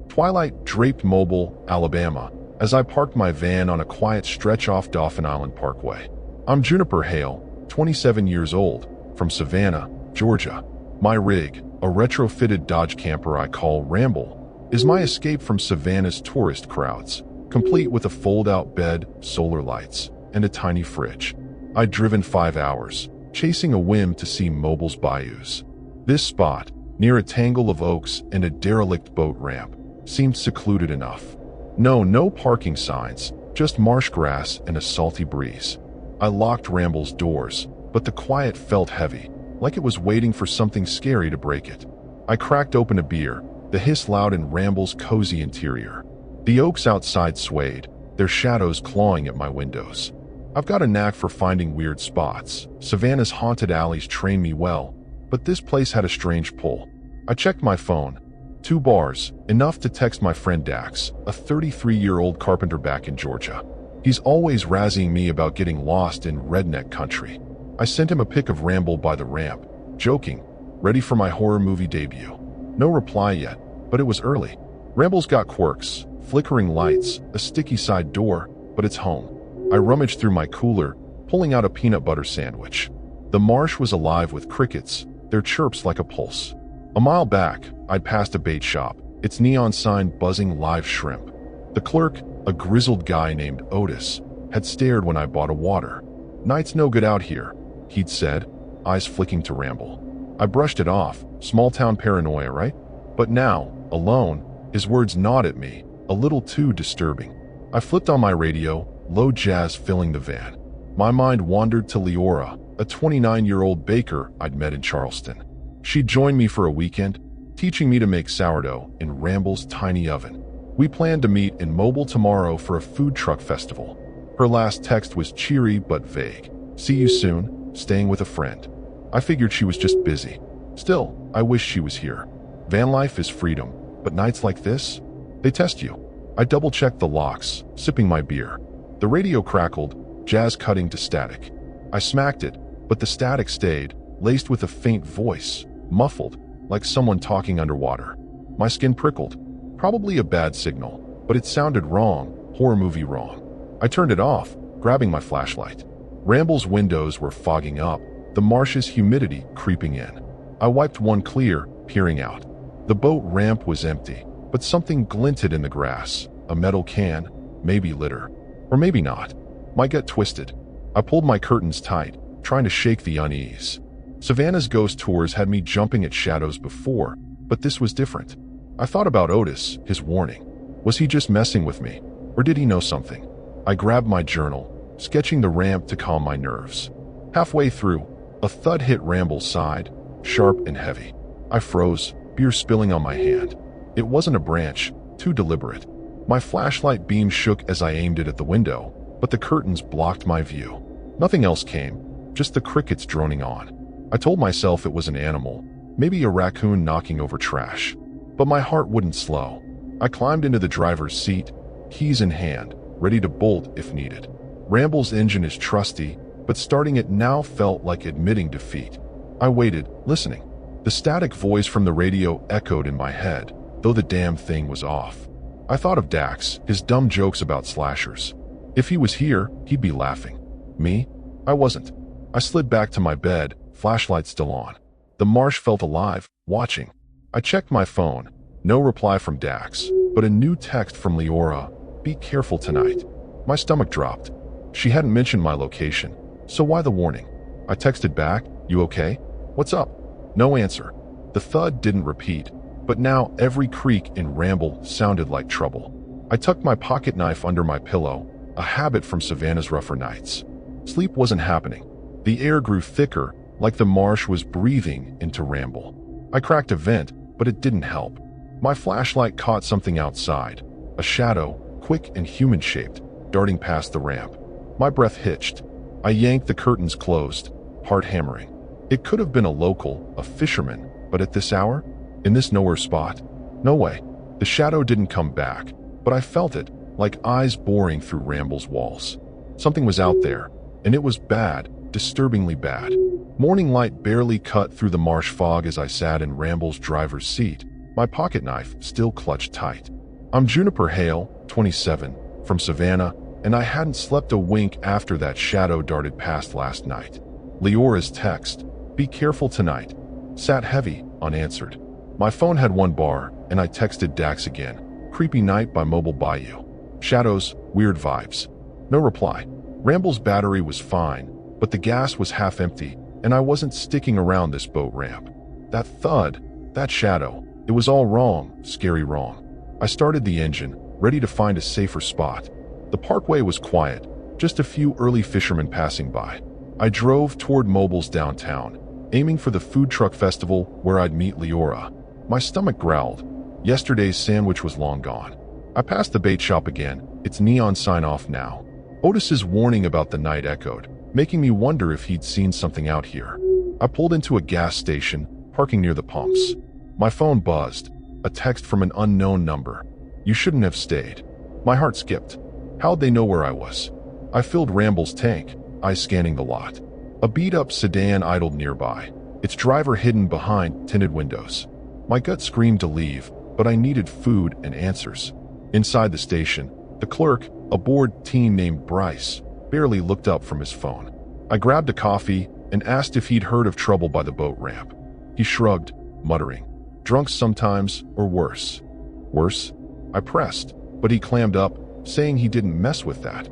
Twilight draped Mobile, Alabama, as I parked my van on a quiet stretch off Dauphin Island Parkway. I'm Juniper Hale, 27 years old, from Savannah, Georgia. My rig, a retrofitted Dodge camper I call Ramble, is my escape from Savannah's tourist crowds, complete with a fold-out bed, solar lights, and a tiny fridge. I'd driven 5 hours, chasing a whim to see Mobile's bayous. This spot, near a tangle of oaks and a derelict boat ramp, seemed secluded enough. No parking signs, just marsh grass and a salty breeze. I locked Ramble's doors, but the quiet felt heavy, like it was waiting for something scary to break it. I cracked open a beer, the hiss loud in Ramble's cozy interior. The oaks outside swayed, their shadows clawing at my windows. I've got a knack for finding weird spots. Savannah's haunted alleys train me well, but this place had a strange pull. I checked my phone. 2 bars, enough to text my friend Dax, a 33-year-old carpenter back in Georgia. He's always razzying me about getting lost in redneck country. I sent him a pic of Ramble by the ramp, joking, ready for my horror movie debut. No reply yet, but it was early. Ramble's got quirks, flickering lights, a sticky side door, but it's home. I rummaged through my cooler, pulling out a peanut butter sandwich. The marsh was alive with crickets, their chirps like a pulse. A mile back, I'd passed a bait shop, its neon sign buzzing live shrimp. The clerk, a grizzled guy named Otis, had stared when I bought a water. "Night's no good out here," he'd said, eyes flicking to Ramble. I brushed it off, small-town paranoia, right? But now, alone, his words gnawed at me, a little too disturbing. I flipped on my radio, low jazz filling the van. My mind wandered to Leora, a 29-year-old baker I'd met in Charleston. She'd joined me for a weekend, teaching me to make sourdough in Ramble's tiny oven. We planned to meet in Mobile tomorrow for a food truck festival. Her last text was cheery but vague. "See you soon, staying with a friend." I figured she was just busy. Still, I wish she was here. Van life is freedom, but nights like this, they test you. I double-checked the locks, sipping my beer. The radio crackled, jazz cutting to static. I smacked it, but the static stayed, laced with a faint voice, muffled, like someone talking underwater. My skin prickled. Probably a bad signal, but it sounded wrong, horror movie wrong. I turned it off, grabbing my flashlight. Ramble's windows were fogging up, the marsh's humidity creeping in. I wiped one clear, peering out. The boat ramp was empty, but something glinted in the grass. A metal can, maybe litter. Or maybe not. My gut twisted. I pulled my curtains tight, trying to shake the unease. Savannah's ghost tours had me jumping at shadows before, but this was different. I thought about Otis, his warning. Was he just messing with me, or did he know something? I grabbed my journal, sketching the ramp to calm my nerves. Halfway through, a thud hit Ramble's side, sharp and heavy. I froze, beer spilling on my hand. It wasn't a branch, too deliberate. My flashlight beam shook as I aimed it at the window, but the curtains blocked my view. Nothing else came, just the crickets droning on. I told myself it was an animal, maybe a raccoon knocking over trash. But my heart wouldn't slow. I climbed into the driver's seat, keys in hand, ready to bolt if needed. Ramble's engine is trusty, but starting it now felt like admitting defeat. I waited, listening. The static voice from the radio echoed in my head, though the damn thing was off. I thought of Dax, his dumb jokes about slashers. If he was here, he'd be laughing. Me? I wasn't. I slid back to my bed, flashlight still on. The marsh felt alive, watching. I checked my phone. No reply from Dax, but a new text from Leora. Be careful tonight. My stomach dropped. She hadn't mentioned my location, so why the warning? I texted back, you okay? What's up? No answer. The thud didn't repeat, but now every creak in Ramble sounded like trouble. I tucked my pocket knife under my pillow, a habit from Savannah's rougher nights. Sleep wasn't happening. The air grew thicker, like the marsh was breathing into Ramble. I cracked a vent, but it didn't help. My flashlight caught something outside, a shadow, quick and human-shaped, darting past the ramp. My breath hitched. I yanked the curtains closed, heart hammering. It could have been a local, a fisherman, but at this hour? In this nowhere spot? No way. The shadow didn't come back, but I felt it, like eyes boring through Ramble's walls. Something was out there, and it was bad, disturbingly bad. Morning light barely cut through the marsh fog as I sat in Ramble's driver's seat, my pocket knife still clutched tight. I'm Juniper Hale, 27, from Savannah, and I hadn't slept a wink after that shadow darted past last night. Leora's text, be careful tonight, sat heavy, unanswered. My phone had one bar, and I texted Dax again. Creepy night by Mobile Bayou. Shadows, weird vibes. No reply. Ramble's battery was fine, but the gas was half empty, and I wasn't sticking around this boat ramp. That thud, that shadow, it was all wrong, scary wrong. I started the engine, ready to find a safer spot. The parkway was quiet, just a few early fishermen passing by. I drove toward Mobile's downtown, aiming for the food truck festival where I'd meet Leora. My stomach growled. Yesterday's sandwich was long gone. I passed the bait shop again, its neon sign off now. Otis's warning about the night echoed, making me wonder if he'd seen something out here. I pulled into a gas station, parking near the pumps. My phone buzzed, a text from an unknown number. You shouldn't have stayed. My heart skipped. How'd they know where I was? I filled Ramble's tank, eyes scanning the lot. A beat-up sedan idled nearby, its driver hidden behind tinted windows. My gut screamed to leave, but I needed food and answers. Inside the station, the clerk, a bored teen named Bryce, barely looked up from his phone. I grabbed a coffee and asked if he'd heard of trouble by the boat ramp. He shrugged, muttering, drunk sometimes, or worse. Worse? I pressed, but he clammed up, saying he didn't mess with that.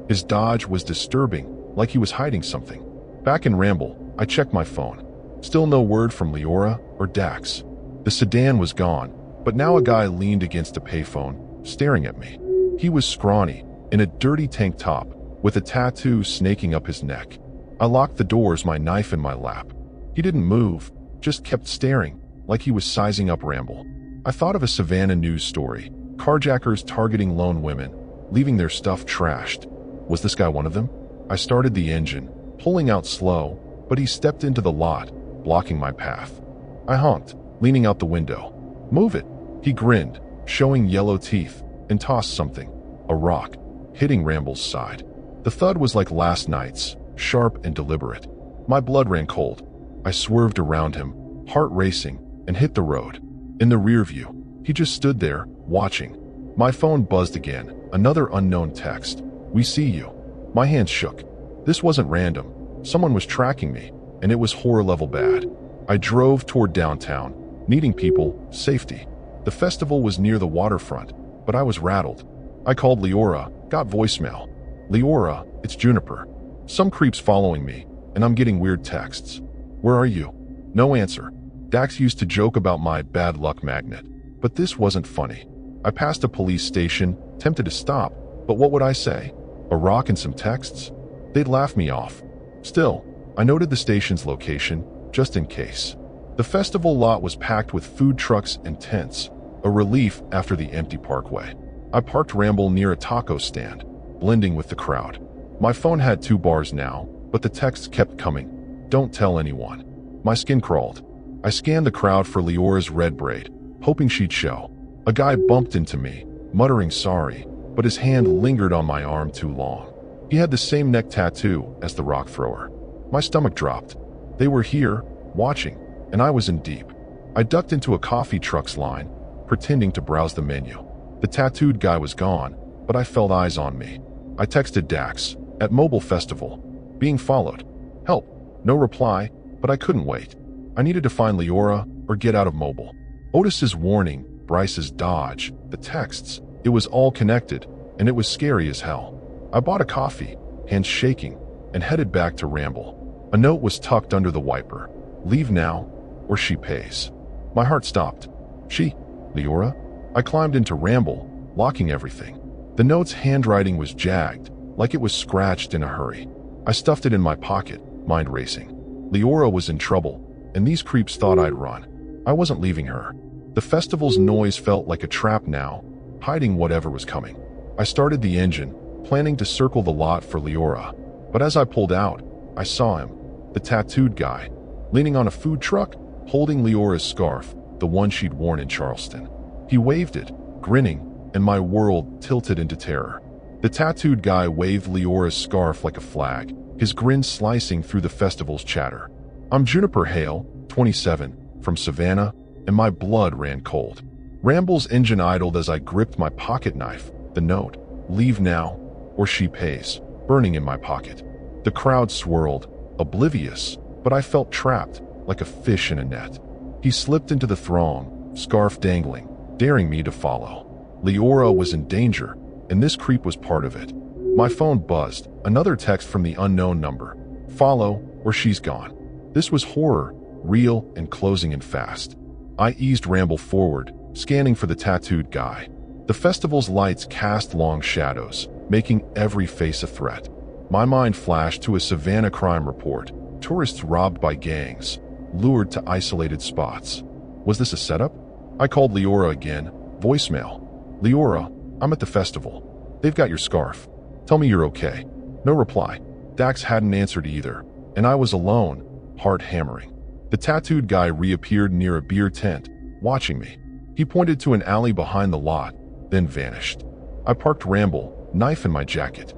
His dodge was disturbing, like he was hiding something. Back in Ramble, I checked my phone. Still no word from Leora or Dax. The sedan was gone, but now a guy leaned against a payphone, staring at me. He was scrawny, in a dirty tank top, with a tattoo snaking up his neck. I locked the doors, my knife in my lap. He didn't move, just kept staring, like he was sizing up Ramble. I thought of a Savannah news story, carjackers targeting lone women, leaving their stuff trashed. Was this guy one of them? I started the engine, pulling out slow, but he stepped into the lot, blocking my path. I honked, leaning out the window. Move it. He grinned, showing yellow teeth, and tossed something, a rock, hitting Ramble's side. The thud was like last night's, sharp and deliberate. My blood ran cold. I swerved around him, heart racing, and hit the road. In the rear view, he just stood there, watching. My phone buzzed again, another unknown text. We see you. My hands shook. This wasn't random. Someone was tracking me, and it was horror-level bad. I drove toward downtown, needing people, safety. The festival was near the waterfront, but I was rattled. I called Leora, got voicemail. Leora, it's Juniper. Some creep's following me, and I'm getting weird texts. Where are you? No answer. Dax used to joke about my bad luck magnet, but this wasn't funny. I passed a police station, tempted to stop, but what would I say? A rock and some texts? They'd laugh me off. Still, I noted the station's location, just in case. The festival lot was packed with food trucks and tents, a relief after the empty parkway. I parked Ramble near a taco stand, blending with the crowd. My phone had 2 bars now, but the texts kept coming. Don't tell anyone. My skin crawled. I scanned the crowd for Leora's red braid, hoping she'd show. A guy bumped into me, muttering sorry, but his hand lingered on my arm too long. He had the same neck tattoo as the rock thrower. My stomach dropped. They were here, watching, and I was in deep. I ducked into a coffee truck's line, pretending to browse the menu. The tattooed guy was gone, but I felt eyes on me. I texted Dax, at Mobile Festival, being followed. Help. No reply, but I couldn't wait. I needed to find Leora or get out of Mobile. Otis's warning, Bryce's dodge, the texts, it was all connected, and it was scary as hell. I bought a coffee, hands shaking, and headed back to Ramble. A note was tucked under the wiper. Leave now, or she pays. My heart stopped. She? Leora? I climbed into Ramble, locking everything. The note's handwriting was jagged, like it was scratched in a hurry. I stuffed it in my pocket, mind racing. Leora was in trouble, and these creeps thought I'd run. I wasn't leaving her. The festival's noise felt like a trap now, hiding whatever was coming. I started the engine, planning to circle the lot for Leora. But as I pulled out, I saw him, the tattooed guy, leaning on a food truck, holding Leora's scarf, the one she'd worn in Charleston. He waved it, grinning, and my world tilted into terror. The tattooed guy waved Leora's scarf like a flag, his grin slicing through the festival's chatter. I'm Juniper Hale, 27, from Savannah, and my blood ran cold. Ramble's engine idled as I gripped my pocket knife, the note, leave now, or she pays, burning in my pocket. The crowd swirled, oblivious, but I felt trapped, like a fish in a net. He slipped into the throng, scarf dangling, daring me to follow. Leora was in danger, and this creep was part of it. My phone buzzed, another text from the unknown number. Follow, or she's gone. This was horror, real and closing in fast. I eased Ramble forward, scanning for the tattooed guy. The festival's lights cast long shadows, making every face a threat. My mind flashed to a Savannah crime report. Tourists robbed by gangs, lured to isolated spots. Was this a setup? I called Leora again, voicemail. Leora, I'm at the festival. They've got your scarf. Tell me you're okay. No reply. Dax hadn't answered either, and I was alone, heart hammering. The tattooed guy reappeared near a beer tent, watching me. He pointed to an alley behind the lot, then vanished. I parked Ramble, knife in my jacket.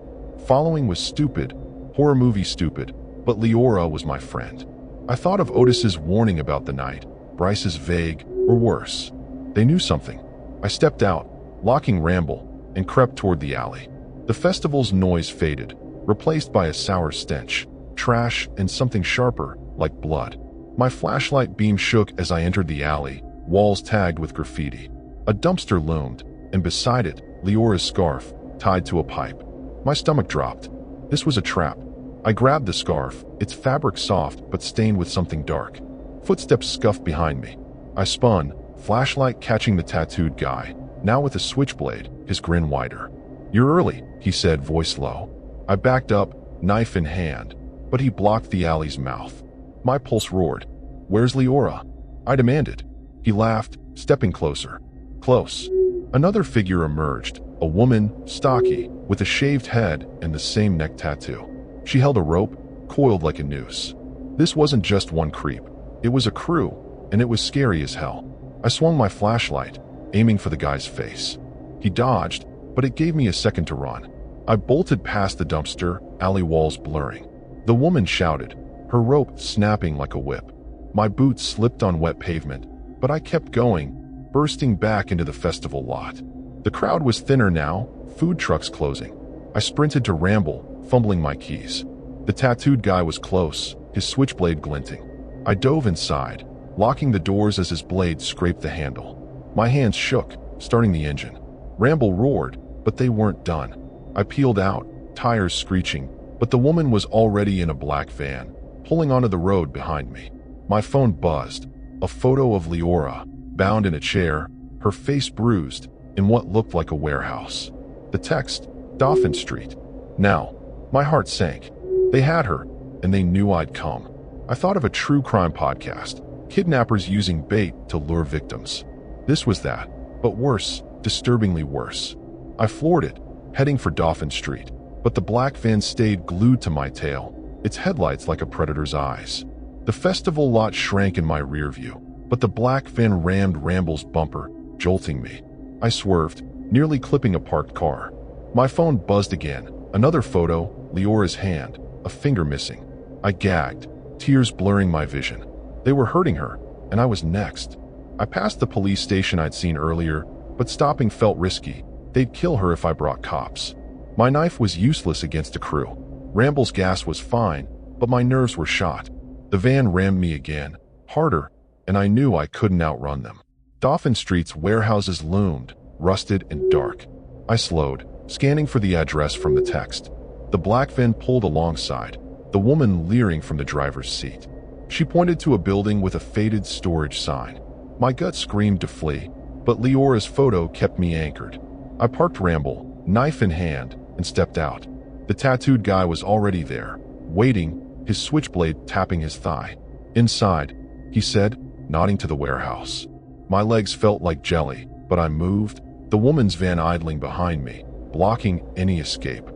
Following was stupid, horror movie stupid, but Leora was my friend. I thought of Otis's warning about the night, Bryce's vague, or worse. They knew something. I stepped out, locking Ramble, and crept toward the alley. The festival's noise faded, replaced by a sour stench, trash, and something sharper, like blood. My flashlight beam shook as I entered the alley, walls tagged with graffiti. A dumpster loomed, and beside it, Leora's scarf, tied to a pipe. My stomach dropped. This was a trap. I grabbed the scarf, its fabric soft but stained with something dark. Footsteps scuffed behind me. I spun, flashlight catching the tattooed guy, now with a switchblade, his grin wider. You're early, he said, voice low. I backed up, knife in hand, but he blocked the alley's mouth. My pulse roared. Where's Leora? I demanded. He laughed, stepping closer. Close. Another figure emerged, a woman, stocky, with a shaved head and the same neck tattoo. She held a rope, coiled like a noose. This wasn't just one creep. It was a crew, and it was scary as hell. I swung my flashlight, aiming for the guy's face. He dodged, but it gave me a second to run. I bolted past the dumpster, alley walls blurring. The woman shouted, her rope snapping like a whip. My boots slipped on wet pavement, but I kept going, bursting back into the festival lot. The crowd was thinner now, food trucks closing. I sprinted to Ramble, fumbling my keys. The tattooed guy was close, his switchblade glinting. I dove inside, locking the doors as his blade scraped the handle. My hands shook, starting the engine. Ramble roared, but they weren't done. I peeled out, tires screeching, but the woman was already in a black van, pulling onto the road behind me. My phone buzzed. A photo of Leora, bound in a chair, her face bruised, in what looked like a warehouse. The text, Dauphin Street. Now, my heart sank. They had her, and they knew I'd come. I thought of a true crime podcast, kidnappers using bait to lure victims. This was that. But worse, disturbingly worse. I floored it, heading for Dauphin Street, but the black van stayed glued to my tail, its headlights like a predator's eyes. The festival lot shrank in my rear view, but the black van rammed Ramble's bumper, jolting me. I swerved, nearly clipping a parked car. My phone buzzed again. Another photo, Leora's hand, a finger missing. I gagged, tears blurring my vision. They were hurting her, and I was next. I passed the police station I'd seen earlier, but stopping felt risky. They'd kill her if I brought cops. My knife was useless against a crew. Ramble's gas was fine, but my nerves were shot. The van rammed me again, harder, and I knew I couldn't outrun them. Dauphin Street's warehouses loomed, rusted and dark. I slowed, scanning for the address from the text. The black van pulled alongside, the woman leering from the driver's seat. She pointed to a building with a faded storage sign. My gut screamed to flee, but Leora's photo kept me anchored. I parked Ramble, knife in hand, and stepped out. The tattooed guy was already there, waiting, his switchblade tapping his thigh. "Inside," he said, nodding to the warehouse. My legs felt like jelly, but I moved, the woman's van idling behind me, blocking any escape.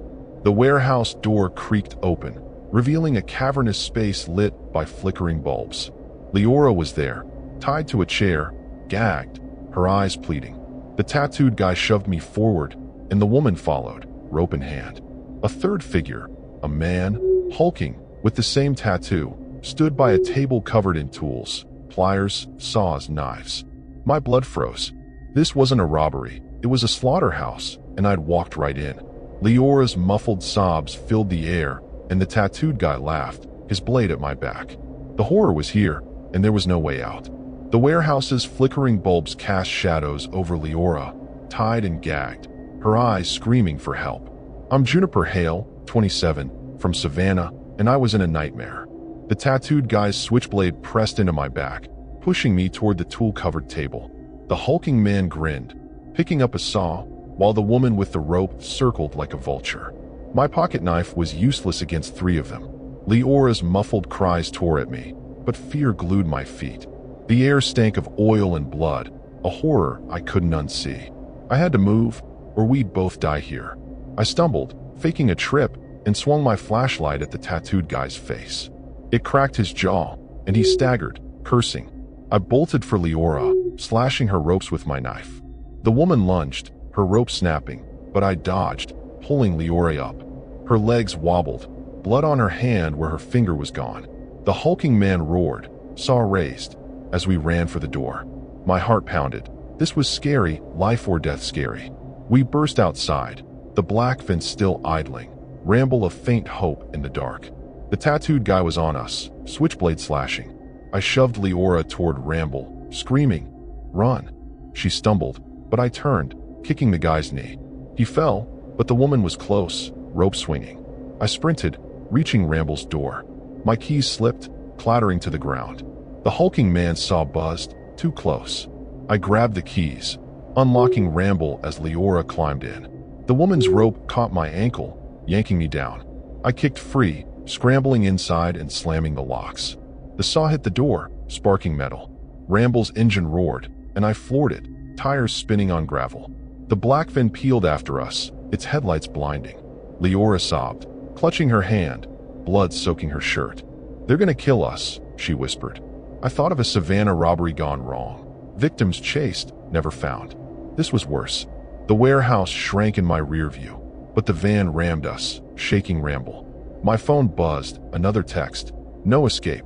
The warehouse door creaked open, revealing a cavernous space lit by flickering bulbs. Leora was there, tied to a chair, gagged, her eyes pleading. The tattooed guy shoved me forward, and the woman followed, rope in hand. A third figure, a man, hulking, with the same tattoo, stood by a table covered in tools, pliers, saws, knives. My blood froze. This wasn't a robbery, it was a slaughterhouse, and I'd walked right in. Leora's muffled sobs filled the air, and the tattooed guy laughed, his blade at my back. The horror was here, and there was no way out. The warehouse's flickering bulbs cast shadows over Leora, tied and gagged, her eyes screaming for help. I'm Juniper Hale, 27, from Savannah, and I was in a nightmare. The tattooed guy's switchblade pressed into my back, pushing me toward the tool-covered table. The hulking man grinned, picking up a saw, while the woman with the rope circled like a vulture. My pocket knife was useless against three of them. Leora's muffled cries tore at me, but fear glued my feet. The air stank of oil and blood, a horror I couldn't unsee. I had to move, or we'd both die here. I stumbled, faking a trip, and swung my flashlight at the tattooed guy's face. It cracked his jaw, and he staggered, cursing. I bolted for Leora, slashing her ropes with my knife. The woman lunged, her rope snapping, but I dodged, pulling Leora up. Her legs wobbled, blood on her hand where her finger was gone. The hulking man roared, saw raised, as we ran for the door. My heart pounded. This was scary, life or death scary. We burst outside, the black van still idling, Ramble a faint hope in the dark. The tattooed guy was on us, switchblade slashing. I shoved Leora toward Ramble, screaming, "Run!" She stumbled, but I turned, kicking the guy's knee. He fell, but the woman was close, rope swinging. I sprinted, reaching Ramble's door. My keys slipped, clattering to the ground. The hulking man saw buzzed, too close. I grabbed the keys, unlocking Ramble as Leora climbed in. The woman's rope caught my ankle, yanking me down. I kicked free, scrambling inside and slamming the locks. The saw hit the door, sparking metal. Ramble's engine roared, and I floored it, tires spinning on gravel. The black van peeled after us, its headlights blinding. Leora sobbed, clutching her hand, blood soaking her shirt. "They're gonna kill us," she whispered. I thought of a Savannah robbery gone wrong. Victims chased, never found. This was worse. The warehouse shrank in my rear view, but the van rammed us, shaking Ramble. My phone buzzed, another text. No escape.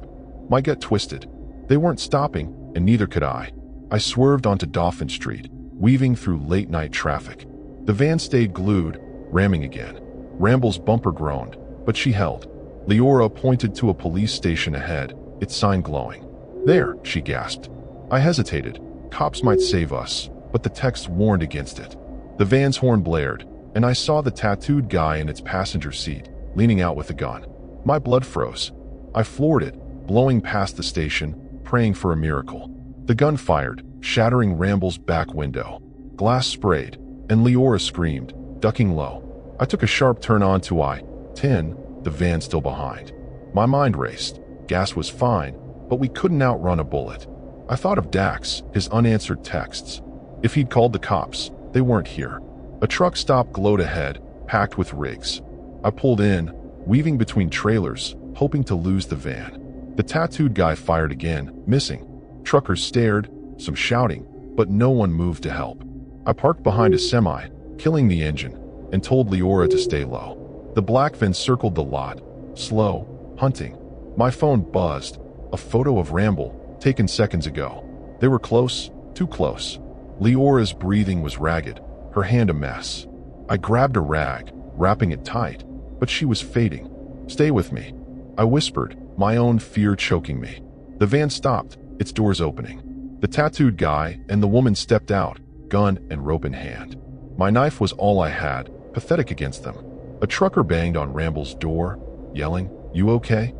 My gut twisted. They weren't stopping, and neither could I. I swerved onto Dauphin Street, weaving through late-night traffic. The van stayed glued, ramming again. Ramble's bumper groaned, but she held. Leora pointed to a police station ahead, its sign glowing. "There," she gasped. I hesitated. Cops might save us, but the text warned against it. The van's horn blared, and I saw the tattooed guy in its passenger seat, leaning out with a gun. My blood froze. I floored it, blowing past the station, praying for a miracle. The gun fired, shattering Ramble's back window. Glass sprayed, and Leora screamed, ducking low. I took a sharp turn onto I-10, the van still behind. My mind raced. Gas was fine, but we couldn't outrun a bullet. I thought of Dax, his unanswered texts. If he'd called the cops, they weren't here. A truck stop glowed ahead, packed with rigs. I pulled in, weaving between trailers, hoping to lose the van. The tattooed guy fired again, missing. Truckers stared, some shouting, but no one moved to help. I parked behind a semi, killing the engine, and told Leora to stay low. The black van circled the lot, slow, hunting. My phone buzzed, a photo of Ramble, taken seconds ago. They were close, too close. Leora's breathing was ragged, her hand a mess. I grabbed a rag, wrapping it tight, but she was fading. "Stay with me," I whispered, my own fear choking me. The van stopped, its doors opening. The tattooed guy and the woman stepped out, gun and rope in hand. My knife was all I had, pathetic against them. A trucker banged on Ramble's door, yelling, "You okay?"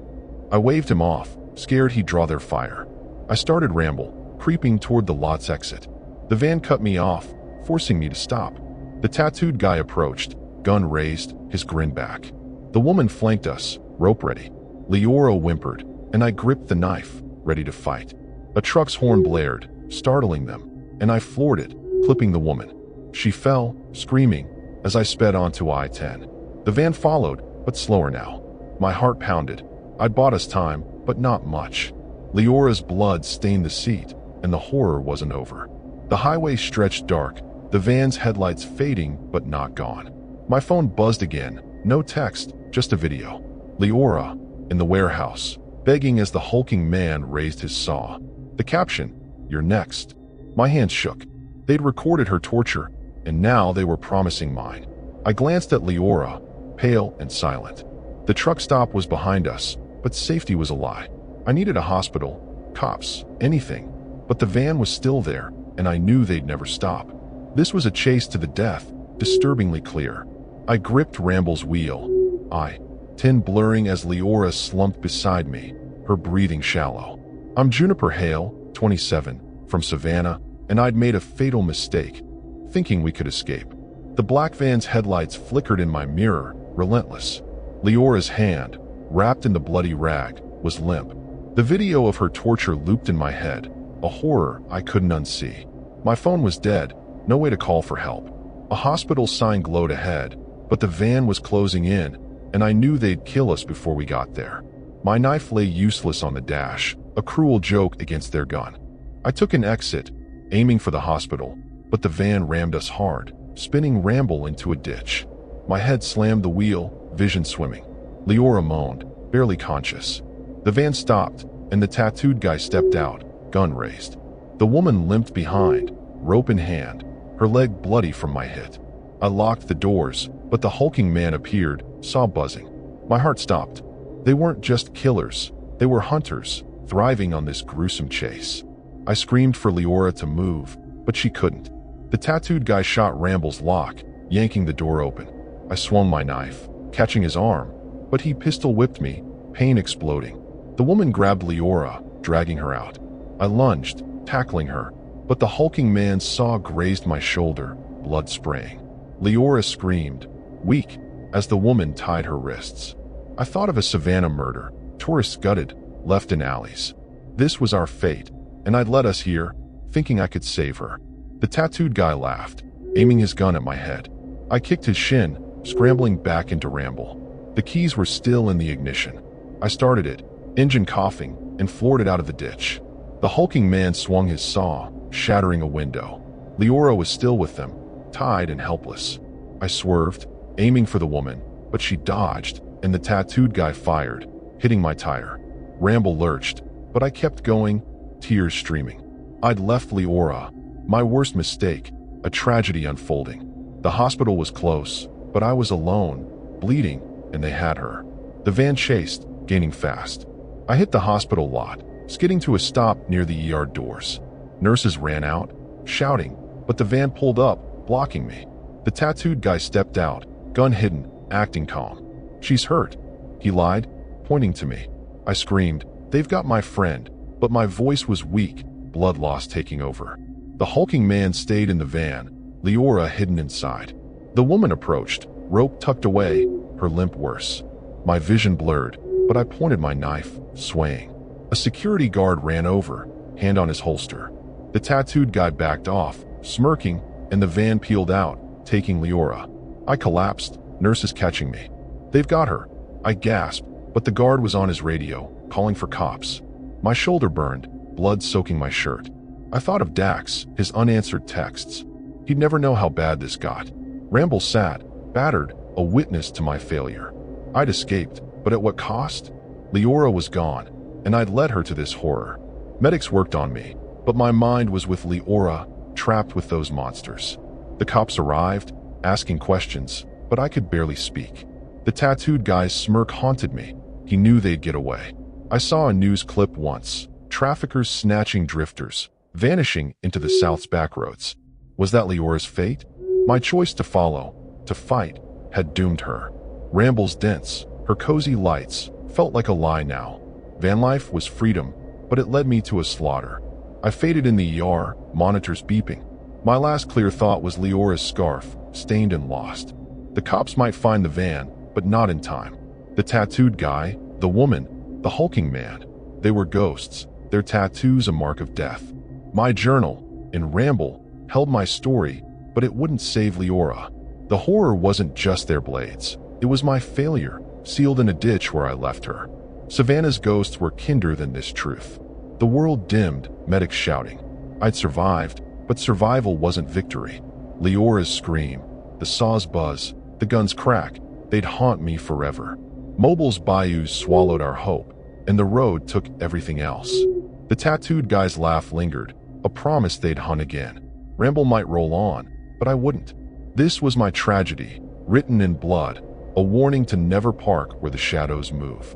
I waved him off, scared he'd draw their fire. I started Ramble, creeping toward the lot's exit. The van cut me off, forcing me to stop. The tattooed guy approached, gun raised, his grin back. The woman flanked us, rope ready. Leora whimpered, and I gripped the knife, ready to fight. A truck's horn blared, startling them, and I floored it, clipping the woman. She fell, screaming, as I sped onto I-10. The van followed, but slower now. My heart pounded. I'd bought us time, but not much. Leora's blood stained the seat, and the horror wasn't over. The highway stretched dark, the van's headlights fading but not gone. My phone buzzed again, no text, just a video. Leora, in the warehouse, begging as the hulking man raised his saw. The caption, "You're next." My hands shook. They'd recorded her torture, and now they were promising mine. I glanced at Leora, pale and silent. The truck stop was behind us, but safety was a lie. I needed a hospital, cops, anything. But the van was still there, and I knew they'd never stop. This was a chase to the death, disturbingly clear. I gripped Ramble's wheel. I-10 blurring as Leora slumped beside me, her breathing shallow. I'm Juniper Hale, 27, from Savannah, and I'd made a fatal mistake, thinking we could escape. The black van's headlights flickered in my mirror, relentless. Leora's hand, wrapped in the bloody rag, was limp. The video of her torture looped in my head, a horror I couldn't unsee. My phone was dead, no way to call for help. A hospital sign glowed ahead, but the van was closing in, and I knew they'd kill us before we got there. My knife lay useless on the dash, a cruel joke against their gun. I took an exit, aiming for the hospital, but the van rammed us hard, spinning Ramble into a ditch. My head slammed the wheel, vision swimming. Leora moaned, barely conscious. The van stopped, and the tattooed guy stepped out, gun raised. The woman limped behind, rope in hand, her leg bloody from my hit. I locked the doors, but the hulking man appeared, saw buzzing. My heart stopped. They weren't just killers, they were hunters, thriving on this gruesome chase. I screamed for Leora to move, but she couldn't. The tattooed guy shot Ramble's lock, yanking the door open. I swung my knife, catching his arm, but he pistol whipped me, pain exploding. The woman grabbed Leora, dragging her out. I lunged, tackling her, but the hulking man's saw grazed my shoulder, blood spraying. Leora screamed, weak, as the woman tied her wrists. I thought of a Savannah murder, tourists gutted, left in alleys. This was our fate, and I'd led us here, thinking I could save her. The tattooed guy laughed, aiming his gun at my head. I kicked his shin, scrambling back into Ramble. The keys were still in the ignition. I started it, engine coughing, and floored it out of the ditch. The hulking man swung his saw, shattering a window. Leora was still with them, tied and helpless. I swerved, aiming for the woman, but she dodged, and the tattooed guy fired, hitting my tire. Ramble lurched, but I kept going, tears streaming. I'd left Leora, my worst mistake, a tragedy unfolding. The hospital was close, but I was alone, bleeding, and they had her. The van chased, gaining fast. I hit the hospital lot, skidding to a stop near the ER doors. Nurses ran out, shouting, but the van pulled up, blocking me. The tattooed guy stepped out, gun hidden, acting calm. "She's hurt," he lied, pointing to me. I screamed, "They've got my friend," but my voice was weak, blood loss taking over. The hulking man stayed in the van, Leora hidden inside. The woman approached, rope tucked away, her limp worse. My vision blurred, but I pointed my knife, swaying. A security guard ran over, hand on his holster. The tattooed guy backed off, smirking, and the van peeled out, taking Leora. I collapsed, nurses catching me. "They've got her," I gasped, but the guard was on his radio, calling for cops. My shoulder burned, blood soaking my shirt. I thought of Dax, his unanswered texts. He'd never know how bad this got. Ramble sat, battered, a witness to my failure. I'd escaped, but at what cost? Leora was gone, and I'd led her to this horror. Medics worked on me, but my mind was with Leora, trapped with those monsters. The cops arrived, asking questions, but I could barely speak. The tattooed guy's smirk haunted me. He knew they'd get away. I saw a news clip once, traffickers snatching drifters, vanishing into the South's backroads. Was that Leora's fate? My choice to follow, to fight, had doomed her. Ramble's dents, her cozy lights, felt like a lie now. Vanlife was freedom, but it led me to a slaughter. I faded in the ER, monitors beeping. My last clear thought was Leora's scarf, stained and lost. The cops might find the van, but not in time. The tattooed guy, the woman, the hulking man, they were ghosts, their tattoos a mark of death. My journal, in Ramble, held my story, but it wouldn't save Leora. The horror wasn't just their blades. It was my failure, sealed in a ditch where I left her. Savannah's ghosts were kinder than this truth. The world dimmed, medics shouting. I'd survived, but survival wasn't victory. Leora's scream, the saw's buzz, the gun's crack, they'd haunt me forever. Mobile's bayous swallowed our hope, and the road took everything else. The tattooed guy's laugh lingered, a promise they'd hunt again. Ramble might roll on, but I wouldn't. This was my tragedy, written in blood, a warning to never park where the shadows move.